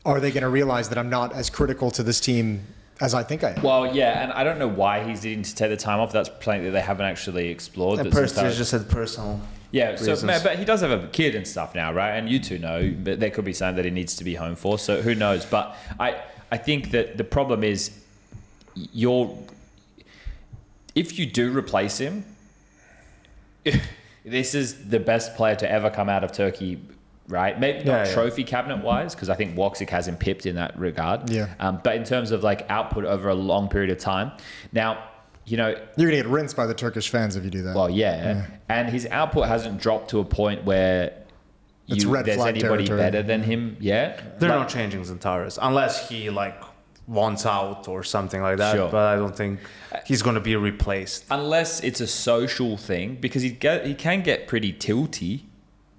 are they going to realize that I'm not as critical to this team as I think I am? Well, yeah, and I don't know why he's needing to take the time off. That's something that they haven't actually explored. And That's Percy just said personal. Yeah, so reasons. but he does have a kid and stuff now, right? And you two know, but there could be something that he needs to be home for. So who knows? But I think that the problem is if you do replace him, this is the best player to ever come out of Turkey, right? Maybe not Yeah. trophy cabinet wise, because I think Woxic has him pipped in that regard. Yeah. But in terms of like output over a long period of time, now, you know, You're going to get rinsed by the Turkish fans if you do that. well, yeah. And his output hasn't dropped to a point where It's red there's flag anybody territory. better than him yet. They're Like- not changing Xantares unless he like wants out or something like that. Sure. But I don't think he's going to be replaced. Unless it's a social thing, because he can get pretty tilty.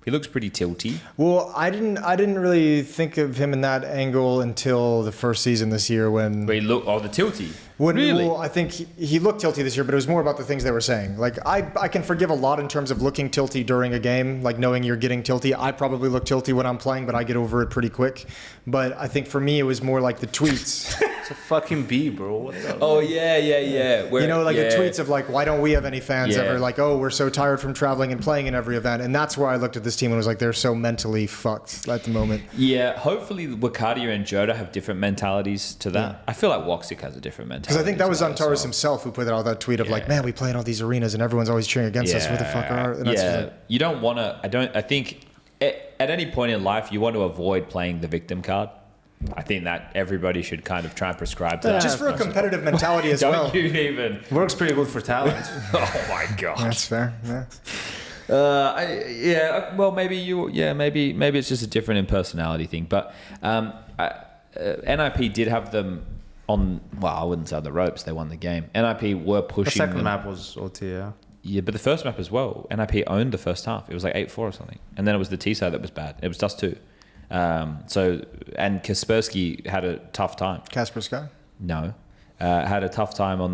He looks pretty tilty. Well, I didn't really think of him in that angle until the first season this year when But he look the tilty. Really? Well, I think he looked tilty this year, but it was more about the things they were saying. Like, I can forgive a lot in terms of looking tilty during a game, like knowing you're getting tilty. I probably look tilty when I'm playing, but I get over it pretty quick. But I think for me, it was more like the tweets. It's a fucking B, bro. What the Oh yeah. Where, You know, like yeah. the tweets of like, why don't we have any fans Yeah. ever? Like, oh, we're so tired from traveling and playing in every event. And that's where I looked at this team and was like, they're so mentally fucked at the moment. Yeah, hopefully Wakadia and Joda have different mentalities to that. Yeah. I feel like Woxic has a different mentality. Because I think that was as well, Antares so- himself who put out that tweet of like, Yeah. man, we play in all these arenas and everyone's always cheering against us. What the fuck are? And that's just Yeah, like, you don't want to. I think at any point in life you want to avoid playing the victim card. I think that everybody should kind of try and prescribe to that. just for a competitive mentality as Don't well. you even? Works pretty good for talent. Oh my god. That's fair. Yeah. Well, maybe it's just a different impersonality thing. But NIP did have them on. Well, I wouldn't say on the ropes. They won the game. NIP were The pushing. second them. map was OT, yeah. Yeah, but the first map as well. NIP owned the first half. It was like 8-4 or something, and then it was the T side that was bad. It was Dust 2. So and Kaspersky had a tough time. Kasper Sky. No. had a tough time on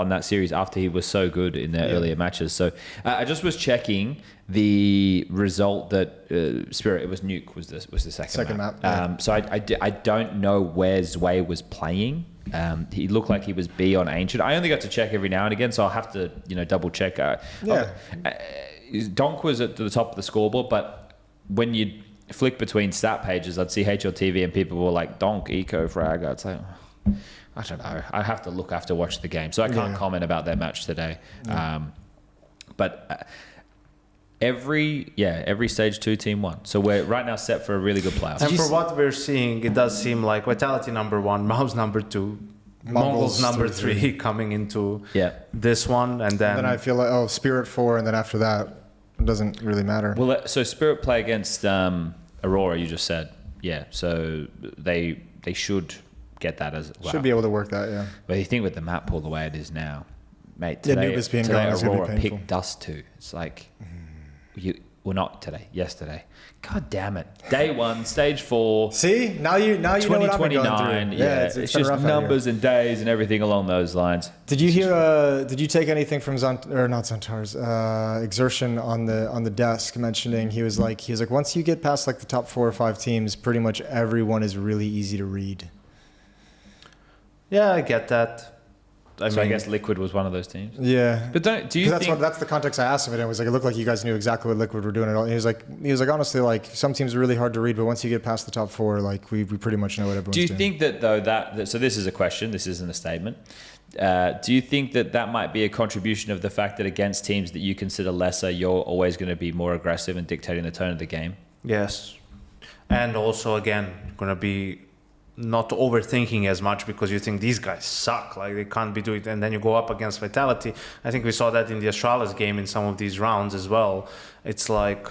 that series after he was so good in their earlier matches. So I just was checking the result that Spirit, it was Nuke was the second map. So I don't know where Zwei was playing. He looked like he was B on Ancient. I only got to check every now and again, so I'll have to double check. Donk was at the top of the scoreboard, but when you flick between stat pages, I'd see HLTV and people were like, Donk, Eco, Frag. It's like, I don't know. I have to look after watch the game. So I can't comment about their match today. But every stage 2 team won. So we're right now set for a really good playoff. And for what we're seeing, it does seem like Vitality number 1, MOUZ number 2, Mongols number 3 coming into this one. And then I feel like, Spirit 4, and then after that, it doesn't really matter. Well, so Spirit play against Aurora, you just said. Yeah, so they should get that as well. Should be able to work that, yeah. But you think with the map pool the way it is now, mate, today Aurora picked Dust 2. It's like, not today, yesterday. God damn it. Day 1, stage 4. See? Now you know what I've been going through. Yeah, it's just numbers and days and everything along those lines. Did you did you take anything from Exertion on the desk mentioning he was like once you get past like the top 4 or 5 teams, pretty much everyone is really easy to read. Yeah, I get that. I guess Liquid was one of those teams. Yeah, but do you think that's the context I asked him? And it was like, it looked like you guys knew exactly what Liquid were doing. And he was like honestly, like some teams are really hard to read, but once you get past the top 4, like we pretty much know what everyone's doing. Do you think that though so this is a question, this isn't a statement. Do you think that might be a contribution of the fact that against teams that you consider lesser, you're always going to be more aggressive and dictating the tone of the game? Yes, and also again going to be not overthinking as much because you think these guys suck, like they can't be doing it, and then you go up against Vitality. I think we saw that in the Astralis game in some of these rounds as well. It's like,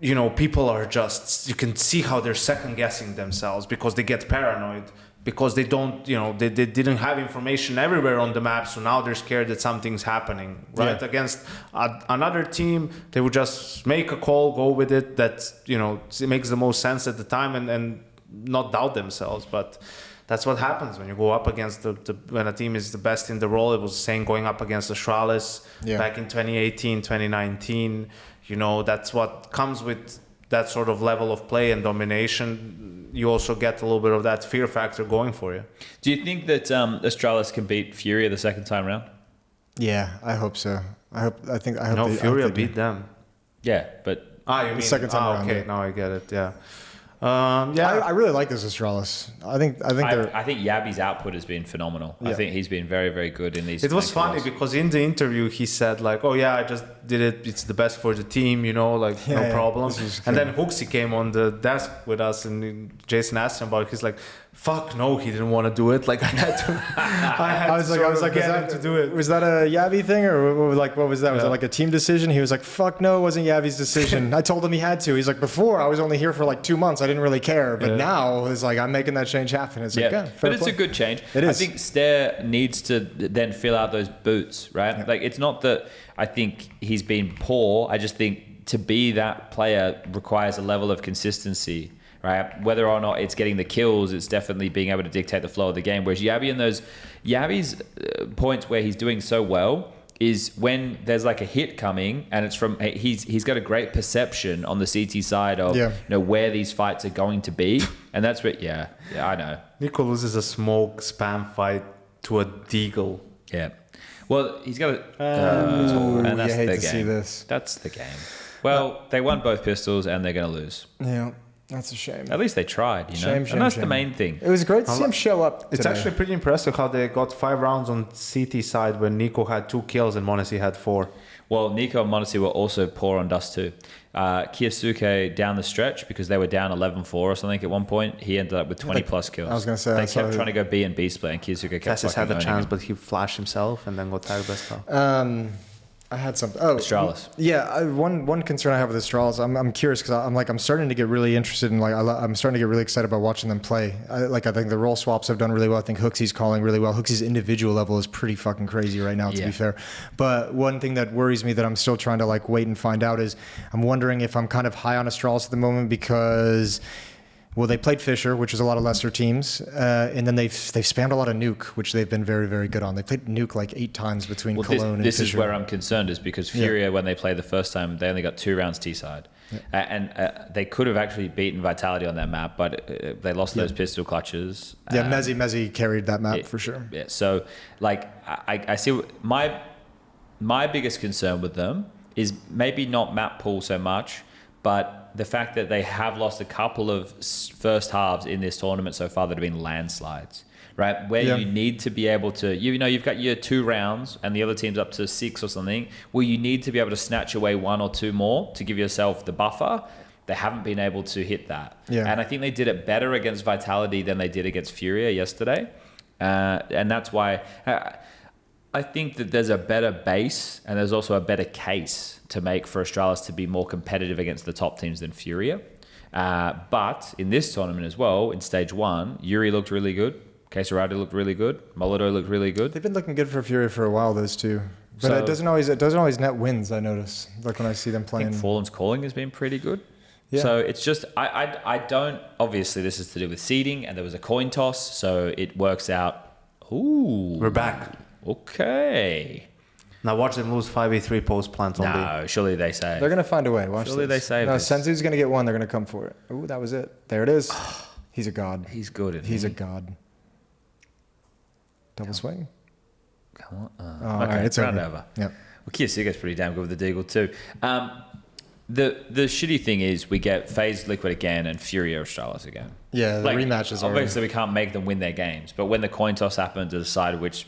people are just, you can see how they're second guessing themselves because they get paranoid, because they don't, they didn't have information everywhere on the map, so now they're scared that something's happening, right? Against another team, they would just make a call, go with it, that, it makes the most sense at the time, and not doubt themselves. But that's what happens when you go up against when a team is the best in the role. It was the same going up against Astralis back in 2018, 2019. That's what comes with that sort of level of play and domination. You also get a little bit of that fear factor going for you. Do you think that Astralis can beat Furia the second time round? Yeah, I hope so. I think Furia beat them. Yeah, but you mean the second time around? Okay, now I get it. Yeah. I really like this Astralis. I think Yabi's output has been phenomenal. I think he's been very, very good in these. It was funny because in the interview he said like, "Oh yeah, I just did it. It's the best for the team, no problem." And then hooxi came on the desk with us, and Jason asked him about it. He's like, "Fuck no, he didn't want to do it. Like I had to. I was like, get him to do it." Was that a Yavi thing or what was that? Was it like a team decision? He was like, "Fuck no, it wasn't Yavi's decision." I told him he had to. He's like, "Before I was only here for like 2 months. I didn't really care, but now it's like I'm making that change happen." It's like, but it's a good change. It is. I think Stair needs to then fill out those boots, right? Like it's not that I think he's been poor. I just think to be that player requires a level of consistency. Right, whether or not it's getting the kills, it's definitely being able to dictate the flow of the game. Whereas Yabi's points where he's doing so well is when there's like a hit coming, and it's from he's got a great perception on the CT side of where these fights are going to be, and that's what I know. Nico loses a smoke spam fight to a Deagle. Yeah, well he's got and that's hate the to game. see this. That's the game. Well, they won both pistols and they're going to lose. Yeah. That's a shame. At least they tried, Shame, and that's the main thing. It was great to see him show up. It's actually pretty impressive how they got 5 rounds on CT side when Nico had 2 kills and m0NESY had 4. Well, Nico and m0NESY were also poor on Dust too. Kyousuke down the stretch because they were down 11-4 or something at one point. He ended up with 20 plus kills. I was going to say. They kept trying to go B and B split, and Kyousuke kept Cassis had the chance, but he flashed himself and then got tagged best call. I had something. Astralis. Yeah, one concern I have with Astralis, I'm curious because I'm starting to get really interested in I'm starting to get really excited about watching them play. I think the role swaps have done really well. I think hooxi's calling really well. hooxi's individual level is pretty fucking crazy right now, to be fair. But one thing that worries me that I'm still trying to wait and find out is I'm wondering if I'm kind of high on Astralis at the moment because Well, they played Fisher, which is a lot of lesser teams, and then they've spammed a lot of Nuke, which they've been very, very good on. They played Nuke like 8 times between Cologne and this Fisher. is where I'm concerned, is because Furia, when they played the first time, they only got 2 rounds T-side. And they could have actually beaten Vitality on that map, but they lost those pistol clutches. Yeah, Mezzi carried that map for sure. Yeah, so like I see my biggest concern with them is maybe not map pool so much, but the fact that they have lost a couple of first halves in this tournament so far that have been landslides, right? Where you need to be able to, you've got your 2 rounds and the other team's up to 6 or something, where you need to be able to snatch away 1 or 2 more to give yourself the buffer. They haven't been able to hit that. Yeah. And I think they did it better against Vitality than they did against Furia yesterday. And that's why I think that there's a better base and there's also a better case to make for Astralis to be more competitive against the top teams than Furia. But in this tournament as well, in stage 1, Yuri looked really good. Kyousuke looked really good. Molotov looked really good. They've been looking good for Furia for a while, those two. But it doesn't always net wins, I notice. Like when I see them playing. I think Fallen's calling has been pretty good. Yeah. So it's just, I don't, obviously this is to do with seeding and there was a coin toss, so it works out. Ooh. We're back. Okay. Now watch them lose 5v3 post plant on B. No, surely they say. They're going to find a way. Watch Surely this. they save No, this. Senzu's going to get one. They're going to come for it. Ooh, that was it. There it is. He's a god. He's good at He's a god. Double swing. Come on. Oh, okay, it's round over. over. Yep. Well, Kyousuke's pretty damn good with the Deagle too. The shitty thing is we get FaZe Liquid again and Furia Astralis again. Yeah, the rematches are. Obviously, we can't make them win their games, but when the coin toss happened to decide which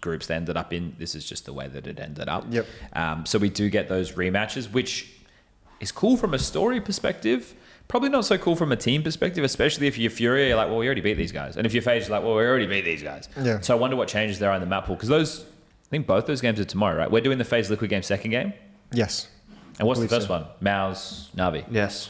groups they ended up in, this is just the way that it ended up. Yep. So we do get those rematches, which is cool from a story perspective. Probably not so cool from a team perspective, especially if you're Furia, you're like, well, we already beat these guys. And if you're FaZe, you're like, well, we already beat these guys. Yeah. So I wonder what changes there are in the map pool. Because I think both those games are tomorrow, right? We're doing the FaZe Liquid game second game. Yes. And what's the first so. one? MOUZ, NaVi. Yes.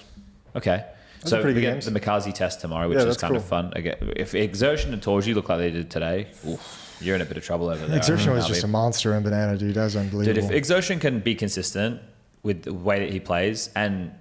Okay. Those So are pretty we good get games. the Mikaze test tomorrow, which Yeah, is that's kind of cool. fun. Again, if Exertion and Torji look like they did today, oof, you're in a bit of trouble over there. Exertion was NaVi. just a monster in Banana, dude. That was unbelievable. Dude, if Exertion can be consistent with the way that he plays, and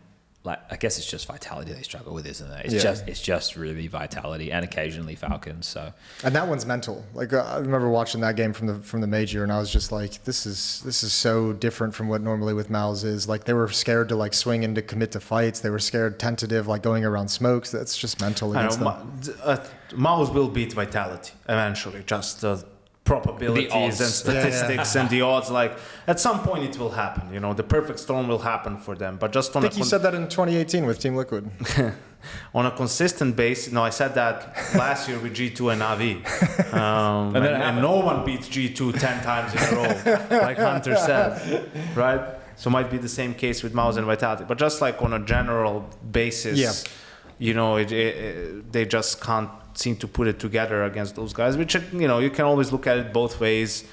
like I guess it's just Vitality they struggle with, isn't it? It's just really Vitality and occasionally Falcons. So And that one's mental. Like I remember watching that game from the major, and I was just like, this is so different from what normally with MOUZ is. Like they were scared to like swing and to commit to fights. They were scared, tentative, like going around smokes. That's just mental I against know, them. MOUZ will beat Vitality eventually. Just the probabilities The odds. and statistics and the odds. Like at some point it will happen. You know, the perfect storm will happen for them. But just on I think you said that in 2018 with Team Liquid. on a consistent basis. No, I said that last year with G2 and NaVi. And no one beats G2 10 times in a row, like Hunter said, right? So might be the same case with MOUZ and Vitality. But just like on a general basis, you know, they just can't seem to put it together against those guys, which, you know, you can always look at it both ways.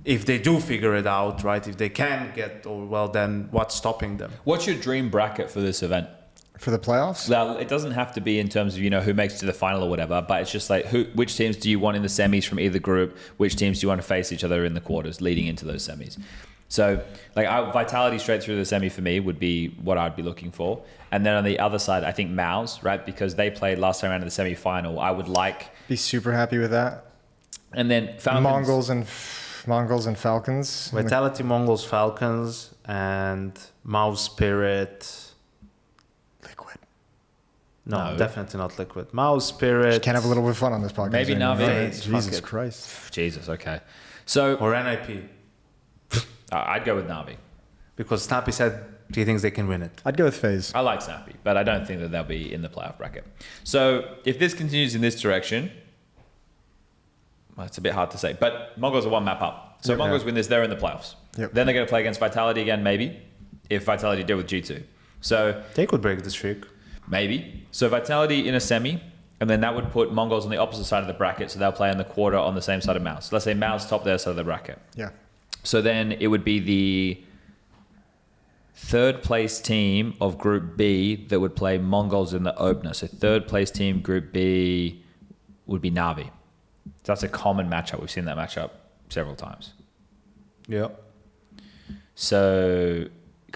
If they do figure it out, right? If they can get, or well, then what's stopping them? what's your dream bracket for this event? For the playoffs? Well, it doesn't have to be in terms of, you know, who makes it to the final or whatever, but it's just like which teams do you want in the semis from either group? Which teams do you want to face each other in the quarters leading into those semis? So like Vitality straight through the semi for me would be what I'd be looking for. And then on the other side, I think MOUZ, right? Because they played last time around in the semi-final. I would like... Be super happy with that. And then Falcons... Mongols and Falcons. Vitality, Mongols, Falcons, and MOUZ Spirit. Liquid. No, No. definitely not Liquid. MOUZ Spirit. Can't have a little bit of fun on this podcast. Maybe anymore, NaVi. right? Fuck Jesus it. Christ. Jesus, okay. So Or NIP. I'd go with NaVi. Because Snappy said he thinks they can win it. I'd go with FaZe. I like Snappy, but I don't think that they'll be in the playoff bracket. So if this continues in this direction, well, it's a bit hard to say, but Mongols are one map up. So Yep. Mongols win this, they're in the playoffs. Yep. Then they're going to play against Vitality again, maybe, if Vitality deal with G2. So They could break the streak. maybe. So Vitality in a semi, and then that would put Mongols on the opposite side of the bracket, so they'll play in the quarter on the same side of MOUZ. Let's say MOUZ top their side of the bracket. Yeah. So then it would be the third place team of Group B that would play Mongols in the opener. So third place team Group B would be NaVi. So that's a common matchup. We've seen that matchup several times. Yeah. So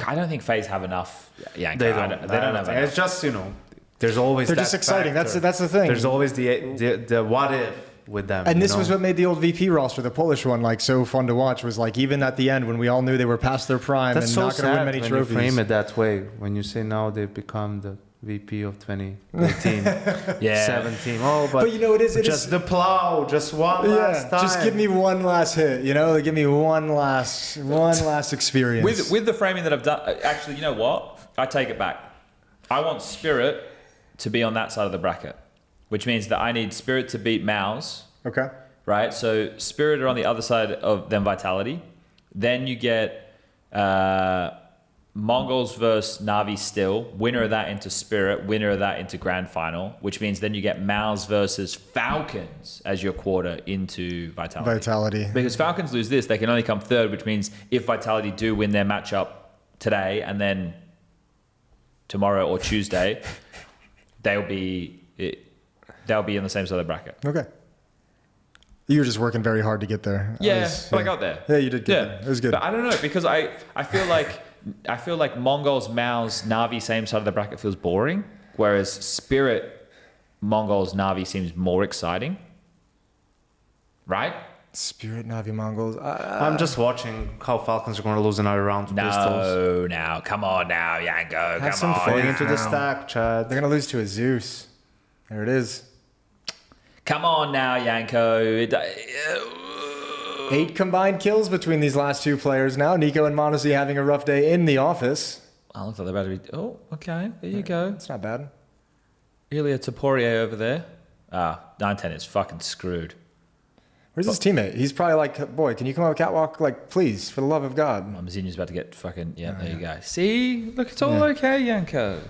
I don't think FaZe have enough. Yeah, They don't. They don't have enough. It's just, you know, There's always They're that just exciting. factor. That's the thing. There's always the what if with them. And you this know? was what made the old VP roster, the Polish one, like so fun to watch. Was like even at the end when we all knew they were past their prime That's and so not going to sad win many when trophies. you frame it that way. When you say now they've become the VP of 2018, 17. Oh, But you know, it is just the plow, just one last time. just give me one last hit. You know, give me one last experience. With the framing that I've done, actually, you know what? I take it back. I want Spirit to be on that side of the bracket, which means that I need Spirit to beat MOUZ, Okay. right? So Spirit are on the other side of them Vitality. Then you get Mongols versus NaVi still. Winner of that into Spirit, winner of that into Grand Final, which means then you get MOUZ versus Falcons as your quarter into Vitality. Because Falcons lose this, they can only come third, which means if Vitality do win their matchup today and then tomorrow or Tuesday, they'll be on the same side of the bracket. Okay. You were just working very hard to get there. Yeah, but I got there. Yeah, you did get there. It was good. But I don't know, because I feel like Mongols, MOUZ, NaVi, same side of the bracket feels boring, whereas Spirit, Mongols, NaVi seems more exciting. Right? Spirit, NaVi, Mongols. I'm just watching how Falcons are going to lose another round to Pistols. No, come on now, Yanko, Have some come faith. on. Going into the Now. stack, Chad. They're going to lose to a Zeus. There it is. Come on now, Yanko. 8 combined kills between these last two players now. Nico and Monacy having a rough day in the office. I thought they were about to be... Oh, okay, there you go. It's not bad. Ilya Tapourier over there. 910 is fucking screwed. Where's his teammate? He's probably like, boy, can you come up catwalk? Like, please, for the love of God. Mazzini's about to get fucking... Yeah, there you go. See? Look, it's all okay, Yanko.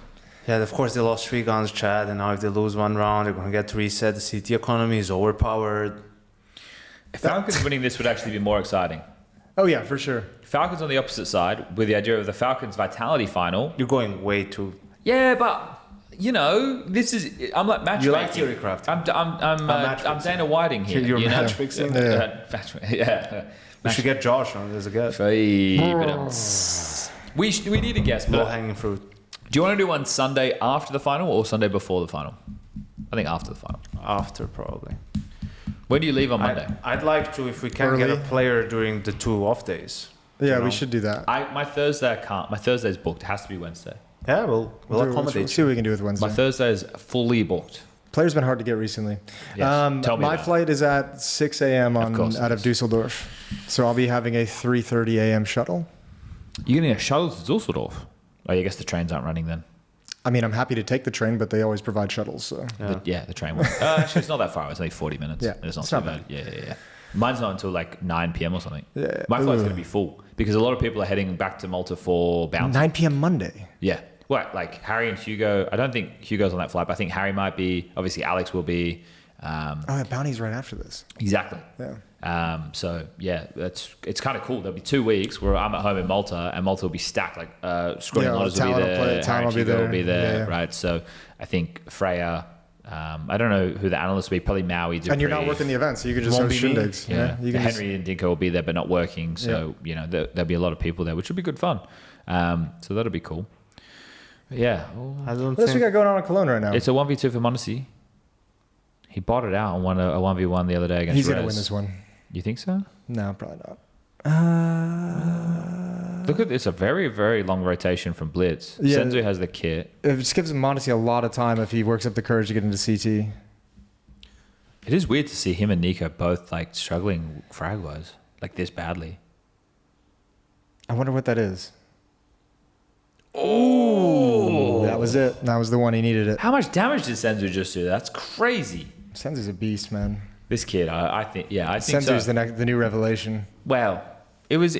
Yeah, of course they lost 3 guns, Chad, and now if they lose one round, they're going to get to reset. The CT economy is overpowered. Falcons winning this would actually be more exciting. Oh, yeah, for sure. Falcons on the opposite side with the idea of the Falcons Vitality final. You're going way too... Yeah, but... You know, this is... I'm like matchmaking. You like theory crafting. I'm Dana Whiting here. You're you know? match fixing? Yeah. We should get Josh on as a guest. We need a guest. Low But hanging fruit. do you want to do one Sunday after the final or Sunday before the final? I think after the final. After, probably. When do you leave on Monday? I'd like to, if we can, get a player during the 2 off days. Yeah, You know? we should do that. My Thursday I can't. My Thursday's booked. It has to be Wednesday. Yeah, we'll accommodate see what we can do with Wednesday. My Thursday is fully booked. Players been hard to get recently. Yes. Tell me my about it. flight is at 6 a.m. out of Dusseldorf. So I'll be having a 3:30 a.m. shuttle. You're going to get a shuttle to Dusseldorf? Oh, I guess the trains aren't running then. I mean, I'm happy to take the train, but they always provide shuttles. So The train won't. Actually, it's not that far. It's only 40 minutes. Yeah, It's not it's too not bad. Yeah. Mine's not until like 9 p.m. or something. Yeah. My flight's Ugh. going to be full because a lot of people are heading back to Malta for bounty. 9 p.m. Monday. Yeah. Well, like Harry and Hugo. I don't think Hugo's on that flight, but I think Harry might be. Obviously, Alex will be. Oh, yeah, bounty's right after this. Exactly. Yeah. So yeah, it's kind of cool. There'll be 2 weeks where I'm at home in Malta, and Malta will be stacked. Like Scrawny Lotters will be Talon will play, there, Talon Harry and will be Hugo there. will be there, Yeah. right? So I think Freya. I don't know who the analysts will be. Probably Maui. And you're not working the event, so you can just Won't host be me. shindigs. Yeah, You can just- Henry and Dinko will be there, but not working. So you know there'll be a lot of people there, which will be good fun. So that'll be cool. But yeah, I don't What else we think... got going on in Cologne right now? it's a 1v2 for Monacy. He botted out and won a 1v1 the other day against He's Rez. going to win this one. You think so? No, probably not. Look at this, a very, very long rotation from Blitz. Yeah. Senzu has the kit. It just gives Monacy a lot of time if he works up the courage to get into CT. It is weird to see him and Nico both like struggling frag-wise, like this badly. I wonder what that is. Oh, that was it. That was the one he needed it. How much damage did Senzu just do? That's crazy. Senzu's a beast, man. This kid, I think Senzu's so. the new revelation. Well, it was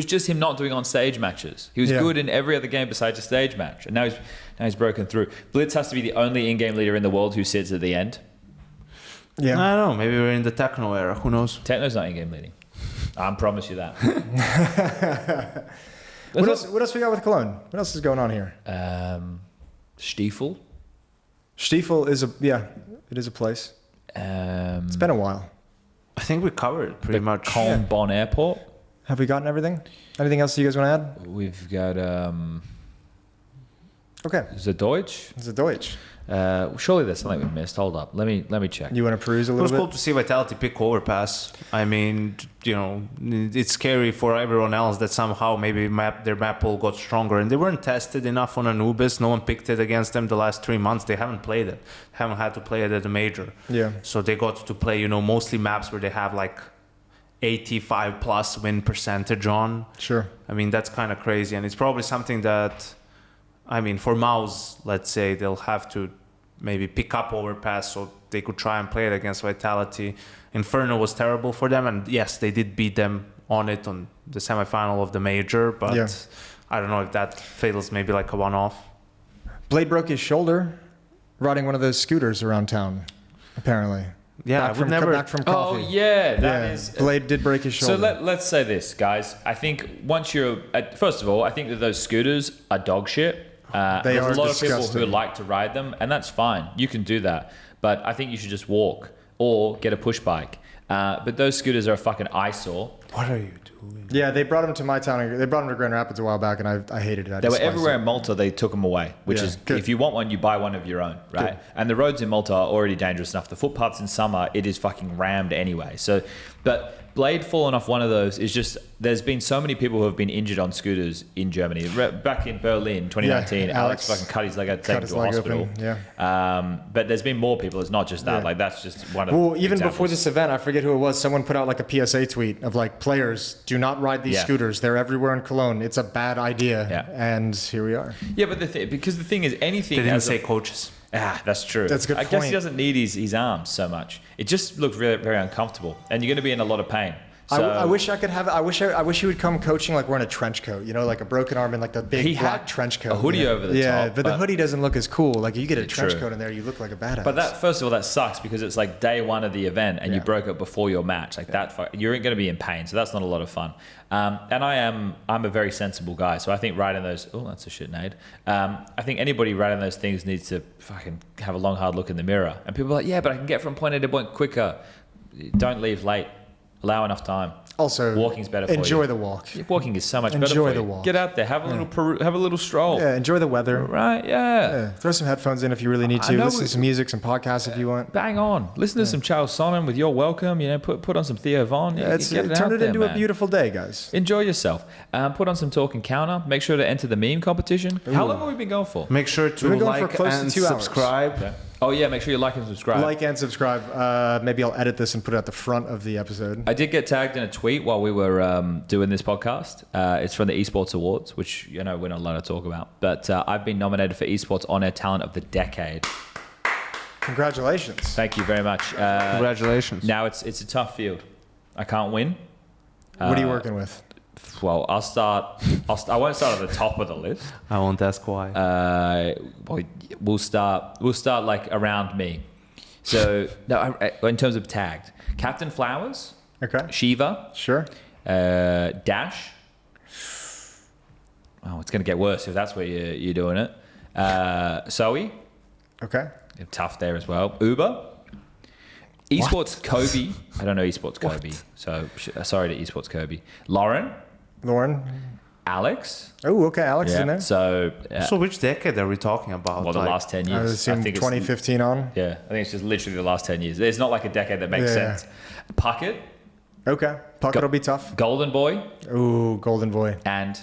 just him not doing on stage matches. He was good in every other game besides a stage match, and now he's broken through. Blitz has to be the only in-game leader in the world who sits at the end. Yeah. I don't know. Maybe we're in the techno era. Who knows? Techno's not in-game leading. I promise you that. What else we got with Cologne? What else is going on here? Stiefel. Stiefel is it is a place. It's been a while. I think we covered pretty much. Cologne Bonn Airport. Have we gotten everything? Anything else you guys want to add? We've got Okay. Is it Deutsch? It's a Deutsch. Surely there's something we missed. Hold up. Let me check. You want to peruse a It little was bit? cool to see Vitality pick Overpass. I mean, you know, it's scary for everyone else that somehow maybe their map pool got stronger, and they weren't tested enough on Anubis. No one picked it against them the last 3 months. They haven't played it. Haven't had to play it at a major. Yeah. So they got to play, you know, mostly maps where they have like 85 plus win percentage on. Sure. I mean, that's kind of crazy, and it's probably something that, I mean, for MOUZ, let's say, they'll have to maybe pick up Overpass so they could try and play it against Vitality. Inferno was terrible for them, and yes, they did beat them on it on the semifinal of the major, but Yeah. I don't know if that feels maybe like a one-off. Blade broke his shoulder riding one of those scooters around town, apparently. Yeah, back I would from, never. back from Oh coffee. yeah, that is. Blade did break his shoulder. So let's say this, guys. I think once you're, first of all, I think that those scooters are dog shit. They There's are a lot of people disgusting. who like to ride them, and that's fine. You can do that. But I think you should just walk or get a push bike. But those scooters are a fucking eyesore. What are you doing? Yeah, they brought him to my town. They brought him to Grand Rapids a while back, and I hated it. They were everywhere in Malta. They took them away, which Yeah, is good. if you want one, you buy one of your own, right? Good. And the roads in Malta are already dangerous enough. The footpaths in summer, it is fucking rammed anyway. So, but Blade falling off one of those is just. There's been so many people who have been injured on scooters in Germany. Back in Berlin, 2019, Yeah, Alex Alex fucking cut his leg out, cut taken his to a leg hospital. open, yeah. But there's been more people. It's not just that. Yeah. Like that's just one of. Well, the even before examples. this event, I forget who it was. Someone put out like a PSA tweet of like, players, do not ride these Yeah. scooters. They're everywhere in Cologne. It's a bad idea. Yeah. And here we are. Yeah, but because the thing is, anything. They didn't has say a, coaches. that's true. That's a good I guess he point. doesn't need his arms so much. It just looks very, very uncomfortable, and you're going to be in a lot of pain. So, I wish I could have. I wish he would come coaching like wearing a trench coat. You know, like a broken arm and like the big He black had trench coat. a hoodie yeah. over the yeah, top, but the but- hoodie doesn't look as cool. Like you get a trench True. coat in there, you look like a badass. But that, first of all, that sucks because it's like day one of the event and you Yeah. broke it before your match. Like that, you're going to be in pain. So that's not a lot of fun. And I'm a very sensible guy. So I think riding those, oh, that's a shit nade. I think anybody riding those things needs to fucking have a long, hard look in the mirror. And people are like, yeah, but I can get from point A to point quicker. Don't leave late. Allow enough time. also, Walking's better for you. enjoy the walk. Walking is so much better Enjoy for the you. walk. Get out there, have a little stroll. Yeah, enjoy the weather. Right? Yeah. Yeah, throw some headphones in if you really need I to. know Listen to some music, some podcasts if you want. Bang on. Listen to some Charles Sonnen with You're Welcome. You know, put on some Theo Von. Yeah, turn it into a beautiful day, guys. Enjoy yourself. Put on some Talk and Counter. Make sure to enter the meme competition. How long have we been going for? Make sure to We've been going for like close to and 2 hours. subscribe. Yeah. Oh yeah, make sure you like and subscribe. Like and subscribe. Maybe I'll edit this and put it at the front of the episode. I did get tagged in a tweet while we were doing this podcast. It's from the Esports Awards, which you know we're not allowed to talk about. But I've been nominated for Esports On Air Talent of the Decade. Congratulations. Thank you very much. Congratulations. Now it's a tough field. I can't win. What are you working with? Well, I won't start at the top of the list. I won't ask why. Well, we'll start like around me. So no, in terms of tagged, Captain Flowers, Okay. Shiva, Sure. Dash. Oh, it's gonna get worse if that's where you're doing it. Zoe, Okay. tough there as well. Uber, Esports Kobe. I don't know Esports Kobe, so sorry to Esports Kobe. Lauren, Alex. Oh, okay. Alex is in there. So So which decade are we talking about? well, the Like, last 10 I would years. assume think it's 2015 on. Yeah, I think it's just literally the last 10 years. It's not like a decade that makes Yeah. sense. Puckett, Okay. Puckett will be tough. Golden Boy, Ooh, Golden Boy. and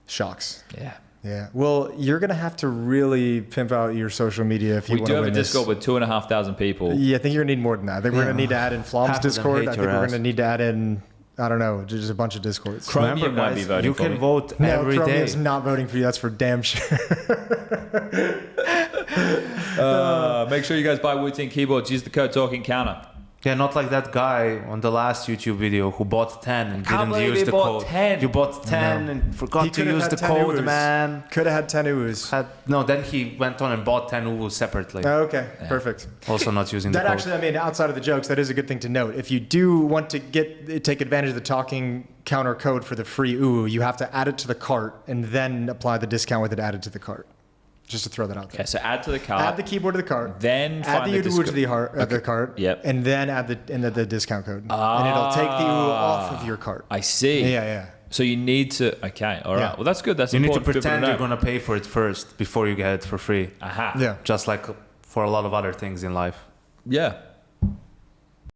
Shocks. yeah. Yeah. Well, you're going to have to really pimp out your social media if you We want do to have win a Discord with 2,500 people. Yeah, I think you're going to need more than that. I think we're going to need to add in Flom's Half of them Discord. hate I think your we're going ass. to need to add in, I don't know, just a bunch of Discords. Chromium Remember, won't be guys, voting you for can me. vote No, every day. Chromium's not voting for you. That's for damn sure. Make sure you guys buy Wooting keyboards. Use the code Talking Counter. Yeah, not like that guy on the last YouTube video who bought 10 and Can't didn't believe use he the bought code. 10. You bought 10 and forgot He to could have use had the 10 code, Uwus. man. Could have had 10 Uwus. No, then he went on and bought 10 Uwus separately. Oh, okay, perfect. Also not using That the code. actually, I mean, outside of the jokes, that is a good thing to note. If you do want to take advantage of the Talking Counter code for the free UU, you have to add it to the cart and then apply the discount with it added to the cart. Just to throw that out there. Okay, so add to the cart. Add the keyboard to the cart. Then add find the the UU to the cart. Yep. And then add the discount code. And it'll take the UU off of your cart. I see. Yeah. So you need to. Okay. All right. Yeah. Well, that's good. That's You need to important for people pretend you're know. going to pay for it first before you get it for free. Aha. Yeah. Just like for a lot of other things in life. Yeah.